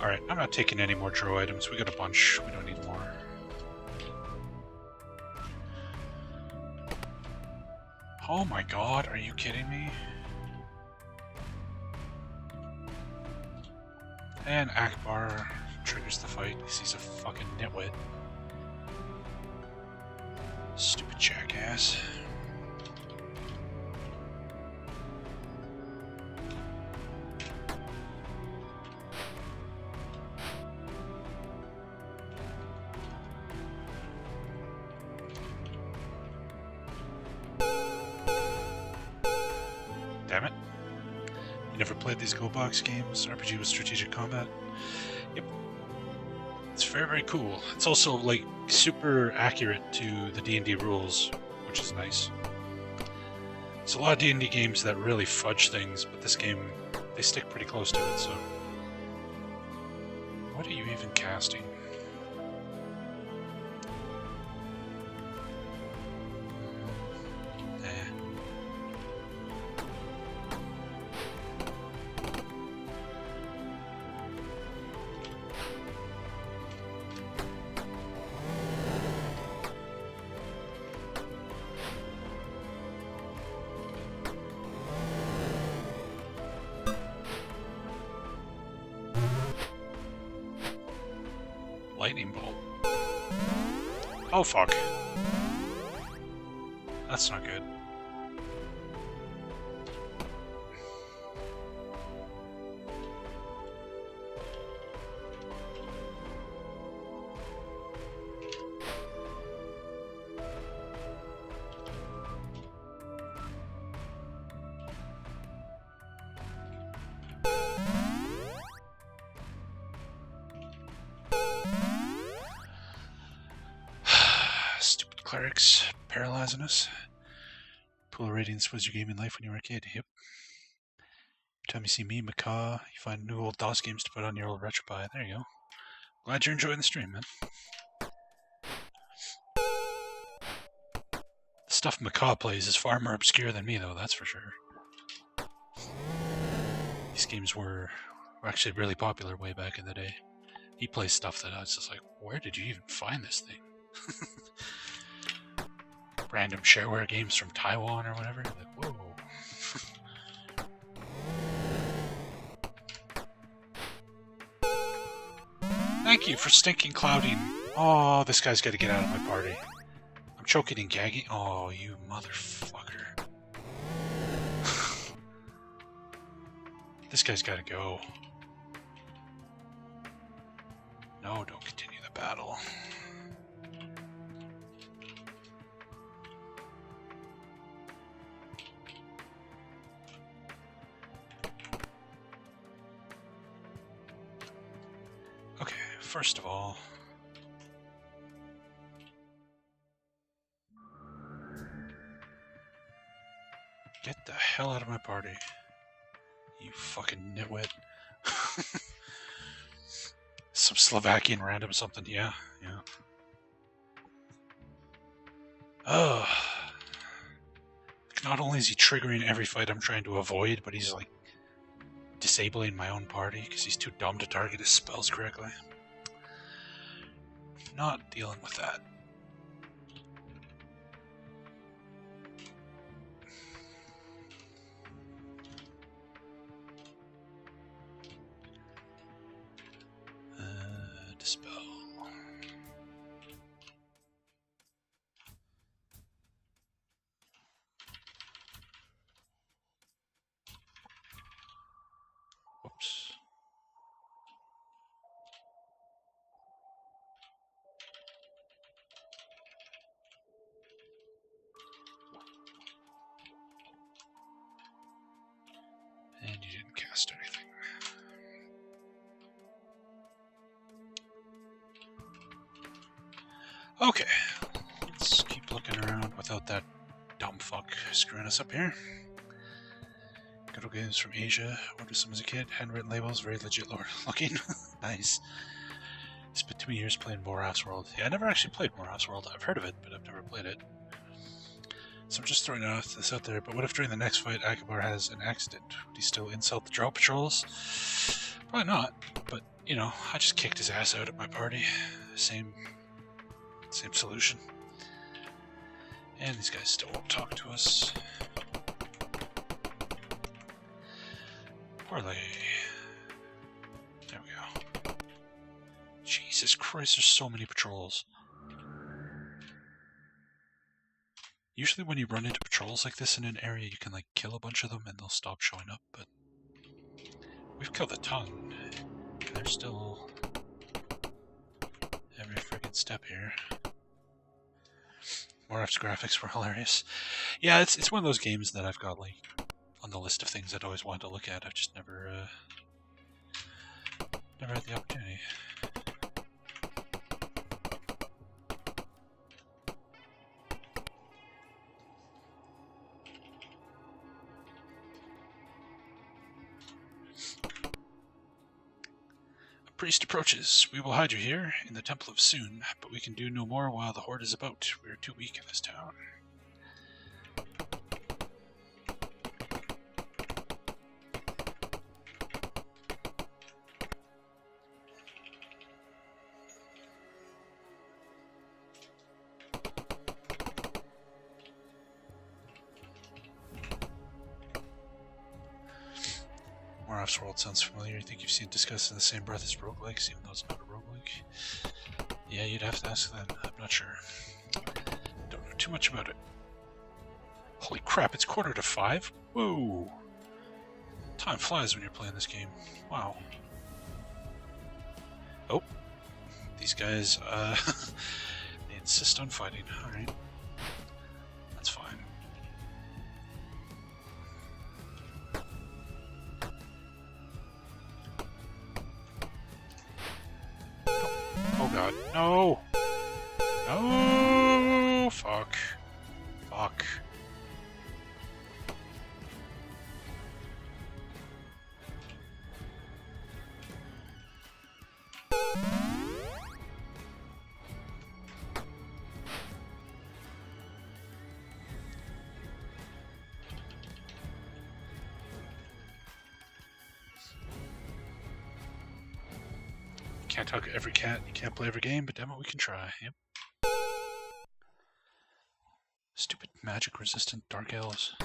Alright, I'm not taking any more draw items. We got a bunch. We don't need more. Oh my god, are you kidding me? And Akbar triggers the fight because he's a fucking nitwit. Stupid jackass. Damn it. You never played these Go Box games? RPG with strategic combat? Yep. It's very, very cool. It's also, like, super accurate to the D&D rules, which is nice. There's a lot of D&D games that really fudge things, but this game, they stick pretty close to it, so... What are you even casting? Lightning bolt. Oh fuck. That's not good. Clerics paralyzing us. Pool of Radiance was your gaming life when you were a kid. Yep. Every time you see me, Macaw, you find new old DOS games to put on your old RetroPie. There you go. Glad you're enjoying the stream, man. The stuff Macaw plays is far more obscure than me, though, that's for sure. These games were actually really popular way back in the day. He plays stuff that I was just like, where did you even find this thing? Random shareware games from Taiwan or whatever. Like, whoa. Thank you for stinking clouding. Oh, this guy's got to get out of my party. I'm choking and gagging. Oh, you motherfucker. This guy's got to go. No, don't continue the battle. Okay, first of all, get the hell out of my party, you fucking nitwit. Some Slovakian random something, yeah. Oh. Not only is he triggering every fight I'm trying to avoid, but he's like disabling my own party because he's too dumb to target his spells correctly. Not dealing with that. Dispel. Whoops. And you didn't cast anything. Okay, let's keep looking around without that dumb fuck screwing us up here. Good old games from Asia. Ordered some as a kid. Handwritten labels, very legit looking. Nice. Spent 2 years playing Morath's World. Yeah, I never actually played Morath's World. I've heard of it, but I've never played it. So I'm just throwing this out there. But what if during the next fight Akabar has an accident? Would he still insult the Drow patrols? Probably not. But, you know, I just kicked his ass out at my party. Same solution. And these guys still won't talk to us. Poorly. There we go. Jesus Christ, there's so many patrols. Usually when you run into patrols like this in an area, you can like kill a bunch of them and they'll stop showing up, but we've killed a ton. They're still every friggin' step here. Morath's graphics were hilarious. Yeah, it's one of those games that I've got like on the list of things I'd always wanted to look at. I've just never had the opportunity. A priest approaches. We will hide you here in the Temple of Soon, but we can do no more while the Horde is about. We are too weak in this town. Morath's World sounds familiar. You think you've seen it discussed in the same breath as roguelikes, even though it's not a roguelike? Yeah, you'd have to ask them. I'm not sure. Don't know too much about it. Holy crap, it's 4:45? Whoa! Time flies when you're playing this game. Wow. Oh. These guys, they insist on fighting. Alright. That's fine. Oh god, no! No! Can't hug every cat, you can't play every game, but damn it, we can try. Yep. Stupid magic-resistant dark elves.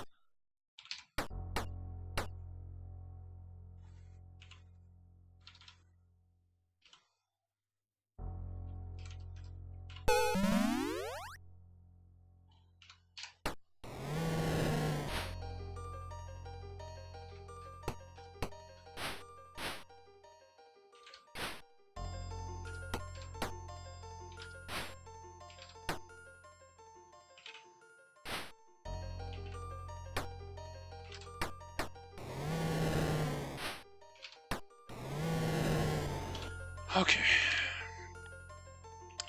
Okay.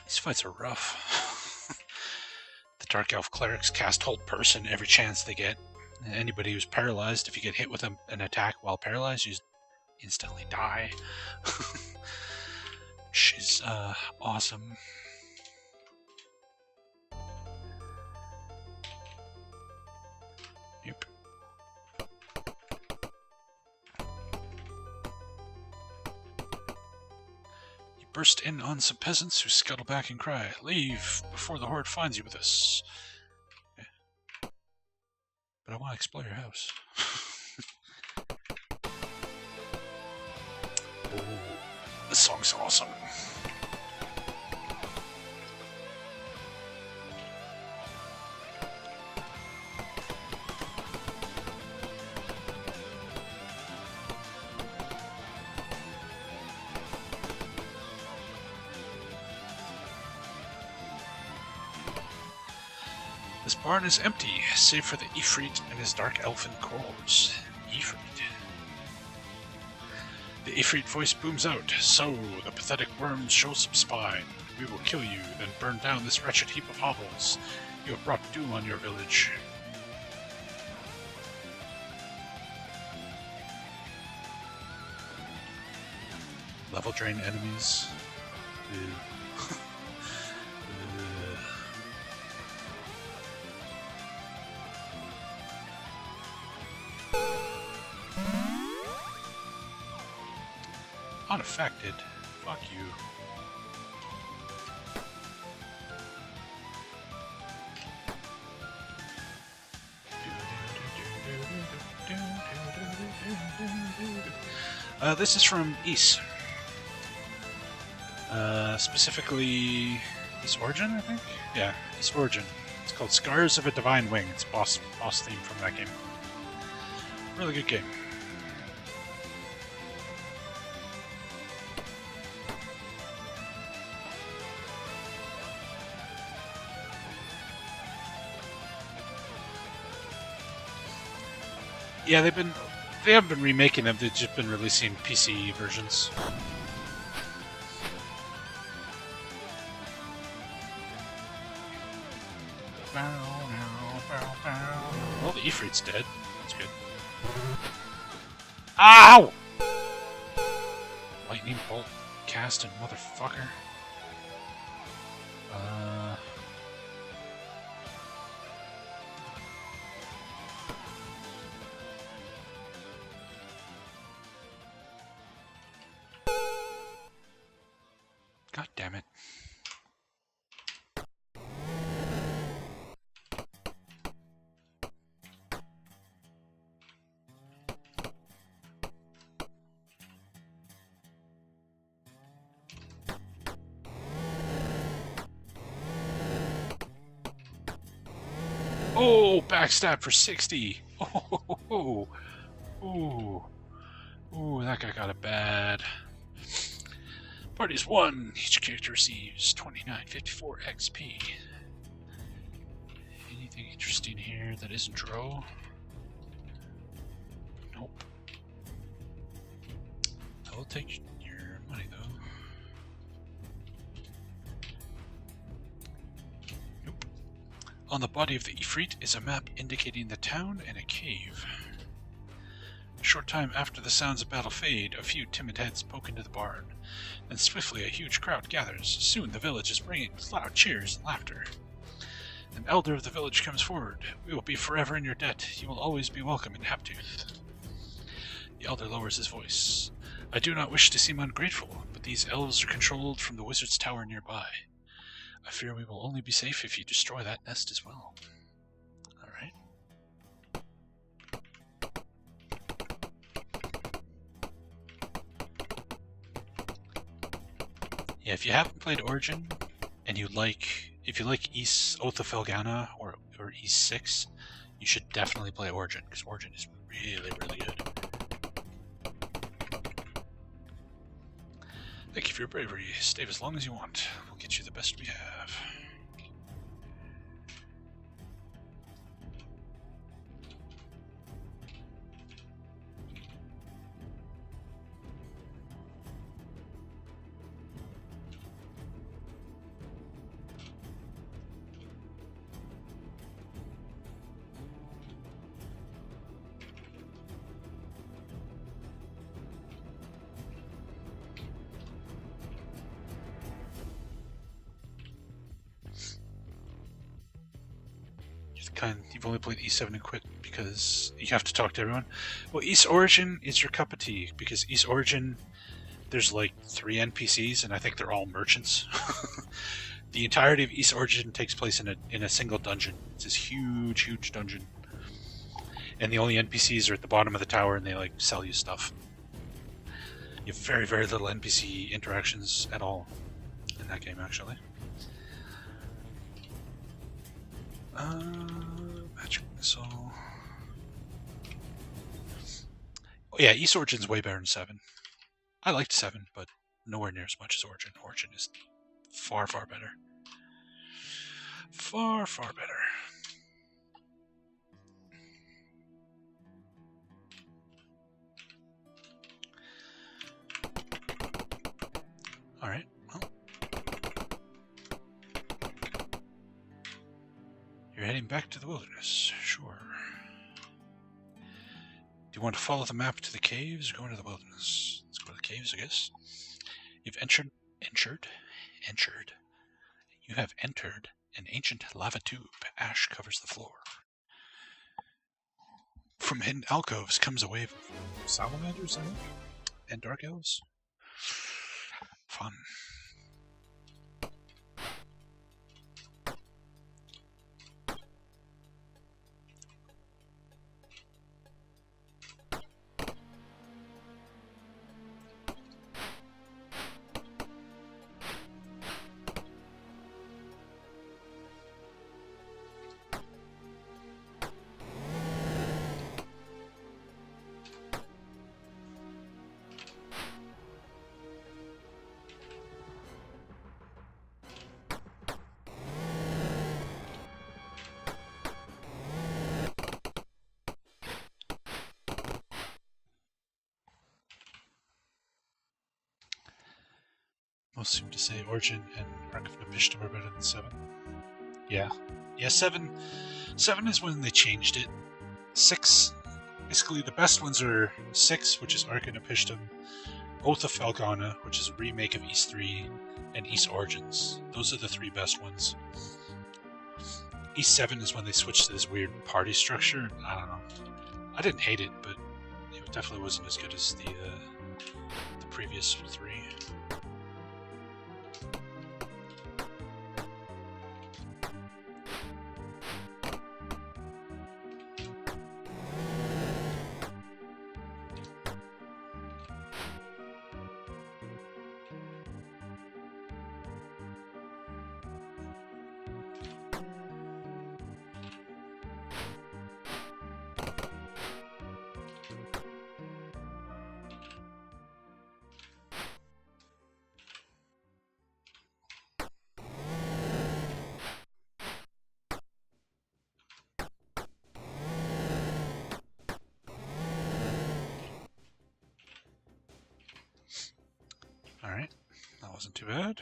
These fights are rough. The Dark Elf clerics cast Hold Person every chance they get. And anybody who's paralyzed, if you get hit with an attack while paralyzed, you instantly die. Which is awesome. Yep. Burst in on some peasants who scuttle back and cry, "Leave before the horde finds you with us." Okay. But I want to explore your house. Oh, this song's awesome. This barn is empty, save for the Ifrit and his dark elfin corpse. Ifrit. The Ifrit voice booms out. "So, the pathetic worms show some spine. We will kill you, then burn down this wretched heap of hovels. You have brought doom on your village." Level drain enemies. Ew. Unaffected. Fuck you. This is from East. Specifically East Origin, I think? Yeah, East Origin. It's called Scars of a Divine Wing. It's boss theme from that game. Really good game. Yeah, they haven't been remaking them, they've just been releasing PC versions. Well, the Ifrit's dead. That's good. Ow! Lightning bolt casting motherfucker. God damn it. Oh, backstab for 60. Oh, ooh, that guy got it bad. Party's 1. Each character receives 2954 XP. Anything interesting here that isn't Dro? Nope. I will take your money though. Nope. On the body of the Ifrit is a map indicating the town and a cave. short time after the sounds of battle fade, a few timid heads poke into the barn. Then swiftly a huge crowd gathers. Soon the village is ringing with loud cheers and laughter. An elder of the village comes forward. We will be forever in your debt. You will always be welcome in Haptooth. The elder lowers his voice. I do not wish to seem ungrateful, but these elves are controlled from the wizard's tower nearby. I fear we will only be safe if you destroy that nest as well. Alright. Yeah, if you haven't played Origin, and if you like East Oath of Felghana or East 6, you should definitely play Origin, because Origin is really, really good. Thank you for your bravery. Stay as long as you want. We'll get you the best we have. You've only played E7 and quit because you have to talk to everyone. Well, East Origin is your cup of tea, because East Origin, there's like 3 NPCs, and I think they're all merchants. The entirety of East Origin takes place in a single dungeon. It's this huge, huge dungeon. And the only NPCs are at the bottom of the tower, and they like sell you stuff. You have very, very little NPC interactions at all in that game, actually. Magic Missile. Oh, yeah, East Origin's way better than 7. I liked 7, but nowhere near as much as Origin. Origin is far, far better. Far, far better. Alright, well. You're heading back to the wilderness, sure. Do you want to follow the map to the caves or go into the wilderness? Let's go to the caves, I guess. You've entered. You have entered an ancient lava tube. Ash covers the floor. From hidden alcoves comes a wave of salamanders, I think, and dark elves. Fun. Most seem to say Origin and Ark of Napishtim are better than 7. Yeah. Yeah, 7 is when they changed it. 6, basically the best ones are 6, which is Ark of Napishtim, Oath of Felghana, which is a remake of East 3, and East Origins. Those are the 3 best ones. East 7 is when they switched to this weird party structure. I don't know. I didn't hate it, but it definitely wasn't as good as the previous 3. Alright, that wasn't too bad.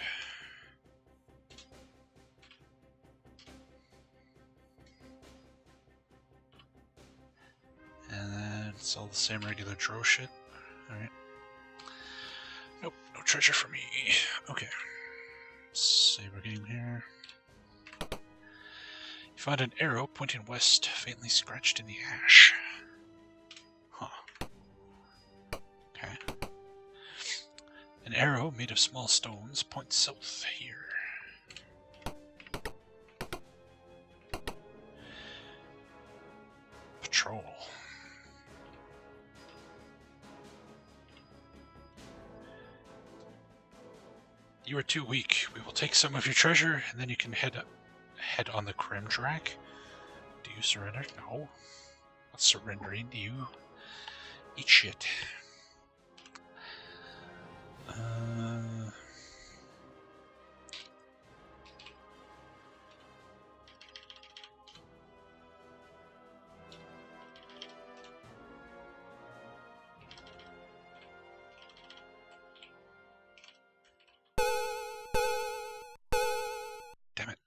And then It's all the same regular Dro shit. Alright. Nope, no treasure for me. Okay. Save our game here. You find an arrow pointing west, faintly scratched in the ash. Huh. Okay. An arrow made of small stones points south here. Patrol. You are too weak. We will take some of your treasure, and then you can head on the Krim track. Do you surrender? No. Not surrendering. Do you eat shit? Damn it.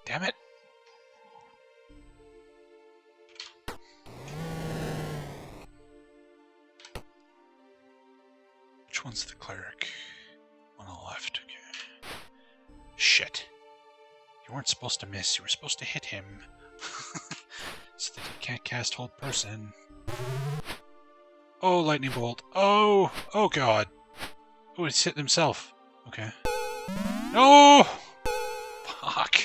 Damn it. Which one's the cleric? One on the left, okay. Shit. You weren't supposed to miss, you were supposed to hit him. So that he can't cast hold person. Oh, lightning bolt. Oh! Oh god. Oh, he's hitting himself. Okay. No! Fuck.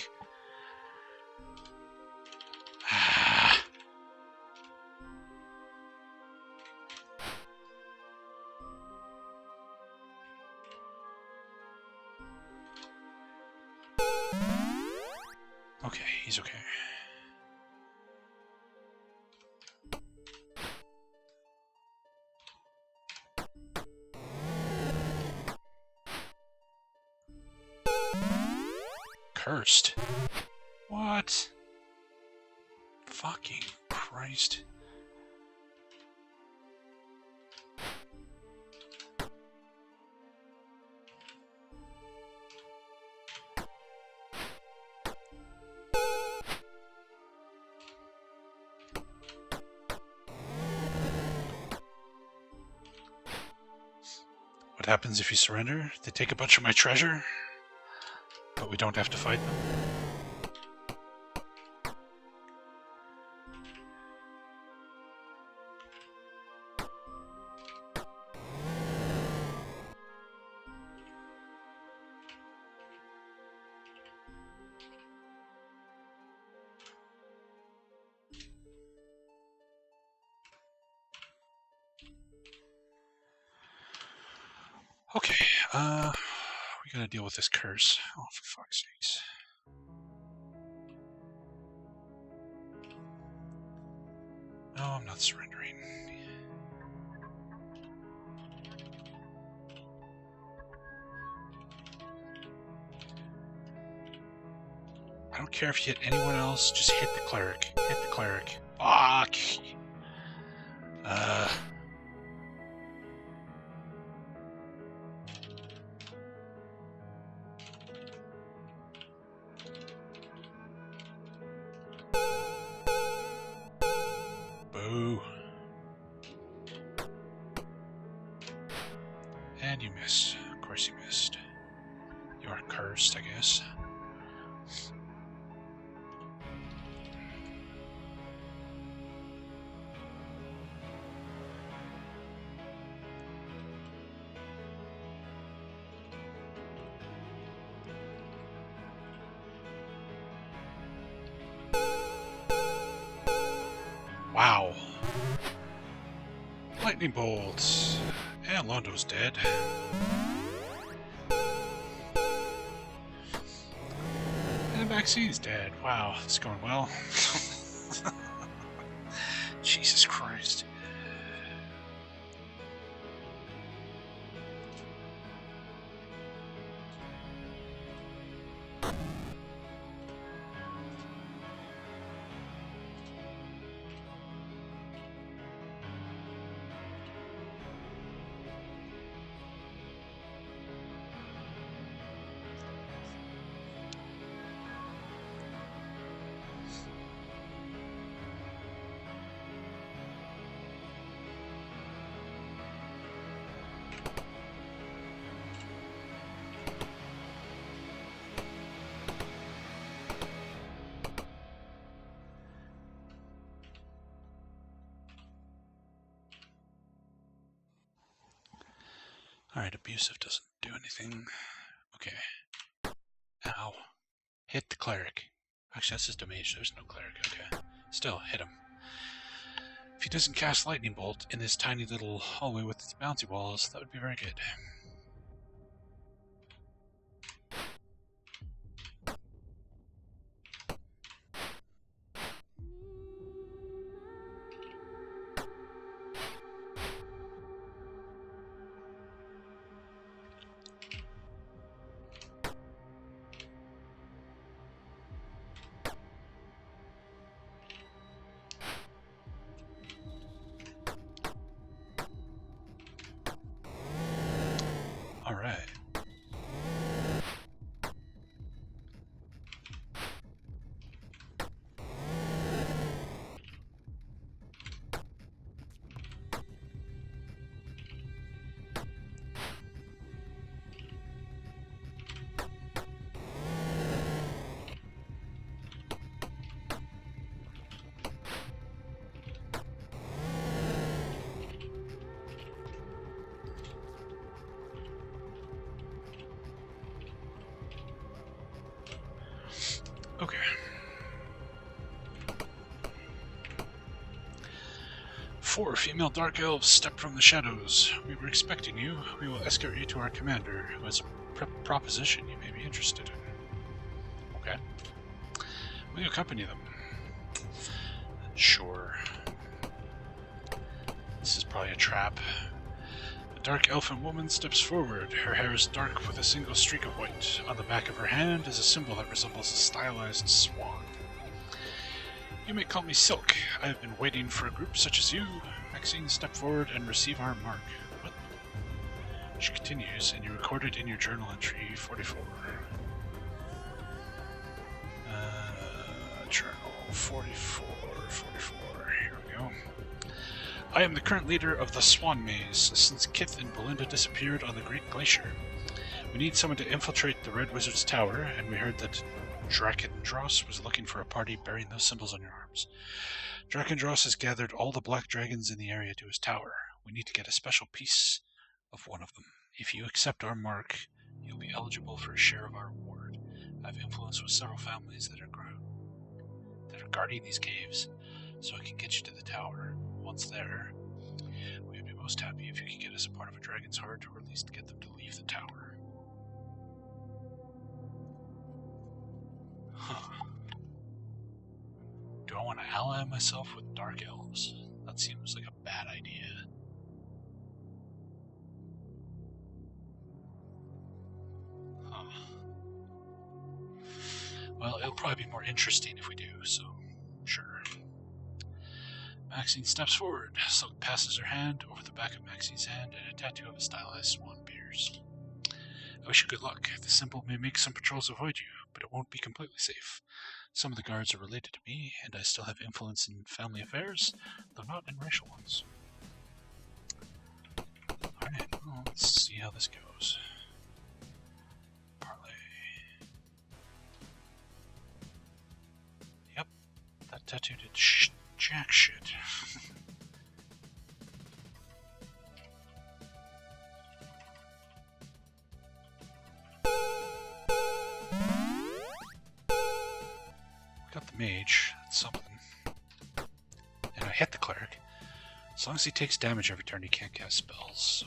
Okay, he's okay. Cursed. What? Fucking Christ. What happens if you surrender? They take a bunch of my treasure, but we don't have to fight them. Okay, we gotta deal with this curse. Oh, for fuck's sakes. No, I'm not surrendering. I don't care if you hit anyone else, just hit the cleric. Hit the cleric. Fuck! Boo. And you miss. Of course you missed. You are cursed, I guess. Wow. Lightning bolts. And Londo's dead. And Maxine's dead. Wow, it's going well. Jesus Christ. Alright, abusive doesn't do anything. Okay. Ow. Hit the cleric. Actually, that's just a mage. There's no cleric. Okay. Still, hit him. If he doesn't cast Lightning Bolt in this tiny little hallway with its bouncy walls, that would be very good. Alright. Okay. Four female dark elves stepped from the shadows. We were expecting you. We will escort you to our commander, who has a proposition you may be interested in. Okay. Will you accompany them? Sure. This is probably a trap. A dark elfin woman steps forward. Her hair is dark with a single streak of white. On the back of her hand is a symbol that resembles a stylized swan. You may call me Silk. I have been waiting for a group such as you. Maxine, step forward and receive our mark. What? She continues, and you record it in your journal entry 44. Journal 44. Here we go. I am the current leader of the Swan Maze, since Kith and Belinda disappeared on the Great Glacier. We need someone to infiltrate the Red Wizard's tower, and we heard that Drakendros was looking for a party bearing those symbols on your arms. Drakendros has gathered all the black dragons in the area to his tower. We need to get a special piece of one of them. If you accept our mark, you'll be eligible for a share of our reward. I have influence with several families that are guarding these caves, so I can get you to the tower. Once there, we would be most happy if you could get us a part of a dragon's heart, or at least get them to leave the tower. Huh. Do I want to ally myself with dark elves? That seems like a bad idea. Huh. Well, it'll probably be more interesting if we do, so sure. Maxine steps forward. Silk passes her hand over the back of Maxine's hand, and a tattoo of a stylized swan appears. I wish you good luck. The symbol may make some patrols avoid you, but it won't be completely safe. Some of the guards are related to me, and I still have influence in family affairs, though not in racial ones. Alright, well, let's see how this goes. Parlay. Yep, that tattoo did jack shit. Got the mage, that's something. And I hit the cleric. As long as he takes damage every turn, he can't cast spells, so.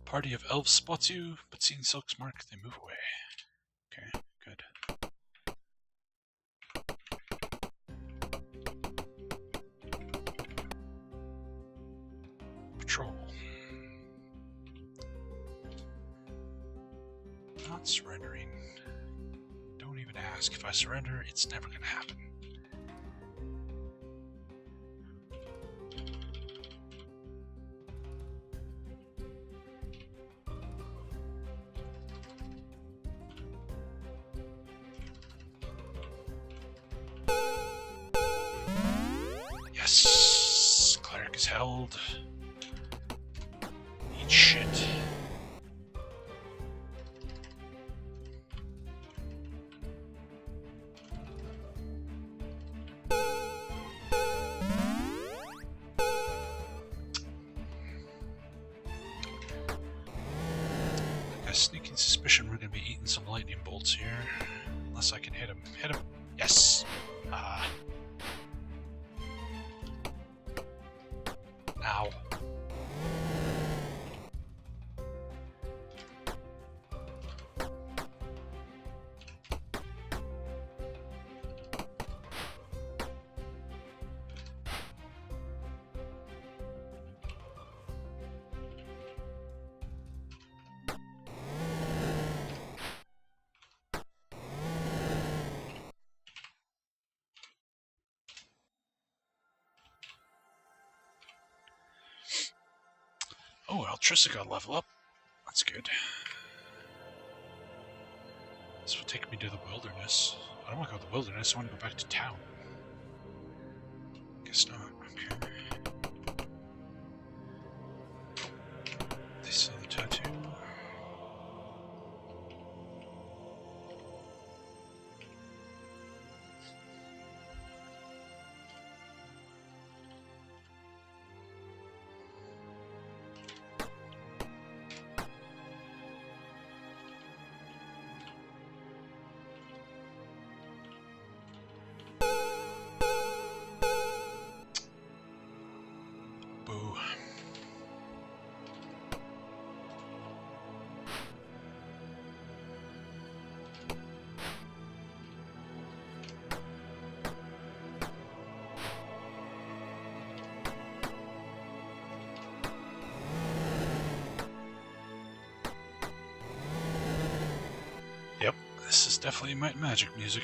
party of elves spots you, but seeing Silk's mark, they move away. Okay, good. Patrol. Not surrendering. Don't even ask. If I surrender, it's never going to happen. Yes! Cleric is held. Eat shit. A sneaking suspicion we're going to be eating some lightning bolts here. Unless I can hit him. Hit him. Yes! Ow. Oh, Altrissa got level up. That's good. This will take me to the wilderness. I don't want to go to the wilderness, I want to go back to town. Guess not. Okay. They sell the tattoo. Boo. Yep, this is definitely Might and Magic music.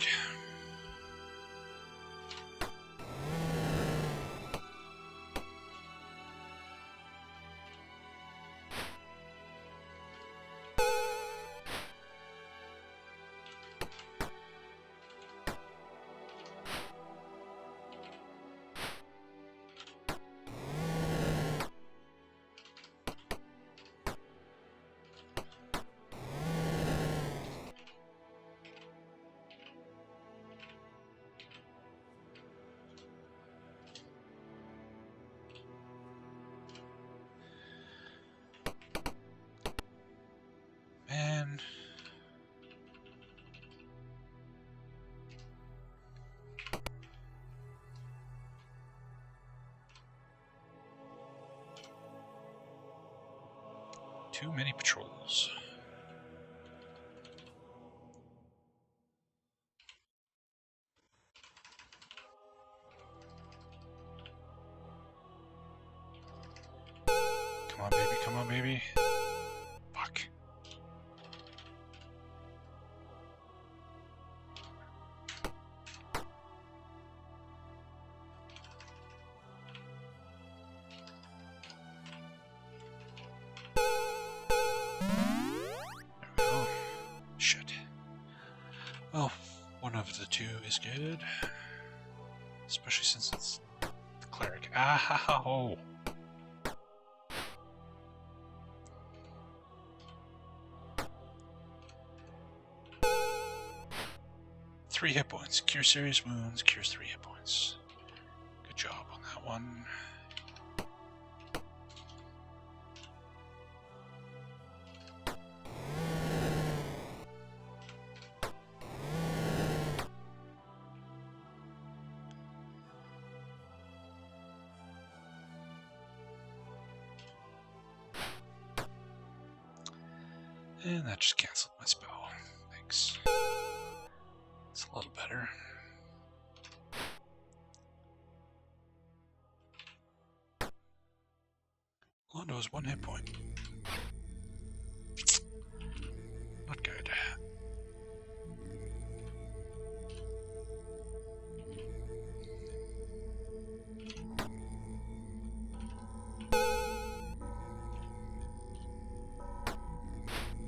Man. Too many patrols. Come on, baby, come on, baby. Fuck. Shit. Well, one of the two is good. Especially since it's the cleric. Ow! 3 hit points. Cure serious wounds, cures 3 hit points. Good job on that one. And that just canceled my spell. Thanks. It's a little better. Londo has 1 hit point. Not good.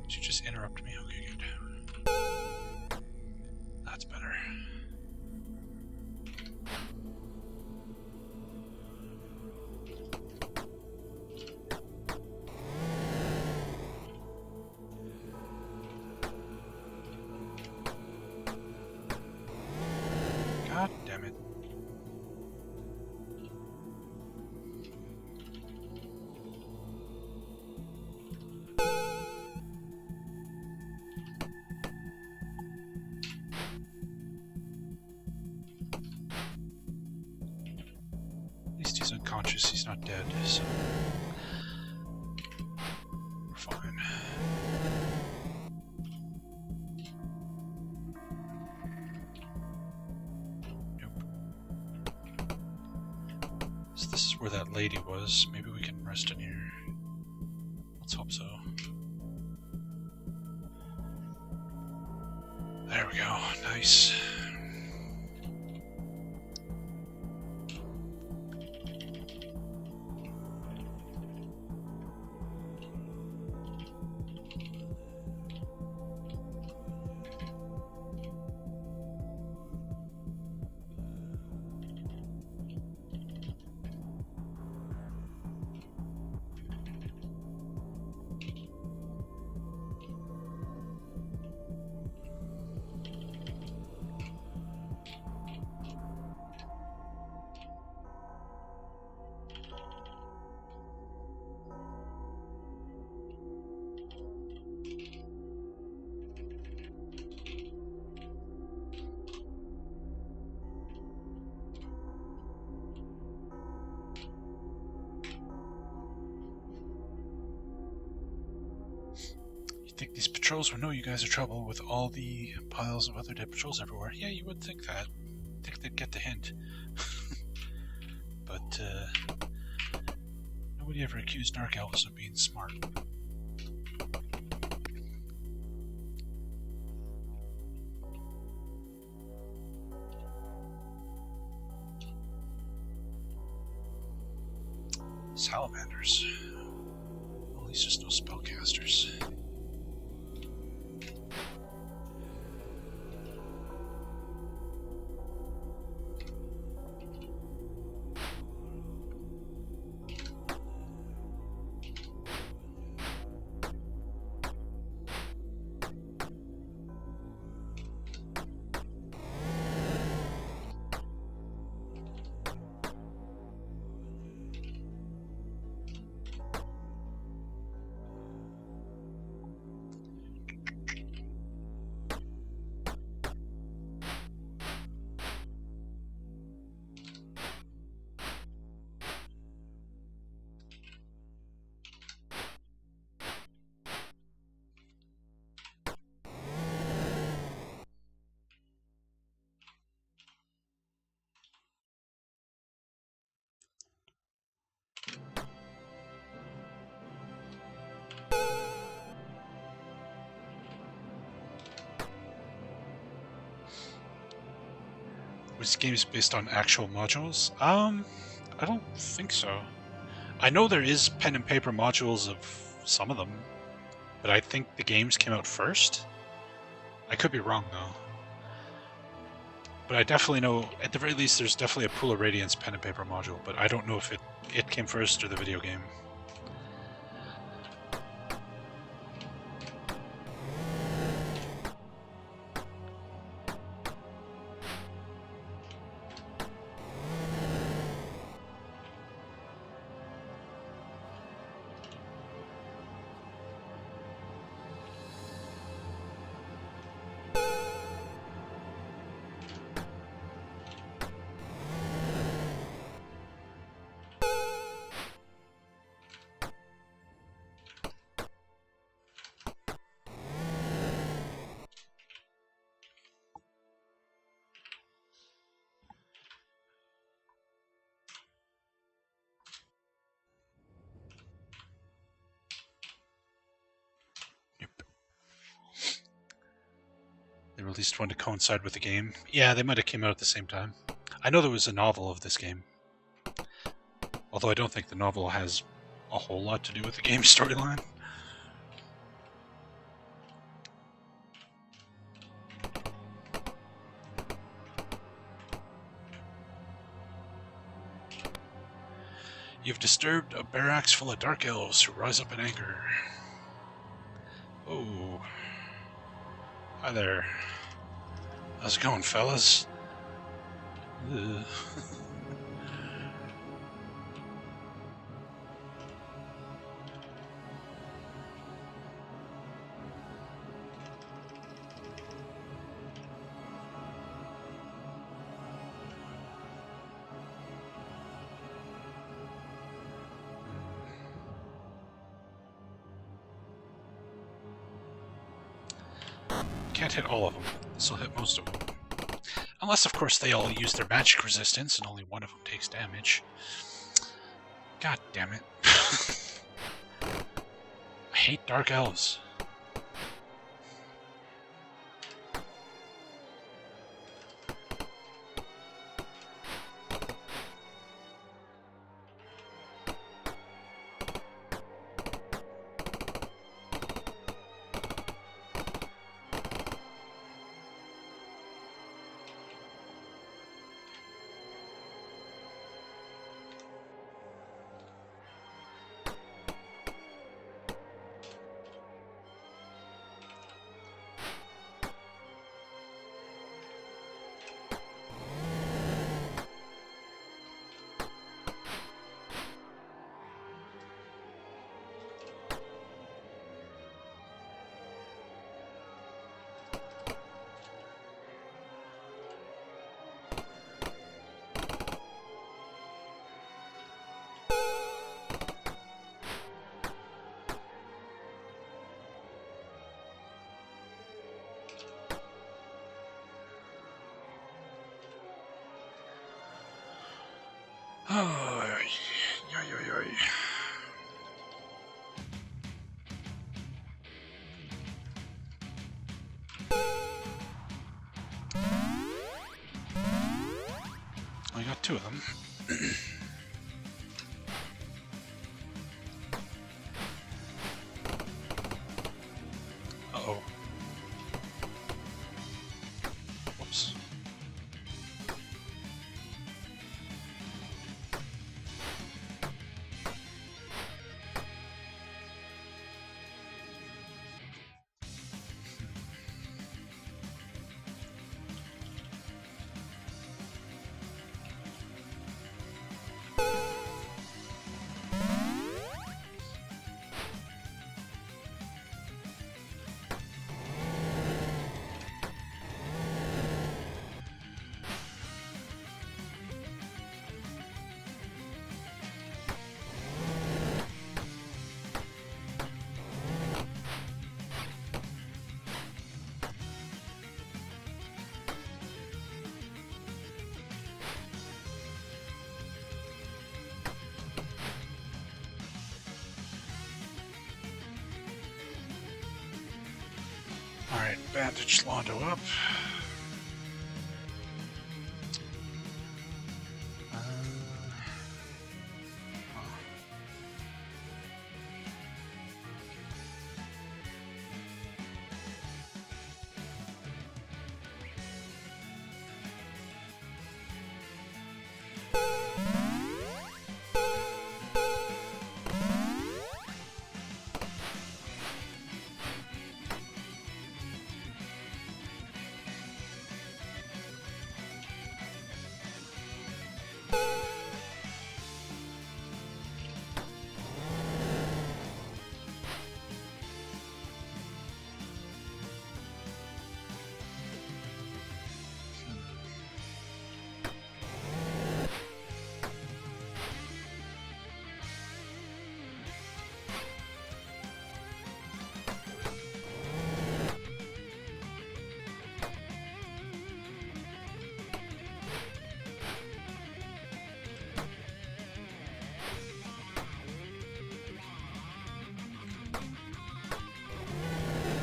Did you just interrupt me? Okay, good. That's better. God damn it. At least he's unconscious, he's not dead, so we're fine. So this is where that lady was. Maybe we can rest in here. Let's hope so. There we go. Nice. Think these patrols would know you guys are trouble with all the piles of other dead patrols everywhere. Yeah, you would think that. Think they'd get the hint. But, nobody ever accused Dark Elves of being smart. Salamanders. Well, at least there's no spellcasters. This game is based on actual modules? I don't think so. I know there is pen and paper modules of some of them, but I think the games came out first. I could be wrong though. But I definitely know, at the very least, there's definitely a Pool of Radiance pen and paper module, but I don't know if it came first or the video game. at least one to coincide with the game. Yeah, they might have came out at the same time. I know there was a novel of this game. Although I don't think the novel has a whole lot to do with the game storyline. You've disturbed a barracks full of dark elves who rise up in anger. Oh. Hi there. How's it going, fellas? Ugh. Can't hit all of them. This will hit most of them. Unless, of course, they all use their magic resistance and only one of them takes damage. God damn it. I hate dark elves. Oh, I got two of them. Uh-oh. Whoops. Alright, bandage Londo up.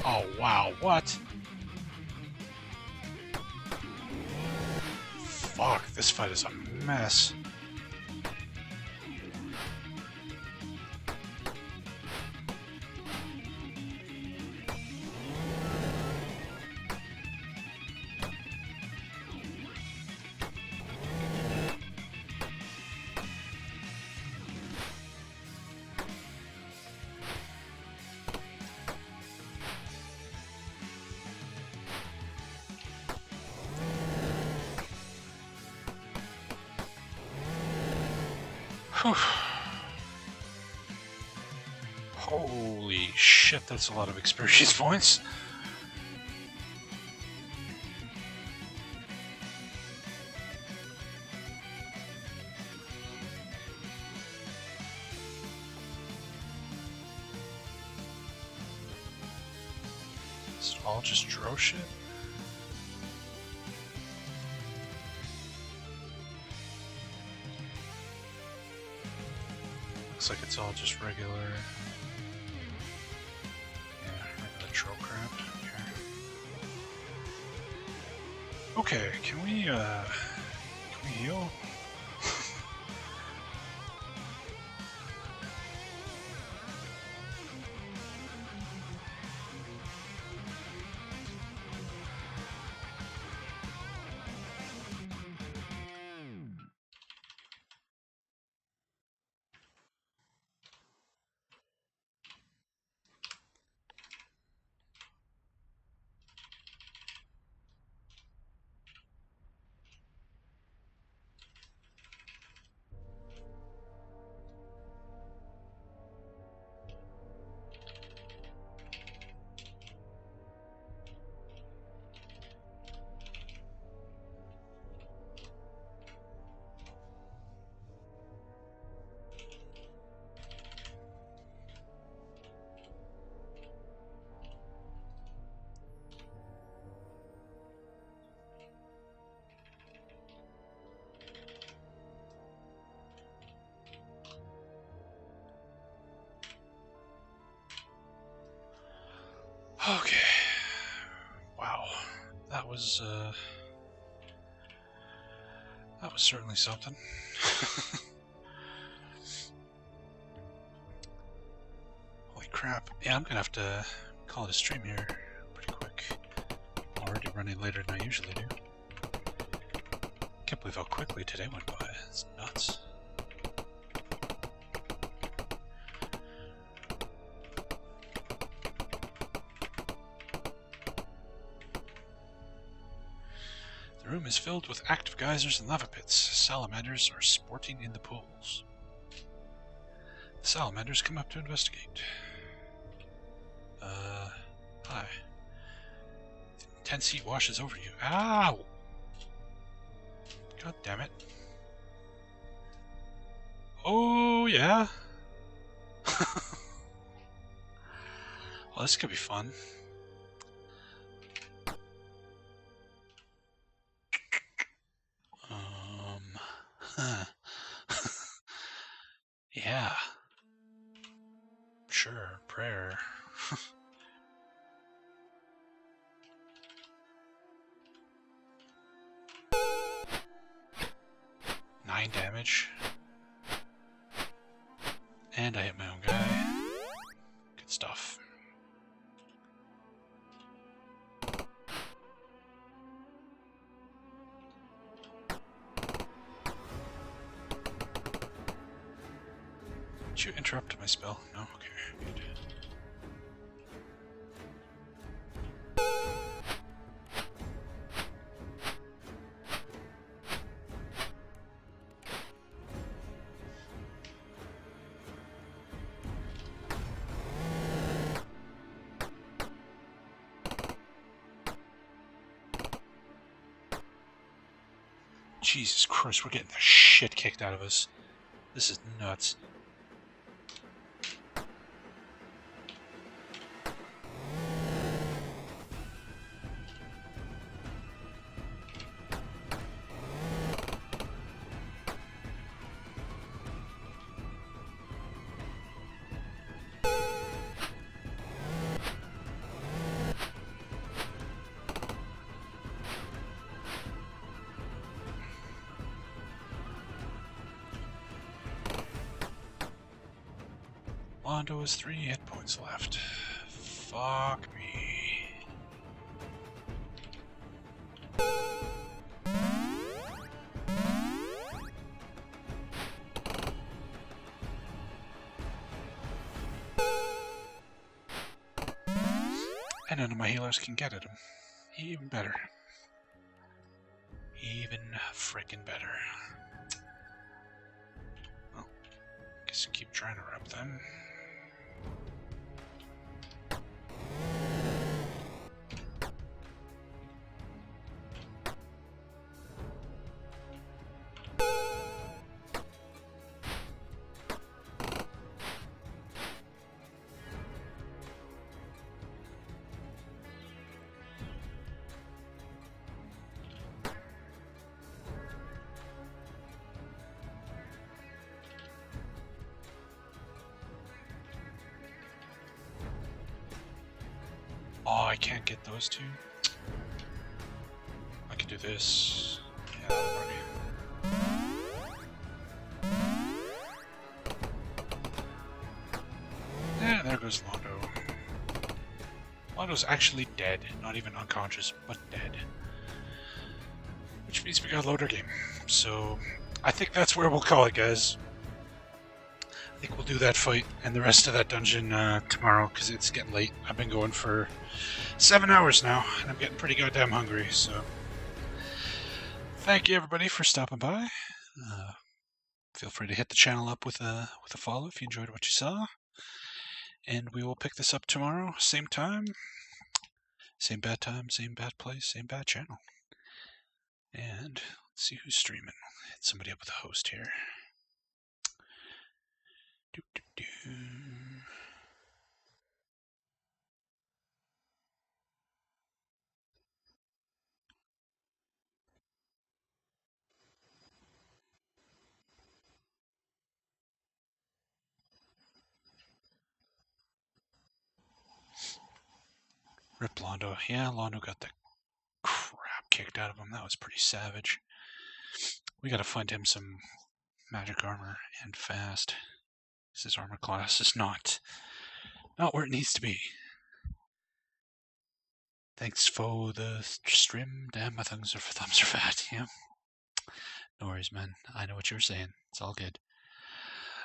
Oh, wow, what? this fight is a mess. Holy shit, that's a lot of experience points. Is it all just dro shit? Looks like it's all just regular. Yeah, regular troll crap. Okay, can we heal? Okay. Wow. That was certainly something. Holy crap. Yeah, I'm gonna have to call it a stream here pretty quick. I'm already running later than I usually do. Can't believe how quickly today went by. It's nuts. The room is filled with active geysers and lava pits. Salamanders are sporting in the pools. The salamanders come up to investigate. Hi. The intense heat washes over you. Ow! God damn it. Oh, yeah? Well, this could be fun. Yeah. Sure, prayer. 9 damage. And I hit my own guy. Good stuff. Did you interrupt my spell? No? Okay, good. Jesus Christ, we're getting the shit kicked out of us. This is nuts. Londo has 3 hit points left. Fuck me. And none of my healers can get at him. Even better. Even frickin' better. Well, guess keep trying to rep them. Oh, I can't get those two. I could do this. Yeah, that'll work. Yeah, there goes Londo. Londo's actually dead, not even unconscious, but dead. Which means we got a loader game. So, I think that's where we'll call it, guys. I think we'll do that fight and the rest of that dungeon tomorrow, because it's getting late. I've been going for 7 hours now, and I'm getting pretty goddamn hungry, so... Thank you, everybody, for stopping by. Feel free to hit the channel up with a follow if you enjoyed what you saw. And we will pick this up tomorrow, same time, same bad place, same bad channel. And let's see who's streaming. Hit somebody up with a host here. Rip Londo. Yeah, Londo got the crap kicked out of him. That was pretty savage. We gotta find him some magic armor and fast. His armor class is not where it needs to be. Thanks for the stream. Damn, my thumbs are fat. Yeah. No worries, man. I know what you're saying. It's all good.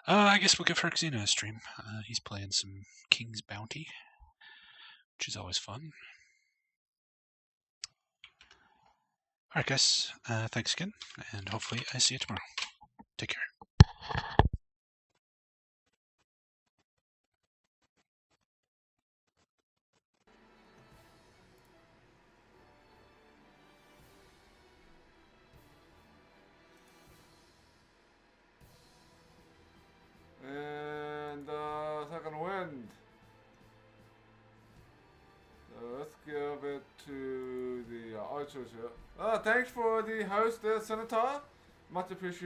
I guess we'll give Herxina a stream. He's playing some King's Bounty, which is always fun. Alright, guys. Thanks again, and hopefully I see you tomorrow. Take care. And second wind. So let's give it to the archers here. Thanks for the host there, Senator. Much appreciated.